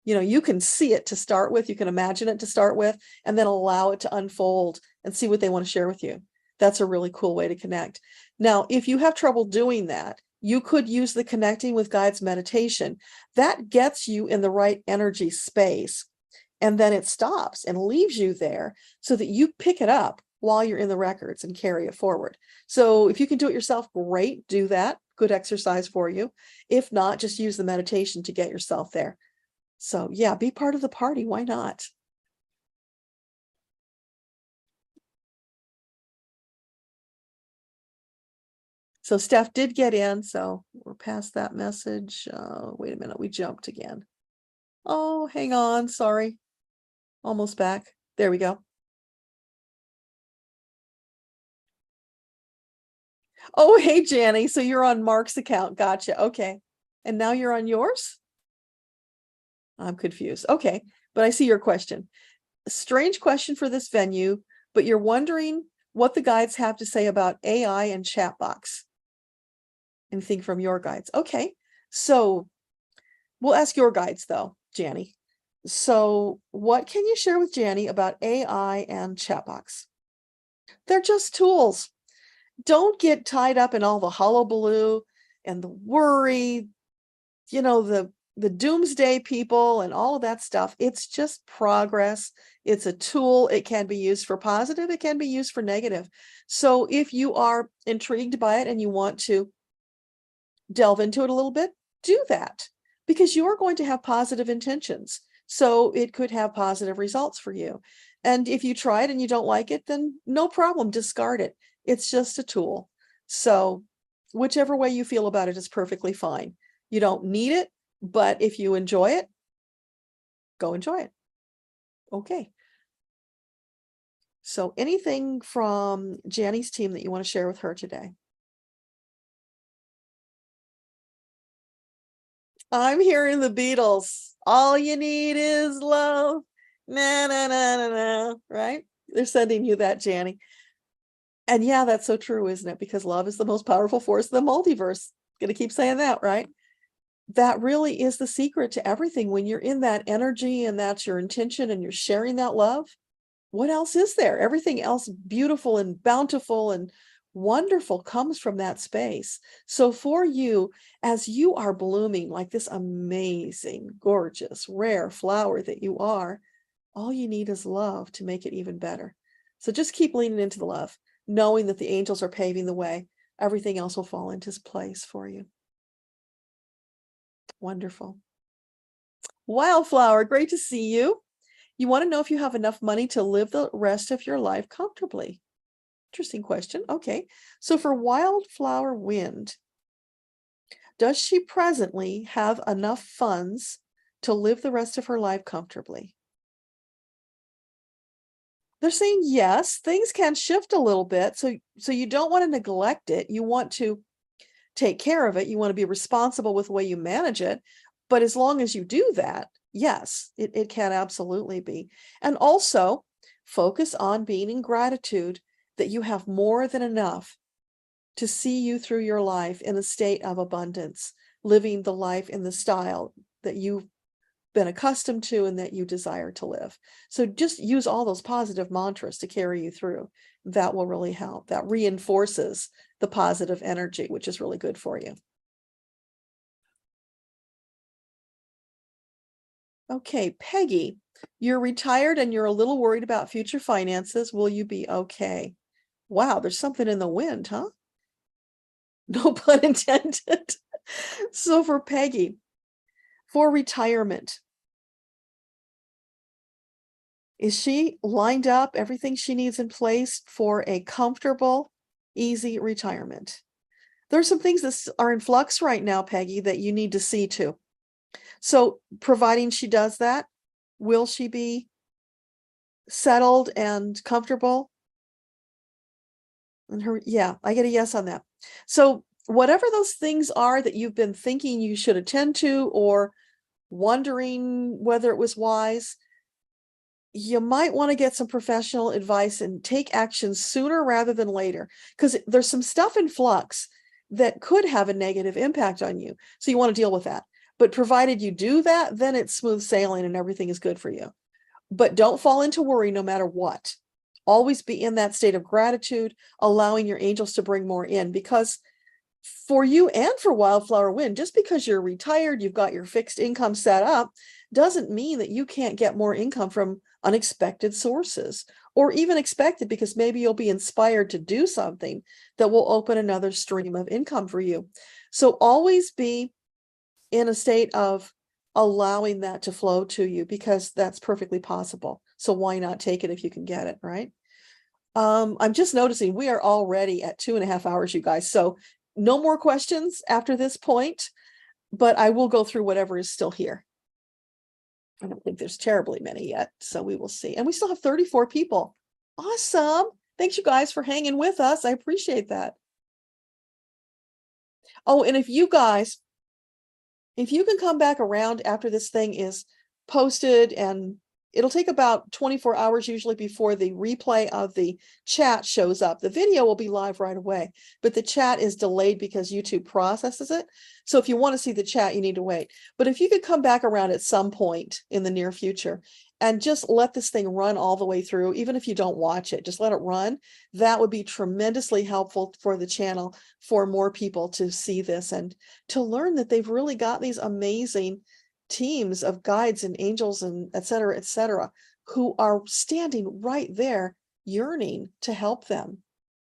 You know, you can see it to start with, you can imagine it to start with, and then allow it to unfold and see what they want to share with you. That's a really cool way to connect. Now, if you have trouble doing that, you could use the connecting with guides meditation. That gets you in the right energy space. And then it stops and leaves you there so that you pick it up while you're in the records and carry it forward. So if you can do it yourself, great, do that. Good exercise for you. If not, just use the meditation to get yourself there. So yeah, be part of the party. Why not? So Steph did get in, so we're past that message. Wait a minute, we jumped again. Oh, hang on, sorry. Almost back. There we go. Oh, hey, Janny. So you're on Mark's account. Gotcha. Okay. And now you're on yours? I'm confused. Okay. But I see your question. A strange question for this venue, but you're wondering what the guides have to say about AI and chat box. Anything from your guides? Okay. So we'll ask your guides though, Janny. So what can you share with Janny about AI and chatbox? They're just tools. Don't get tied up in all the hullabaloo and the worry, the doomsday people and all of that stuff. It's just progress. It's a tool. It can be used for positive. It can be used for negative. So if you are intrigued by it and you want to delve into it a little bit, do that, because you are going to have positive intentions. So it could have positive results for you. And if you try it and you don't like it, then no problem, discard it. It's just a tool. So whichever way you feel about it is perfectly fine. You don't need it, but if you enjoy it, go enjoy it. Okay. So anything from Janny's team that you want to share with her today? I'm hearing the Beatles. All you need is love. Na na na na na. Right? They're sending you that, Janny. And yeah, that's so true, isn't it? Because love is the most powerful force in the multiverse. Gonna keep saying that, right? That really is the secret to everything. When you're in that energy and that's your intention and you're sharing that love, what else is there? Everything else beautiful and bountiful and wonderful comes from that space. So for you, as you are blooming like this amazing, gorgeous, rare flower that you are, all you need is love to make it even better. So just keep leaning into the love, knowing that the angels are paving the way. Everything else will fall into place for you. Wonderful. Wildflower, great to see you. You want to know if you have enough money to live the rest of your life comfortably. Interesting question. Okay. So for Wildflower Wind, does she presently have enough funds to live the rest of her life comfortably? They're saying yes, things can shift a little bit. So you don't want to neglect it. You want to take care of it. You want to be responsible with the way you manage it. But as long as you do that, yes, it can absolutely be. And also focus on being in gratitude that you have more than enough to see you through your life in a state of abundance, living the life in the style that you've been accustomed to and that you desire to live. So just use all those positive mantras to carry you through. That will really help. That reinforces the positive energy, which is really good for you. Okay, Peggy, you're retired and you're a little worried about future finances. Will you be okay? Wow, there's something in the wind, huh? No pun intended. So for Peggy, for retirement, is she lined up, everything she needs in place for a comfortable, easy retirement? There's some things that are in flux right now, Peggy, that you need to see to. So providing she does that, will she be settled and comfortable? And her, yeah, I get a yes on that. So whatever those things are that you've been thinking you should attend to or wondering whether it was wise, you might want to get some professional advice and take action sooner rather than later, because there's some stuff in flux that could have a negative impact on you. So you want to deal with that. But provided you do that, then it's smooth sailing and everything is good for you. But don't fall into worry no matter what. Always be in that state of gratitude, allowing your angels to bring more in, because for you and for Wildflower Wind, just because you're retired, you've got your fixed income set up, doesn't mean that you can't get more income from unexpected sources, or even expected, because maybe you'll be inspired to do something that will open another stream of income for you. So always be in a state of allowing that to flow to you, because that's perfectly possible. So why not take it if you can get it, right? I'm just noticing we are already at 2.5 hours, you guys. So no more questions after this point, but I will go through whatever is still here. I don't think there's terribly many yet, so we will see. And we still have 34 people. Awesome. Thanks you guys for hanging with us. I appreciate that. Oh, and if you can come back around after this thing is posted and it'll take about 24 hours usually before the replay of the chat shows up. The video will be live right away, but the chat is delayed because YouTube processes it. So if you want to see the chat, you need to wait. But if you could come back around at some point in the near future and just let this thing run all the way through, even if you don't watch it, just let it run. That would be tremendously helpful for the channel, for more people to see this and to learn that they've really got these amazing teams of guides and angels and et cetera, who are standing right there yearning to help them.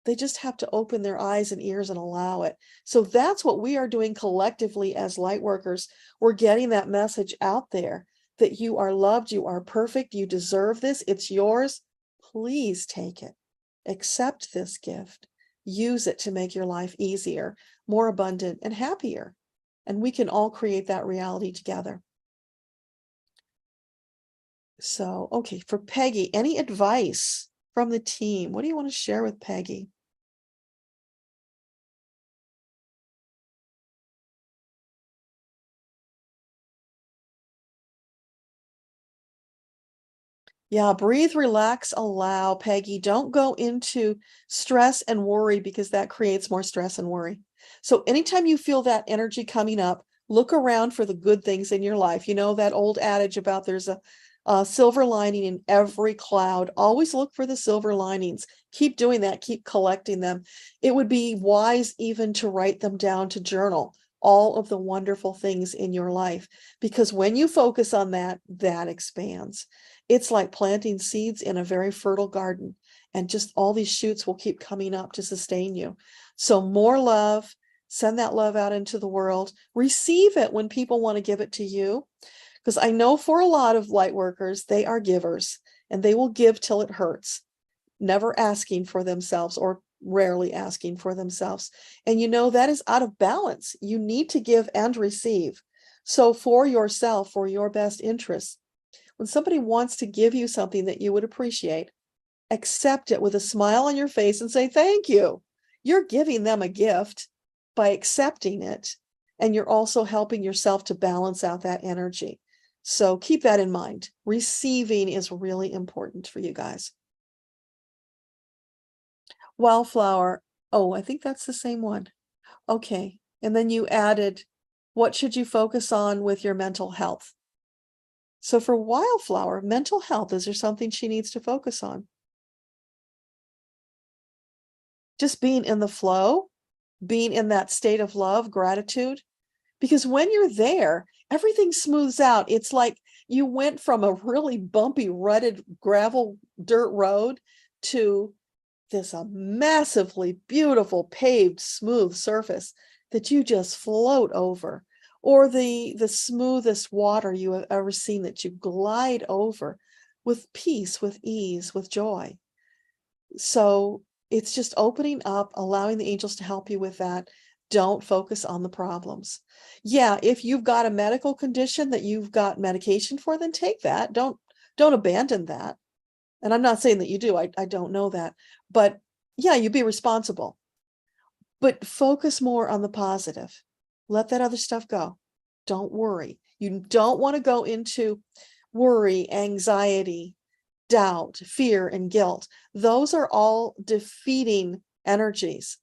They just have to open their eyes and ears and allow it. So that's what we are doing collectively as light workers. We're getting that message out there that you are loved, you are perfect, you deserve this, it's yours. Please take it. Accept this gift. Use it to make your life easier, more abundant, and happier. And we can all create that reality together. So, okay, for Peggy, any advice from the team? What do you want to share with Peggy? Yeah, breathe, relax, allow, Peggy. Don't go into stress and worry because that creates more stress and worry. So anytime you feel that energy coming up, look around for the good things in your life. You know that old adage about there's a silver lining in every cloud. Always look for the silver linings. Keep doing that. Keep collecting them. It would be wise even to write them down, to journal all of the wonderful things in your life, because when you focus on that, that expands. It's like planting seeds in a very fertile garden, and just all these shoots will keep coming up to sustain you. So more love, send that love out into the world, receive it when people want to give it to you. Because I know for a lot of light workers, they are givers and they will give till it hurts, never asking for themselves or rarely asking for themselves. And you know, that is out of balance. You need to give and receive. So for yourself, for your best interests, when somebody wants to give you something that you would appreciate, accept it with a smile on your face and say, thank you. You're giving them a gift by accepting it. And you're also helping yourself to balance out that energy. So keep that in mind. Receiving is really important for you guys. Wildflower. Oh, I think that's the same one. Okay. And then you added, what should you focus on with your mental health? So for Wildflower, mental health, is there something she needs to focus on? Just being in the flow, being in that state of love, gratitude. Because when you're there, everything smooths out. It's like you went from a really bumpy, rutted gravel dirt road to this massively beautiful paved smooth surface that you just float over, or the smoothest water you have ever seen that you glide over with peace, with ease, with joy. So it's just opening up, allowing the angels to help you with that. Don't focus on the problems. Yeah, if you've got a medical condition that you've got medication for, then take that. Don't abandon that. And I'm not saying that you do. I don't know that. But yeah, you be responsible. But focus more on the positive. Let that other stuff go. Don't worry. You don't want to go into worry, anxiety, doubt, fear, and guilt. Those are all defeating energies.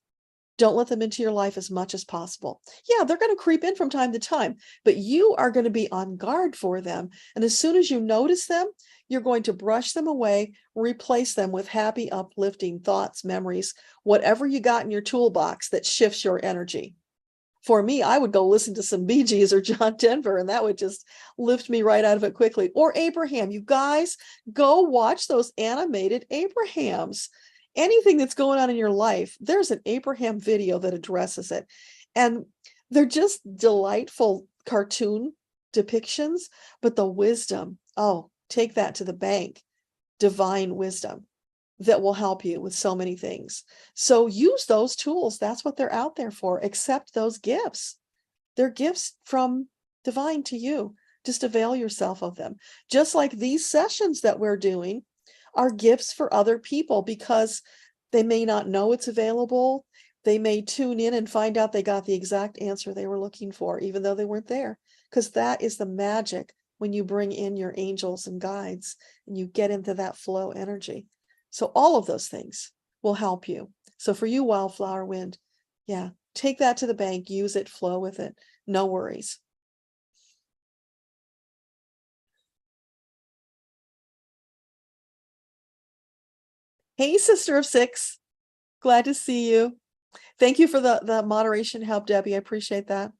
Don't let them into your life as much as possible. Yeah, they're going to creep in from time to time, but you are going to be on guard for them. And as soon as you notice them, you're going to brush them away, replace them with happy, uplifting thoughts, memories, whatever you got in your toolbox that shifts your energy. For me, I would go listen to some Bee Gees or John Denver, and that would just lift me right out of it quickly. Or Abraham. You guys, go watch those animated Abrahams. Anything that's going on in your life, there's an Abraham video that addresses it. And they're just delightful cartoon depictions, but the wisdom, oh, take that to the bank. Divine wisdom that will help you with so many things. So use those tools. That's what they're out there for. Accept those gifts. They're gifts from divine to you. Just avail yourself of them. Just like these sessions that we're doing are gifts for other people, because they may not know it's available. They may tune in and find out they got the exact answer they were looking for, even though they weren't there, because that is the magic when you bring in your angels and guides and you get into that flow energy. So all of those things will help you. So for you, Wildflower Wind, yeah, take that to the bank, use it, flow with it. No worries. Hey, Sister of Six. Glad to see you. Thank you for the moderation help, Debbie. I appreciate that.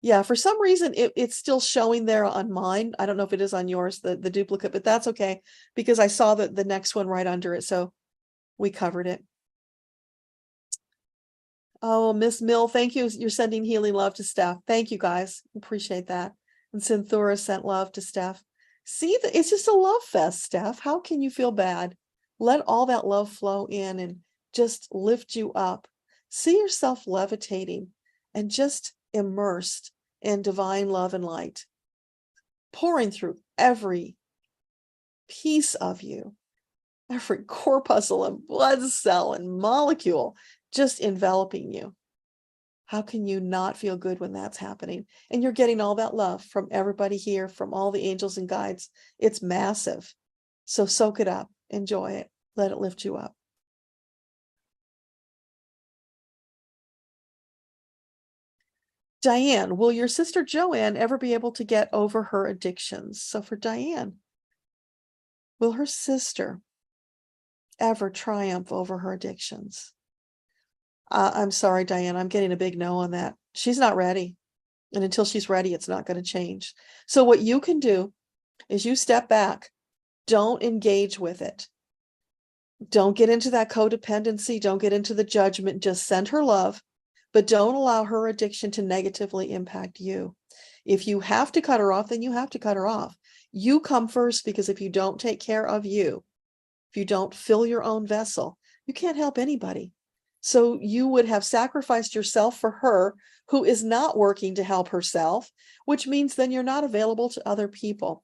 Yeah, for some reason, it's still showing there on mine. I don't know if it is on yours, the duplicate, but that's okay, because I saw the next one right under it. So we covered it. Oh, Miss Mill, thank you. You're sending healing love to Steph. Thank you, guys. Appreciate that. And Synthura sent love to Steph. See, it's just a love fest, Steph. How can you feel bad? Let all that love flow in and just lift you up. See yourself levitating and just immersed in divine love and light, pouring through every piece of you, every corpuscle and blood cell and molecule, just enveloping you. How can you not feel good when that's happening? And you're getting all that love from everybody here, from all the angels and guides. It's massive. So soak it up, enjoy it, let it lift you up. Diane, will your sister Joanne ever be able to get over her addictions? So for Diane, will her sister ever triumph over her addictions? I'm sorry, Diane, I'm getting a big no on that. She's not ready. And until she's ready, it's not going to change. So what you can do is you step back. Don't engage with it. Don't get into that codependency. Don't get into the judgment. Just send her love, but don't allow her addiction to negatively impact you. If you have to cut her off, then you have to cut her off. You come first, because if you don't take care of you, if you don't fill your own vessel, you can't help anybody. So you would have sacrificed yourself for her, who is not working to help herself, which means then you're not available to other people.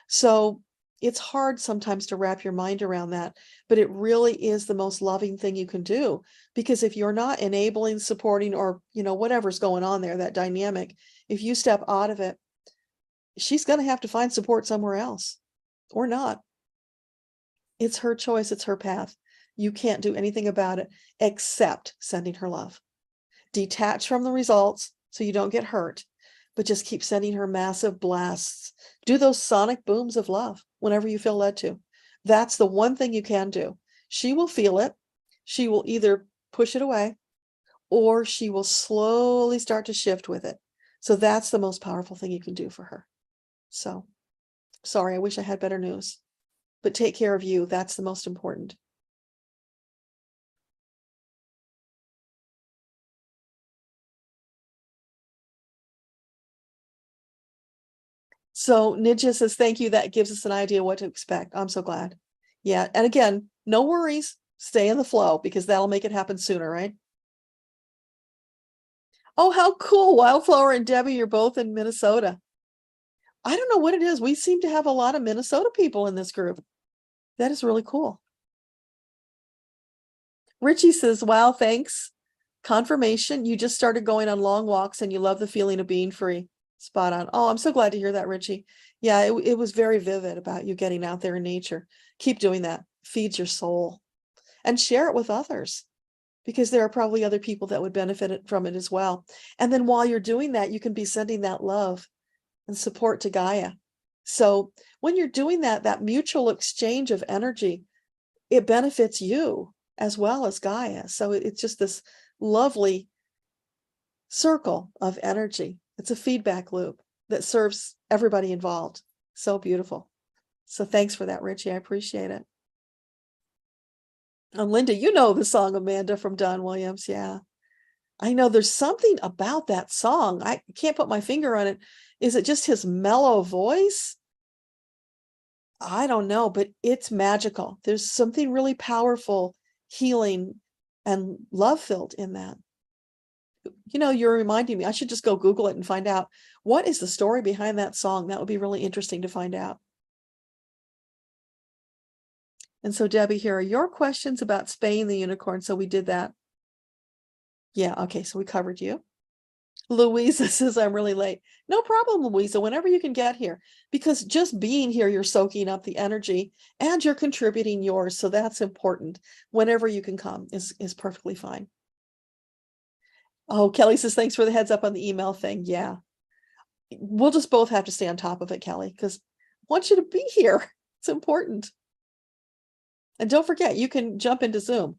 So it's hard sometimes to wrap your mind around that, but it really is the most loving thing you can do, because if you're not enabling, supporting, or, whatever's going on there, that dynamic, if you step out of it, she's going to have to find support somewhere else or not. It's her choice. It's her path. You can't do anything about it except sending her love. Detach from the results so you don't get hurt, but just keep sending her massive blasts. Do those sonic booms of love whenever you feel led to. That's the one thing you can do. She will feel it. She will either push it away or she will slowly start to shift with it. So that's the most powerful thing you can do for her. So sorry, I wish I had better news, but take care of you. That's the most important. So Ninja says, thank you. That gives us an idea what to expect. I'm so glad. Yeah. And again, no worries. Stay in the flow, because that'll make it happen sooner, right? Oh, how cool. Wildflower and Debbie, you're both in Minnesota. I don't know what it is. We seem to have a lot of Minnesota people in this group. That is really cool. Richie says, wow, thanks. Confirmation. You just started going on long walks and you love the feeling of being free. Spot on. Oh, I'm so glad to hear that, Richie. Yeah, it was very vivid about you getting out there in nature. Keep doing that. Feeds your soul. And share it with others, because there are probably other people that would benefit from it as well. And then while you're doing that, you can be sending that love and support to Gaia. So when you're doing that, that mutual exchange of energy, it benefits you as well as Gaia. So it's just this lovely circle of energy. It's a feedback loop that serves everybody involved. So beautiful. So thanks for that, Richie. I appreciate it. And Linda, you know the song Amanda from Don Williams. Yeah, I know there's something about that song. I can't put my finger on it. Is it just his mellow voice? I don't know, but it's magical. There's something really powerful, healing, and love-filled in that. You're reminding me, I should just go Google it and find out what is the story behind that song. That would be really interesting to find out. And so, Debbie, here are your questions about spaying the unicorn. So we did that. Yeah, okay, so we covered you. Louisa says, I'm really late. No problem, Louisa, whenever you can get here, because just being here, you're soaking up the energy and you're contributing yours. So that's important. Whenever you can come is perfectly fine. Oh, Kelly says, thanks for the heads up on the email thing. Yeah. We'll just both have to stay on top of it, Kelly, because I want you to be here. It's important. And don't forget, you can jump into Zoom.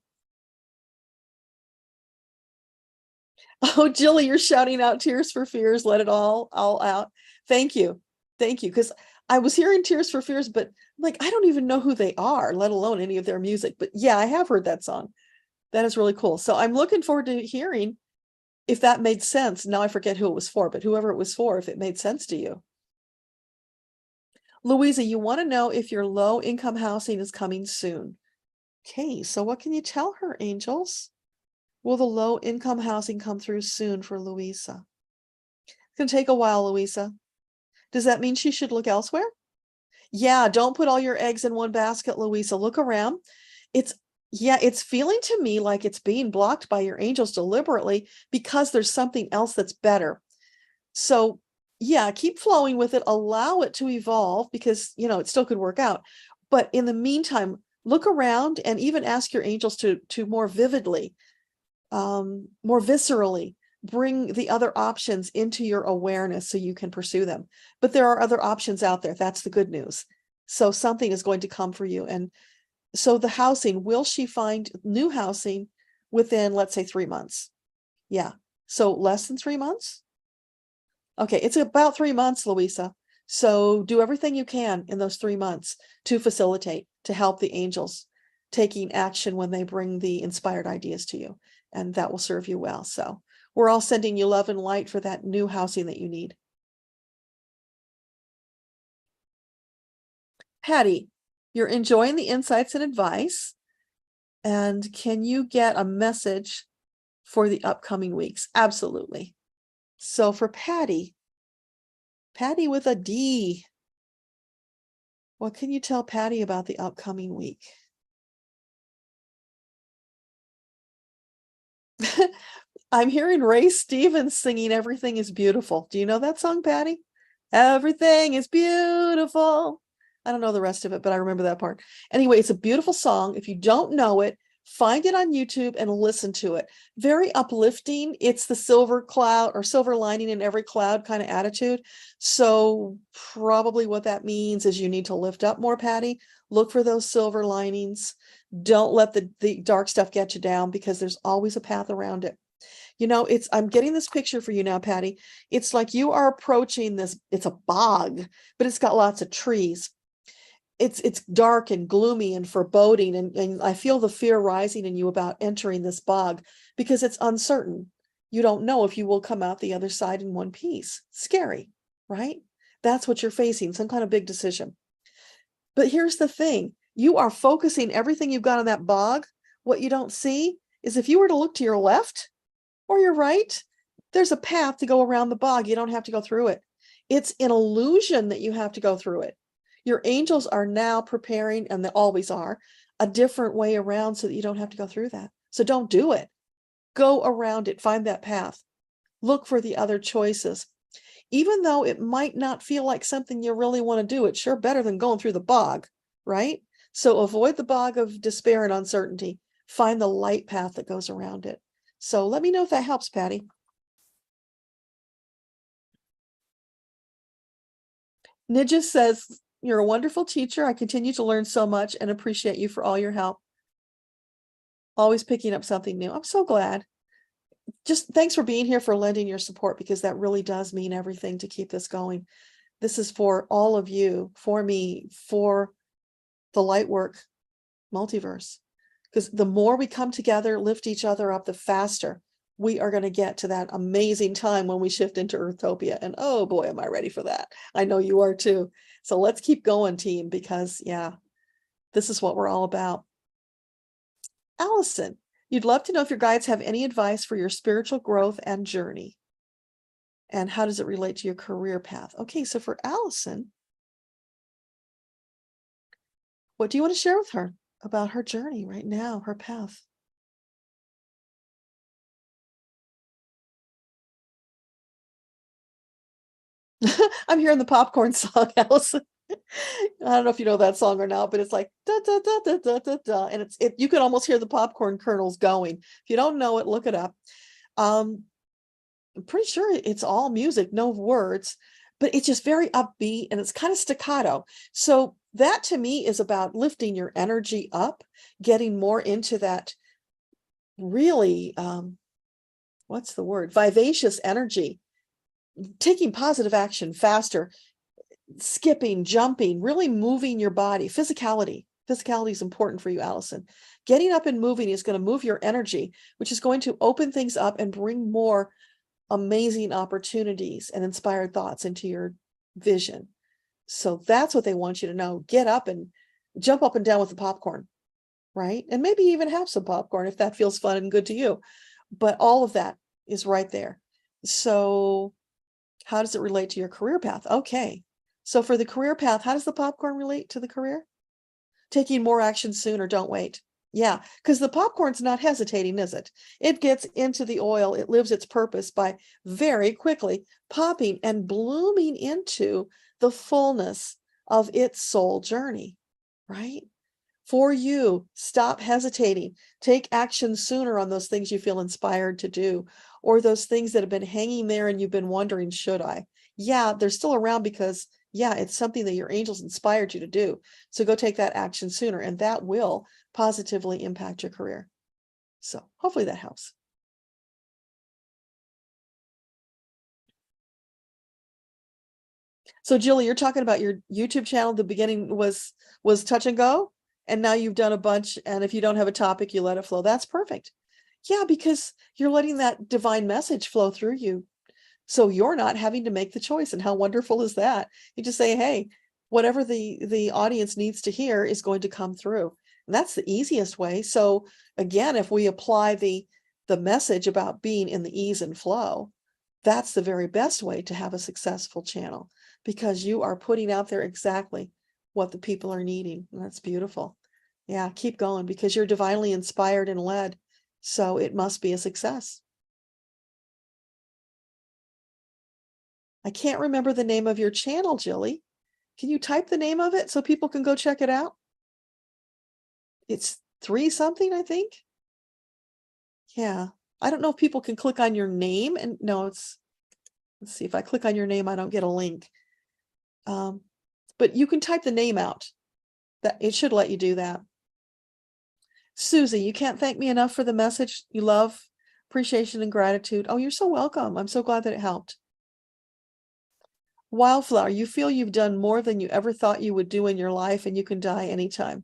Oh, Jilly, you're shouting out Tears for Fears. Let it all out. Thank you. Thank you. Because I was hearing Tears for Fears, but like, I don't even know who they are, let alone any of their music. But yeah, I have heard that song. That is really cool. So I'm looking forward to hearing if that made sense. Now I forget who it was for, but whoever it was for, if it made sense to you. Louisa, you want to know if your low income housing is coming soon. Okay, so what can you tell her, angels? Will the low income housing come through soon for Louisa? It's going to take a while, Louisa. Does that mean she should look elsewhere? Yeah, don't put all your eggs in one basket, Louisa. Look around. It's feeling to me like it's being blocked by your angels deliberately because there's something else that's better. So yeah, keep flowing with it. Allow it to evolve because, it still could work out. But in the meantime, look around and even ask your angels to more vividly, more viscerally bring the other options into your awareness so you can pursue them. But there are other options out there. That's the good news. So something is going to come for you. And so the housing, will she find new housing within, let's say, 3 months? Yeah. So less than 3 months? Okay. It's about 3 months, Louisa. So do everything you can in those 3 months to facilitate, to help the angels taking action when they bring the inspired ideas to you. And that will serve you well. So we're all sending you love and light for that new housing that you need. Patty, you're enjoying the insights and advice. And can you get a message for the upcoming weeks? Absolutely. So for Patty with a D, what can you tell Patty about the upcoming week? I'm hearing Ray Stevens singing Everything is Beautiful. Do you know that song, Patty? Everything is beautiful. I don't know the rest of it, but I remember that part. Anyway, it's a beautiful song. If you don't know it, find it on YouTube and listen to it. Very uplifting. It's the silver cloud or silver lining in every cloud kind of attitude. So probably what that means is you need to lift up more, Patty. Look for those silver linings. Don't let the dark stuff get you down because there's always a path around it. I'm getting this picture for you now, Patty. It's like you are approaching this, it's a bog, but it's got lots of trees. It's dark and gloomy and foreboding. And I feel the fear rising in you about entering this bog because it's uncertain. You don't know if you will come out the other side in one piece. Scary, right? That's what you're facing, some kind of big decision. But here's the thing. You are focusing everything you've got on that bog. What you don't see is if you were to look to your left or your right, there's a path to go around the bog. You don't have to go through it. It's an illusion that you have to go through it. Your angels are now preparing, and they always are, a different way around so that you don't have to go through that. So don't do it. Go around it. Find that path. Look for the other choices. Even though it might not feel like something you really want to do, it's sure better than going through the bog, right? So avoid the bog of despair and uncertainty. Find the light path that goes around it. So let me know if that helps, Patty. Nijis says, you're a wonderful teacher. I continue to learn so much and appreciate you for all your help. Always picking up something new. I'm so glad. Just thanks for being here, for lending your support, because that really does mean everything to keep this going. This is for all of you, for me, for the Lightwork multiverse. Because the more we come together, lift each other up, the faster we are going to get to that amazing time when we shift into Earthopia. And oh boy, am I ready for that. I know you are too. So let's keep going, team, because yeah, this is what we're all about. Allison, you'd love to know if your guides have any advice for your spiritual growth and journey. And how does it relate to your career path? Okay, so for Allison, what do you want to share with her about her journey right now, her path? I'm hearing the popcorn song, Allison. I don't know if you know that song or not, but it's like da da da da da da da, and you can almost hear the popcorn kernels going. If you don't know it, look it up. I'm pretty sure it's all music, no words, but it's just very upbeat and it's kind of staccato. So that to me is about lifting your energy up, getting more into that really, what's the word? Vivacious energy, taking positive action faster, skipping, jumping, really moving your body. Physicality is important for you, Allison. Getting up and moving is going to move your energy, which is going to open things up and bring more amazing opportunities and inspired thoughts into your vision. So that's what they want you to know. Get up and jump up and down with the popcorn, right? And maybe even have some popcorn if that feels fun and good to you. But all of that is right there. So how does it relate to your career path? Okay. So for the career path, how does the popcorn relate to the career? Taking more action sooner, don't wait. Yeah, because the popcorn's not hesitating, is it? It gets into the oil. It lives its purpose by very quickly popping and blooming into the fullness of its soul journey, right? For you, stop hesitating. Take action sooner on those things you feel inspired to do, or those things that have been hanging there and you've been wondering, should I? Yeah, they're still around because, yeah, it's something that your angels inspired you to do. So go take that action sooner, and that will positively impact your career. So hopefully that helps. So Julie, you're talking about your YouTube channel. The beginning was touch and go, and now you've done a bunch. And if you don't have a topic, you let it flow. That's perfect. Yeah, because you're letting that divine message flow through you. So you're not having to make the choice. And how wonderful is that? You just say, hey, whatever the audience needs to hear is going to come through. And that's the easiest way. So again, if we apply the message about being in the ease and flow, that's the very best way to have a successful channel, because you are putting out there exactly what the people are needing. And that's beautiful. Yeah, keep going, because you're divinely inspired and led. So it must be a success. I can't remember the name of your channel, Jilly. Can you type the name of it so people can go check it out? It's 3 something, I think. Yeah. I don't know if people can click on your name, and no, let's see, if I click on your name, I don't get a link. But you can type the name out. That it should let you do that. Susie, you can't thank me enough for the message. You love, appreciation, and gratitude. Oh, you're so welcome. I'm so glad that it helped. Wildflower, you feel you've done more than you ever thought you would do in your life, and you can die anytime.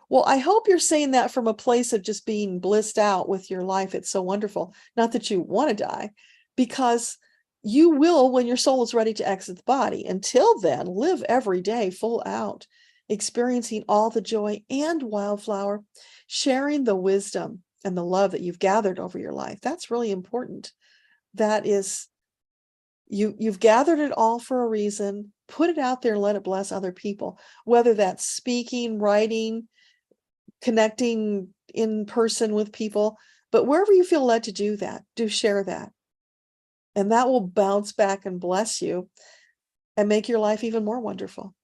Well, I hope you're saying that from a place of just being blissed out with your life. It's so wonderful. Not that you want to die, because you will when your soul is ready to exit the body. Until then, live every day full out, experiencing all the joy, and Wildflower, sharing the wisdom and the love that you've gathered over your life. That's really important. That is, you've gathered it all for a reason. Put it out there and let it bless other people, whether that's speaking, writing, connecting in person with people, but wherever you feel led to do that, do share that. And that will bounce back and bless you and make your life even more wonderful.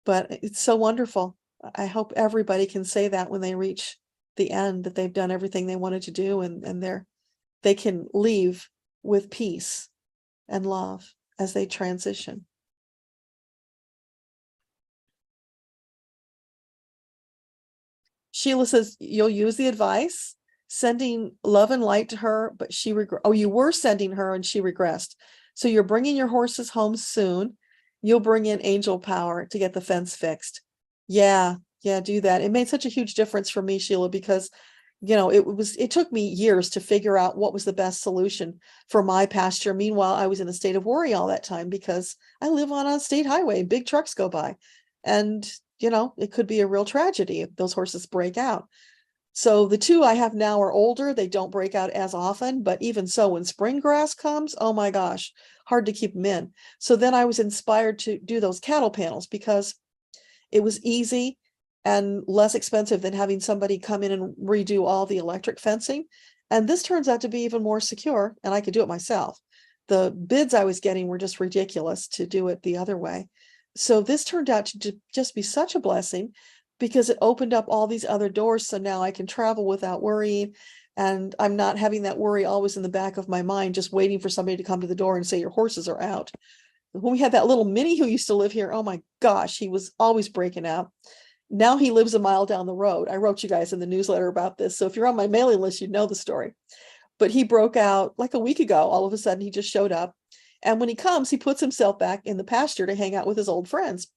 But it's so wonderful. I hope everybody can say that when they reach the end, that they've done everything they wanted to do, and they can leave with peace and love as they transition. Sheila says, you'll use the advice, sending love and light to her, but she you were sending her and she regressed. So you're bringing your horses home soon. You'll bring in angel power to get the fence fixed. Yeah, do that. It made such a huge difference for me, Sheila, because it took me years to figure out what was the best solution for my pasture. Meanwhile, I was in a state of worry all that time because I live on a state highway, big trucks go by, and it could be a real tragedy if those horses break out. So the 2 I have now are older. They don't break out as often, but even so, when spring grass comes, oh my gosh, hard to keep them in. So then I was inspired to do those cattle panels because it was easy and less expensive than having somebody come in and redo all the electric fencing. And this turns out to be even more secure, and I could do it myself. The bids I was getting were just ridiculous to do it the other way. So this turned out to just be such a blessing because it opened up all these other doors. So now I can travel without worrying. And I'm not having that worry always in the back of my mind, just waiting for somebody to come to the door and say, your horses are out. When we had that little mini who used to live here, oh my gosh, he was always breaking out. Now he lives a mile down the road. I wrote you guys in the newsletter about this. So if you're on my mailing list, you'd know the story. But he broke out like a week ago. All of a sudden, he just showed up. And when he comes, he puts himself back in the pasture to hang out with his old friends.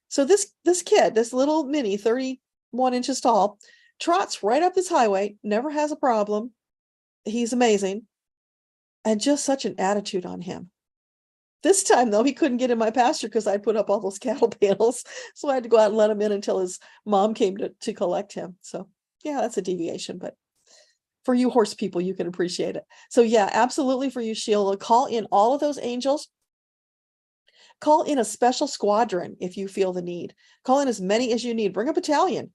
So this kid, this little mini, 31 inches tall, trots right up this highway, never has a problem. He's amazing. And just such an attitude on him. This time, though, he couldn't get in my pasture because I put up all those cattle panels. So I had to go out and let him in until his mom came to collect him. So yeah, that's a deviation, but for you horse people, you can appreciate it. So yeah, absolutely for you, Sheila, call in all of those angels. Call in a special squadron if you feel the need. Call in as many as you need. Bring a battalion,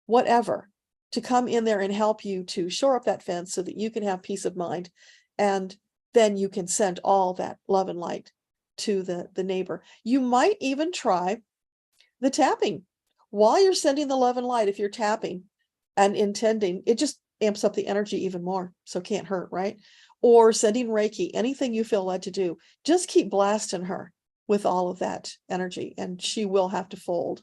whatever, to come in there and help you to shore up that fence so that you can have peace of mind. And then you can send all that love and light to the neighbor. You might even try the tapping while you're sending the love and light. If you're tapping and intending, it just amps up the energy even more. So can't hurt, right? Or sending Reiki, anything you feel led to do, just keep blasting her with all of that energy and she will have to fold.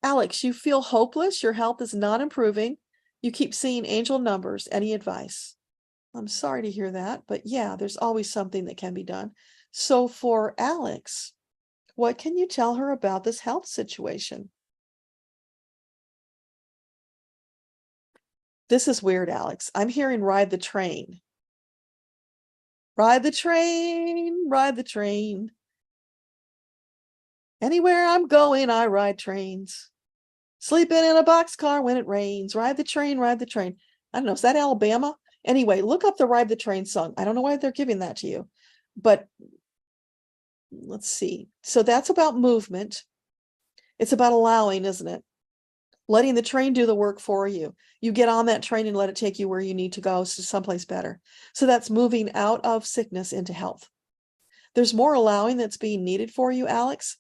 Alex, you feel hopeless. Your health is not improving. You keep seeing angel numbers. Any advice? I'm sorry to hear that, but yeah, there's always something that can be done. So for Alex, what can you tell her about this health situation? This is weird, Alex. I'm hearing ride the train. Ride the train, ride the train. Anywhere I'm going, I ride trains. Sleeping in a boxcar when it rains. Ride the train, ride the train. I don't know, is that Alabama? Anyway, look up the Ride the Train song. I don't know why they're giving that to you, but let's see. So that's about movement. It's about allowing, isn't it? Letting the train do the work for you. You get on that train and let it take you where you need to go, to someplace better. So that's moving out of sickness into health. There's more allowing that's being needed for you, Alex.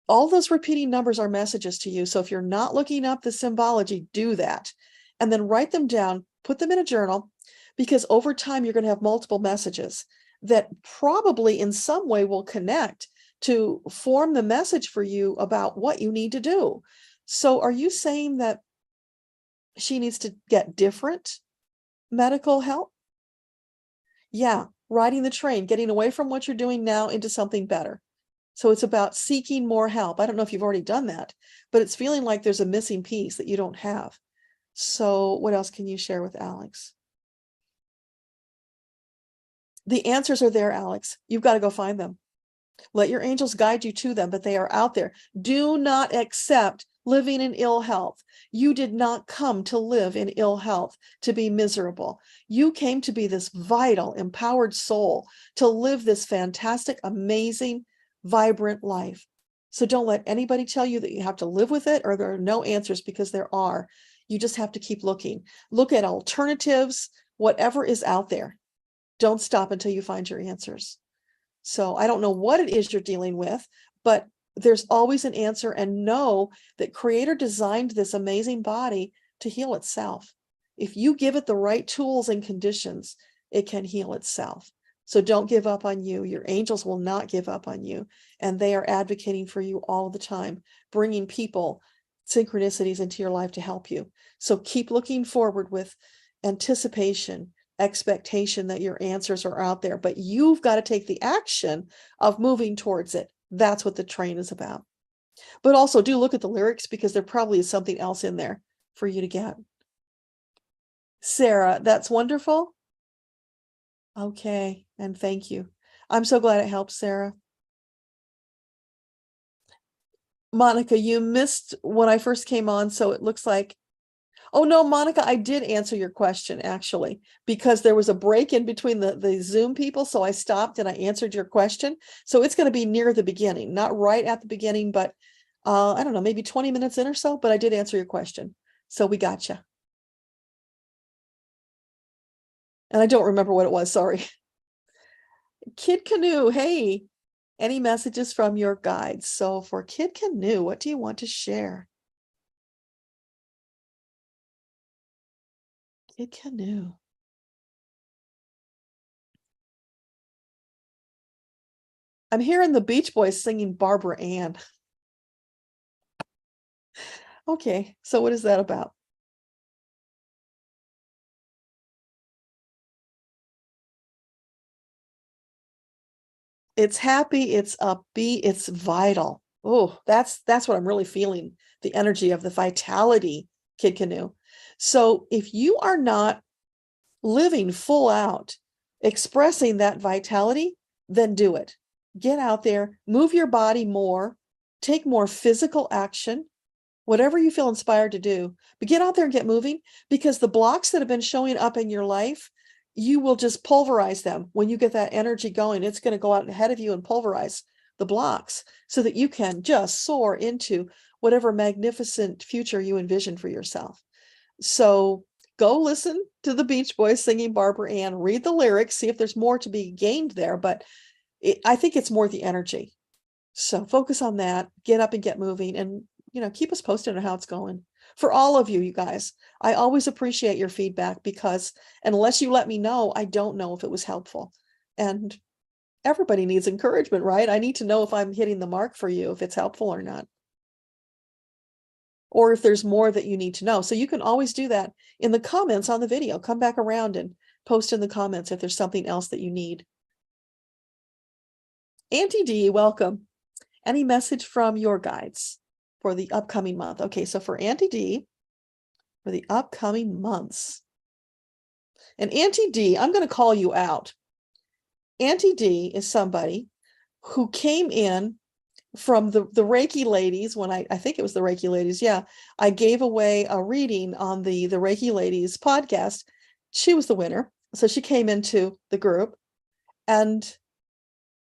All those repeating numbers are messages to you. So if you're not looking up the symbology, do that. And then write them down, put them in a journal, because over time you're going to have multiple messages that probably in some way will connect to form the message for you about what you need to do. So are you saying that she needs to get different medical help? Yeah, riding the train, getting away from what you're doing now into something better. So it's about seeking more help. I don't know if you've already done that, but it's feeling like there's a missing piece that you don't have. So what else can you share with Alex? The answers are there, Alex. You've got to go find them. Let your angels guide you to them, but they are out there. Do not accept living in ill health. You did not come to live in ill health, to be miserable. You came to be this vital, empowered soul, to live this fantastic, amazing, vibrant life. So don't let anybody tell you that you have to live with it or there are no answers, because there are. You just have to keep looking. Look at alternatives, whatever is out there. Don't stop until you find your answers. So I don't know what it is you're dealing with, but there's always an answer, and know that Creator designed this amazing body to heal itself. If you give it the right tools and conditions, it can heal itself. So don't give up on you. Your angels will not give up on you, and they are advocating for you all the time, bringing people, synchronicities into your life to help you. So keep looking forward with anticipation, expectation that your answers are out there, but you've got to take the action of moving towards it. That's what the train is about. But also do look at the lyrics, because there probably is something else in there for you to get. Sarah, that's wonderful. Okay, and thank you. I'm so glad it helps, Sarah. Monica, you missed when I first came on, so it looks like, oh no, Monica, I did answer your question actually, because there was a break in between the Zoom people, so I stopped and I answered your question. So it's going to be near the beginning, not right at the beginning, but I don't know, maybe 20 minutes in or so, but I did answer your question. So we got you. And I don't remember what it was, sorry. Kid Canoe, hey, any messages from your guides? So for Kid Canoe, what do you want to share? Kid Canoe. I'm hearing the Beach Boys singing Barbara Ann. Okay, so what is that about? It's happy, it's upbeat, it's vital. Oh, that's what I'm really feeling, the energy of the vitality, Kid Canoe. So if you are not living full out, expressing that vitality, then do it. Get out there, move your body more, take more physical action, whatever you feel inspired to do, but get out there and get moving, because the blocks that have been showing up in your life, you will just pulverize them. When you get that energy going, it's going to go out ahead of you and pulverize the blocks so that you can just soar into whatever magnificent future you envision for yourself. So go listen to the Beach Boys singing Barbara Ann, read the lyrics, see if there's more to be gained there, but I think it's more the energy. So focus on that, get up and get moving, and keep us posted on how it's going. For all of you, you guys, I always appreciate your feedback, because unless you let me know, I don't know if it was helpful. And everybody needs encouragement, right? I need to know if I'm hitting the mark for you, if it's helpful or not, or if there's more that you need to know. So you can always do that in the comments on the video. Come back around and post in the comments if there's something else that you need. Auntie D, welcome. Any message from your guides for the upcoming month? Okay, so for Auntie D, for the upcoming months. And Auntie D, I'm going to call you out. Auntie D is somebody who came in from the Reiki ladies when I think it was the Reiki ladies. Yeah, I gave away a reading on the Reiki ladies podcast. She was the winner. So she came into the group, and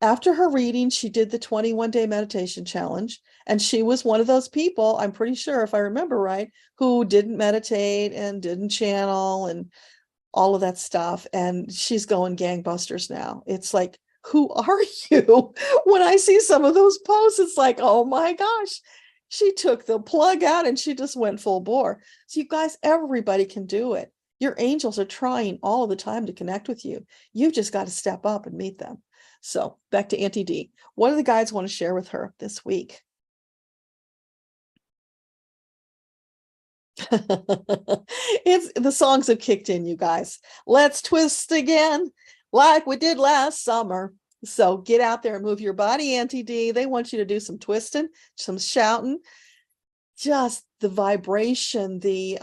after her reading, she did the 21-day meditation challenge. And she was one of those people, I'm pretty sure, if I remember right, who didn't meditate and didn't channel and all of that stuff. And she's going gangbusters now. It's like, who are you? When I see some of those posts, it's like, oh my gosh, she took the plug out and she just went full bore. So you guys, everybody can do it. Your angels are trying all the time to connect with you. You've just got to step up and meet them. So back to Auntie D. What do the guides want to share with her this week? It's the songs have kicked in, you guys. Let's twist again like we did last summer. So get out there and move your body, Auntie D. They want you to do some twisting, some shouting, just the vibration, the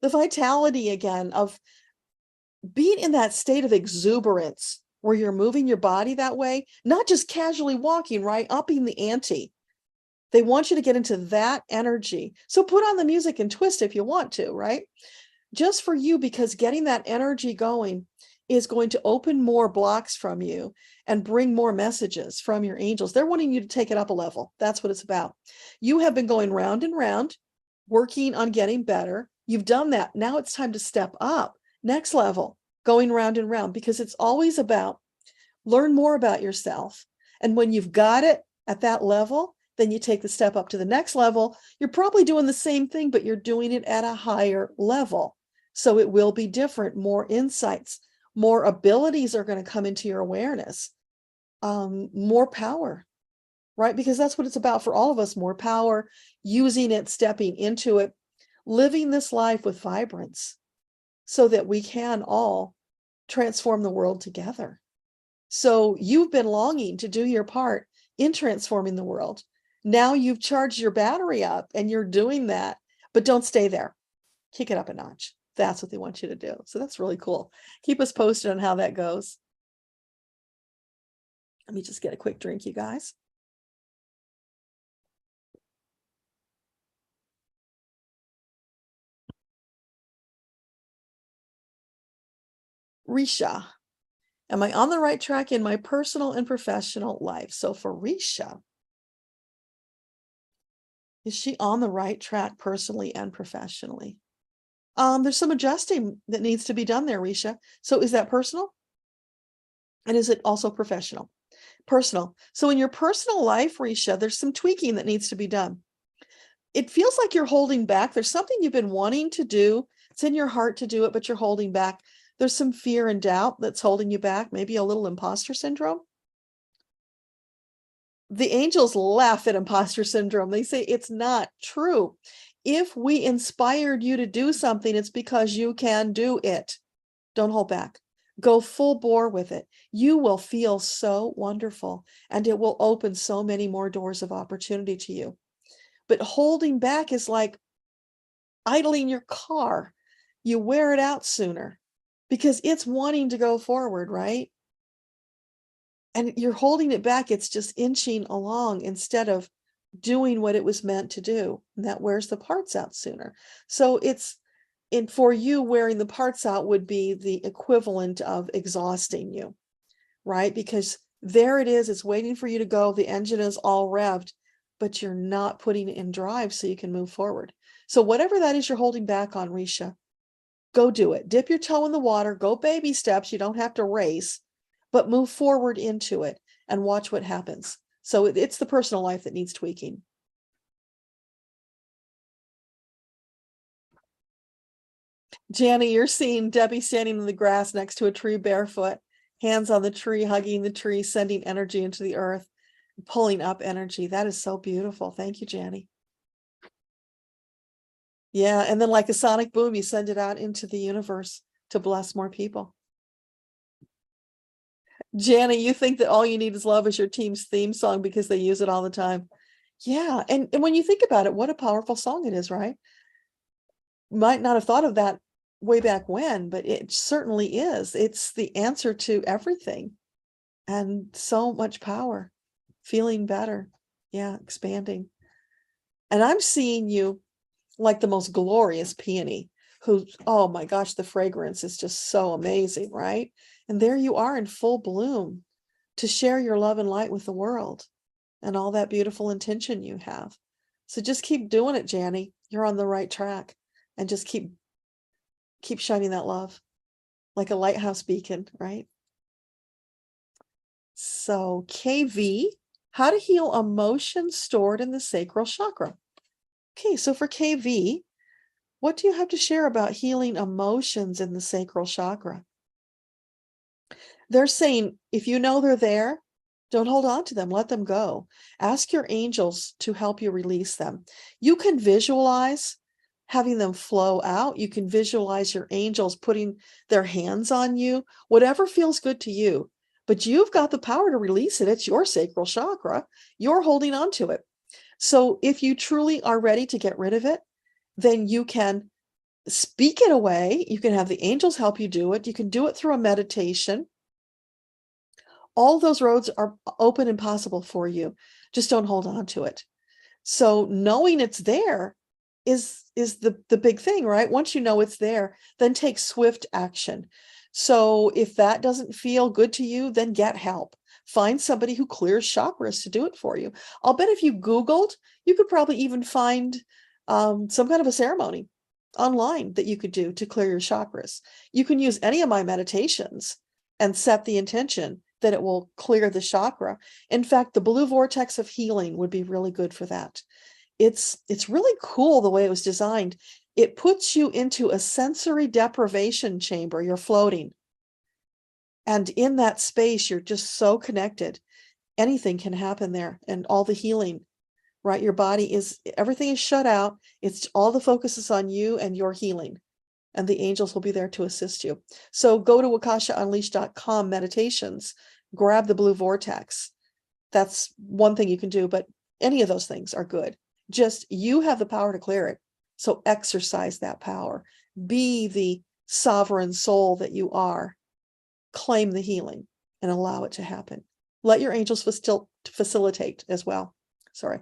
vitality again of being in that state of exuberance where you're moving your body that way, not just casually walking, right? Upping the ante. They want you to get into that energy. So put on the music and twist if you want to, right? Just for you, because getting that energy going is going to open more blocks from you and bring more messages from your angels. They're wanting you to take it up a level. That's what it's about. You have been going round and round, working on getting better. You've done that. Now it's time to step up. Next level, going round and round, because it's always about learn more about yourself. And when you've got it at that level, then you take the step up to the next level. You're probably doing the same thing, but you're doing it at a higher level. So it will be different, more insights, more abilities are going to come into your awareness, more power, right? Because that's what it's about for all of us, more power, using it, stepping into it, living this life with vibrance so that we can all transform the world together. So you've been longing to do your part in transforming the world. Now you've charged your battery up and you're doing that, but don't stay there. Kick it up a notch. That's what they want you to do. So that's really cool. Keep us posted on how that goes. Let me just get a quick drink, you guys. Risha, am I on the right track in my personal and professional life? So for Risha, is she on the right track personally and professionally? There's some adjusting that needs to be done there, Risha. So is that personal? And is it also professional? Personal. So in your personal life, Risha, there's some tweaking that needs to be done. It feels like you're holding back. There's something you've been wanting to do. It's in your heart to do it, but you're holding back. There's some fear and doubt that's holding you back, maybe a little imposter syndrome. The angels laugh at imposter syndrome. They say it's not true. If we inspired you to do something, it's because you can do it. Don't hold back. Go full bore with it. You will feel so wonderful, and it will open so many more doors of opportunity to you. But holding back is like idling your car. You wear it out sooner because it's wanting to go forward, right? And you're holding it back. It's just inching along instead of doing what it was meant to do. And that wears the parts out sooner. So for you, wearing the parts out would be the equivalent of exhausting you, right? Because there it is, it's waiting for you to go. The engine is all revved, but you're not putting it in drive so you can move forward. So whatever that is you're holding back on, Risha, go do it. Dip your toe in the water, go baby steps. You don't have to race, but move forward into it and watch what happens. So it's the personal life that needs tweaking. Janny, you're seeing Debbie standing in the grass next to a tree barefoot, hands on the tree, hugging the tree, sending energy into the earth, pulling up energy. That is so beautiful. Thank you, Janny. Yeah, and then like a sonic boom, you send it out into the universe to bless more people. Janny, you think that All You Need Is Love is your team's theme song because they use it all the time. Yeah, and when you think about it, what a powerful song it is, right? Might not have thought of that way back when, but it certainly is. It's the answer to everything. And so much power, feeling better. Yeah, expanding. And I'm seeing you like the most glorious peony who, oh my gosh, the fragrance is just so amazing, right? And there you are in full bloom to share your love and light with the world and all that beautiful intention you have. So just keep doing it, Janny. You're on the right track, and just keep shining that love like a lighthouse beacon, right? So KV, how to heal emotions stored in the sacral chakra. Okay, so for KV, what do you have to share about healing emotions in the sacral chakra? They're saying, if you know they're there, don't hold on to them, let them go. Ask your angels to help you release them. You can visualize having them flow out. You can visualize your angels putting their hands on you, whatever feels good to you. But you've got the power to release it. It's your sacral chakra. You're holding on to it. So if you truly are ready to get rid of it, then you can speak it away. You can have the angels help you do it. You can do it through a meditation. All those roads are open and possible for you. Just don't hold on to it. So knowing it's there is the big thing, right? Once you know it's there, then take swift action. So if that doesn't feel good to you, then get help. Find somebody who clears chakras to do it for you. I'll bet if you Googled, you could probably even find some kind of a ceremony online that you could do to clear your chakras. You can use any of my meditations and set the intention that it will clear the chakra. In fact, the blue vortex of healing would be really good for that. It's really cool the way it was designed. It puts you into a sensory deprivation chamber. You're floating. And in that space, you're just so connected. Anything can happen there, and all the healing, right? Your body everything is shut out. It's all the focus is on you and your healing, and the angels will be there to assist you. So go to akashaunleashed.com meditations, grab the blue vortex. That's one thing you can do, but any of those things are good. Just you have the power to clear it. So exercise that power. Be the sovereign soul that you are. Claim the healing and allow it to happen. Let your angels facilitate as well. Sorry,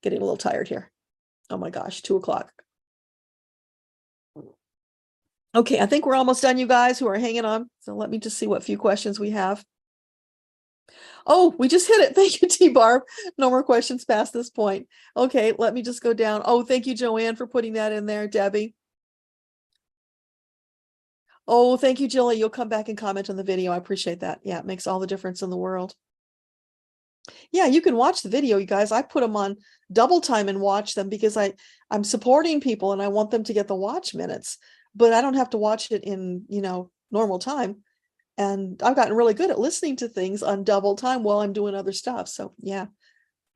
getting a little tired here. Oh my gosh, 2:00. Okay, I think we're almost done, you guys who are hanging on. So let me just see what few questions we have. Oh, we just hit it. Thank you, T-Barb. No more questions past this point. Okay, let me just go down. Oh, thank you, Joanne, for putting that in there, Debbie. Oh, thank you, Jilly. You'll come back and comment on the video. I appreciate that. Yeah, it makes all the difference in the world. Yeah, you can watch the video, you guys. I put them on double time and watch them because I'm supporting people and I want them to get the watch minutes, but I don't have to watch it in, normal time. And I've gotten really good at listening to things on double time while I'm doing other stuff. So yeah,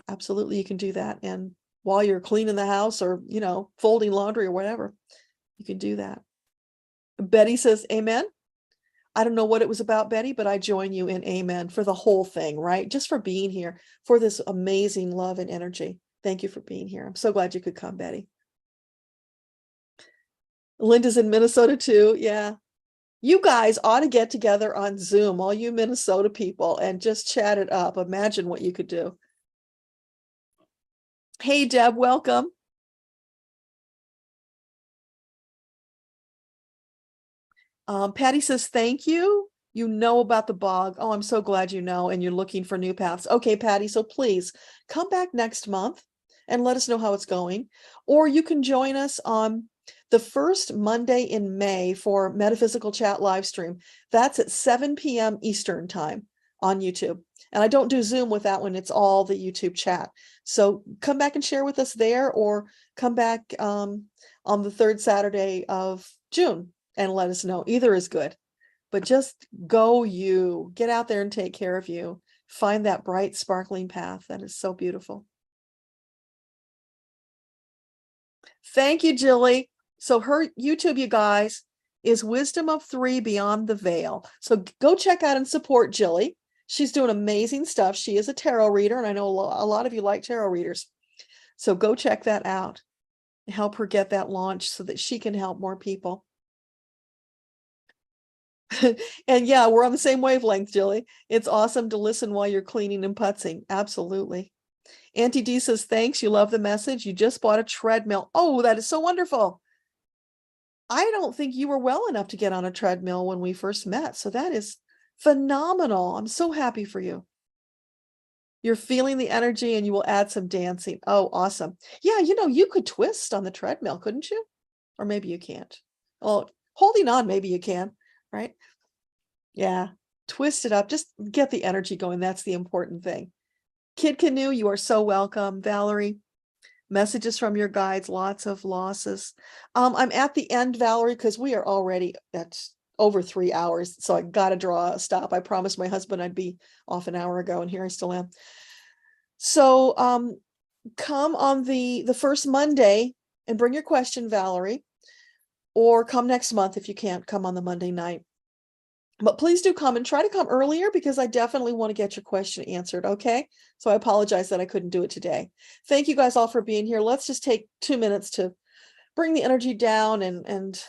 absolutely. You can do that. And while you're cleaning the house or, folding laundry or whatever, you can do that. Betty says, amen. I don't know what it was about, Betty, but I join you in amen for the whole thing, right? Just for being here, for this amazing love and energy. Thank you for being here. I'm so glad you could come, Betty. Linda's in Minnesota too. Yeah. You guys ought to get together on Zoom, all you Minnesota people, and just chat it up. Imagine what you could do. Hey, Deb, welcome. Patty says, thank you. You know about the bog. Oh, I'm so glad you know, and you're looking for new paths. Okay, Patty, so please come back next month and let us know how it's going. Or you can join us on the first Monday in May for Metaphysical Chat live stream. That's at 7 p.m. Eastern time on YouTube. And I don't do Zoom with that one. It's all the YouTube chat. So come back and share with us there, or come back on the third Saturday of June and let us know. Either is good. But just go you. Get out there and take care of you. Find that bright, sparkling path. That is so beautiful. Thank you, Jilly. So her YouTube, you guys, is Wisdom of 3 Beyond the Veil. So go check out and support Jilly. She's doing amazing stuff. She is a tarot reader, and I know a lot of you like tarot readers. So go check that out. Help her get that launched so that she can help more people. And yeah, we're on the same wavelength, Jilly. It's awesome to listen while you're cleaning and putzing. Absolutely. Auntie D says, thanks. You love the message. You just bought a treadmill. Oh, that is so wonderful. I don't think you were well enough to get on a treadmill when we first met. So that is phenomenal. I'm so happy for you. You're feeling the energy and you will add some dancing. Oh, awesome. Yeah, you could twist on the treadmill, couldn't you? Or maybe you can't. Well, holding on, maybe you can, right? Yeah, twist it up. Just get the energy going. That's the important thing. Kid Canoe, you are so welcome. Valerie, messages from your guides, lots of losses. I'm at the end, Valerie, because we are already at over 3 hours. So I got to draw a stop. I promised my husband I'd be off an hour ago, and here I still am. So come on the first Monday and bring your question, Valerie, or come next month if you can't come on the Monday night. But please do come, and try to come earlier because I definitely want to get your question answered. Okay. So I apologize that I couldn't do it today. Thank you guys all for being here. Let's just take 2 minutes to bring the energy down and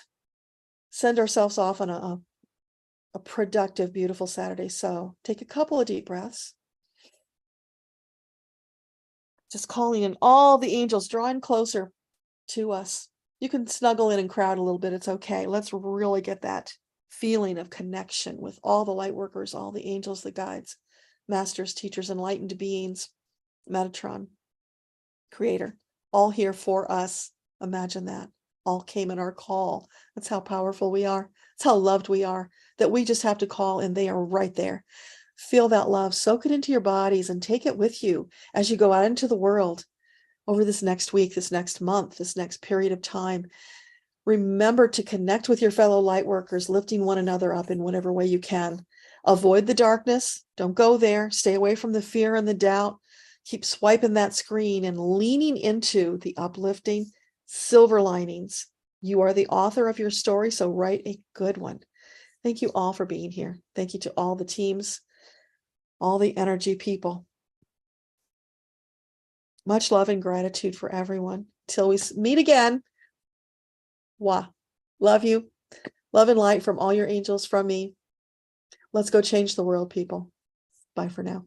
send ourselves off on a productive, beautiful Saturday. So take a couple of deep breaths. Just calling in all the angels, drawing closer to us. You can snuggle in and crowd a little bit. It's okay. Let's really get that feeling of connection with all the light workers, all the angels, the guides, masters, teachers, enlightened beings, Metatron, Creator, all here for us. Imagine that. All came in our call. That's how powerful we are. That's how loved we are, that we just have to call and they are right there. Feel that love, soak it into your bodies and take it with you as you go out into the world over this next week, this next month, this next period of time. Remember to connect with your fellow light workers, lifting one another up in whatever way you can. Avoid the darkness. Don't go there. Stay away from the fear and the doubt. Keep swiping that screen and leaning into the uplifting silver linings. You are the author of your story, so write a good one. Thank you all for being here. Thank you to all the teams, all the energy people. Much love and gratitude for everyone. Till we meet again. Wah. Love you. Love and light from all your angels, from me. Let's go change the world, people. Bye for now.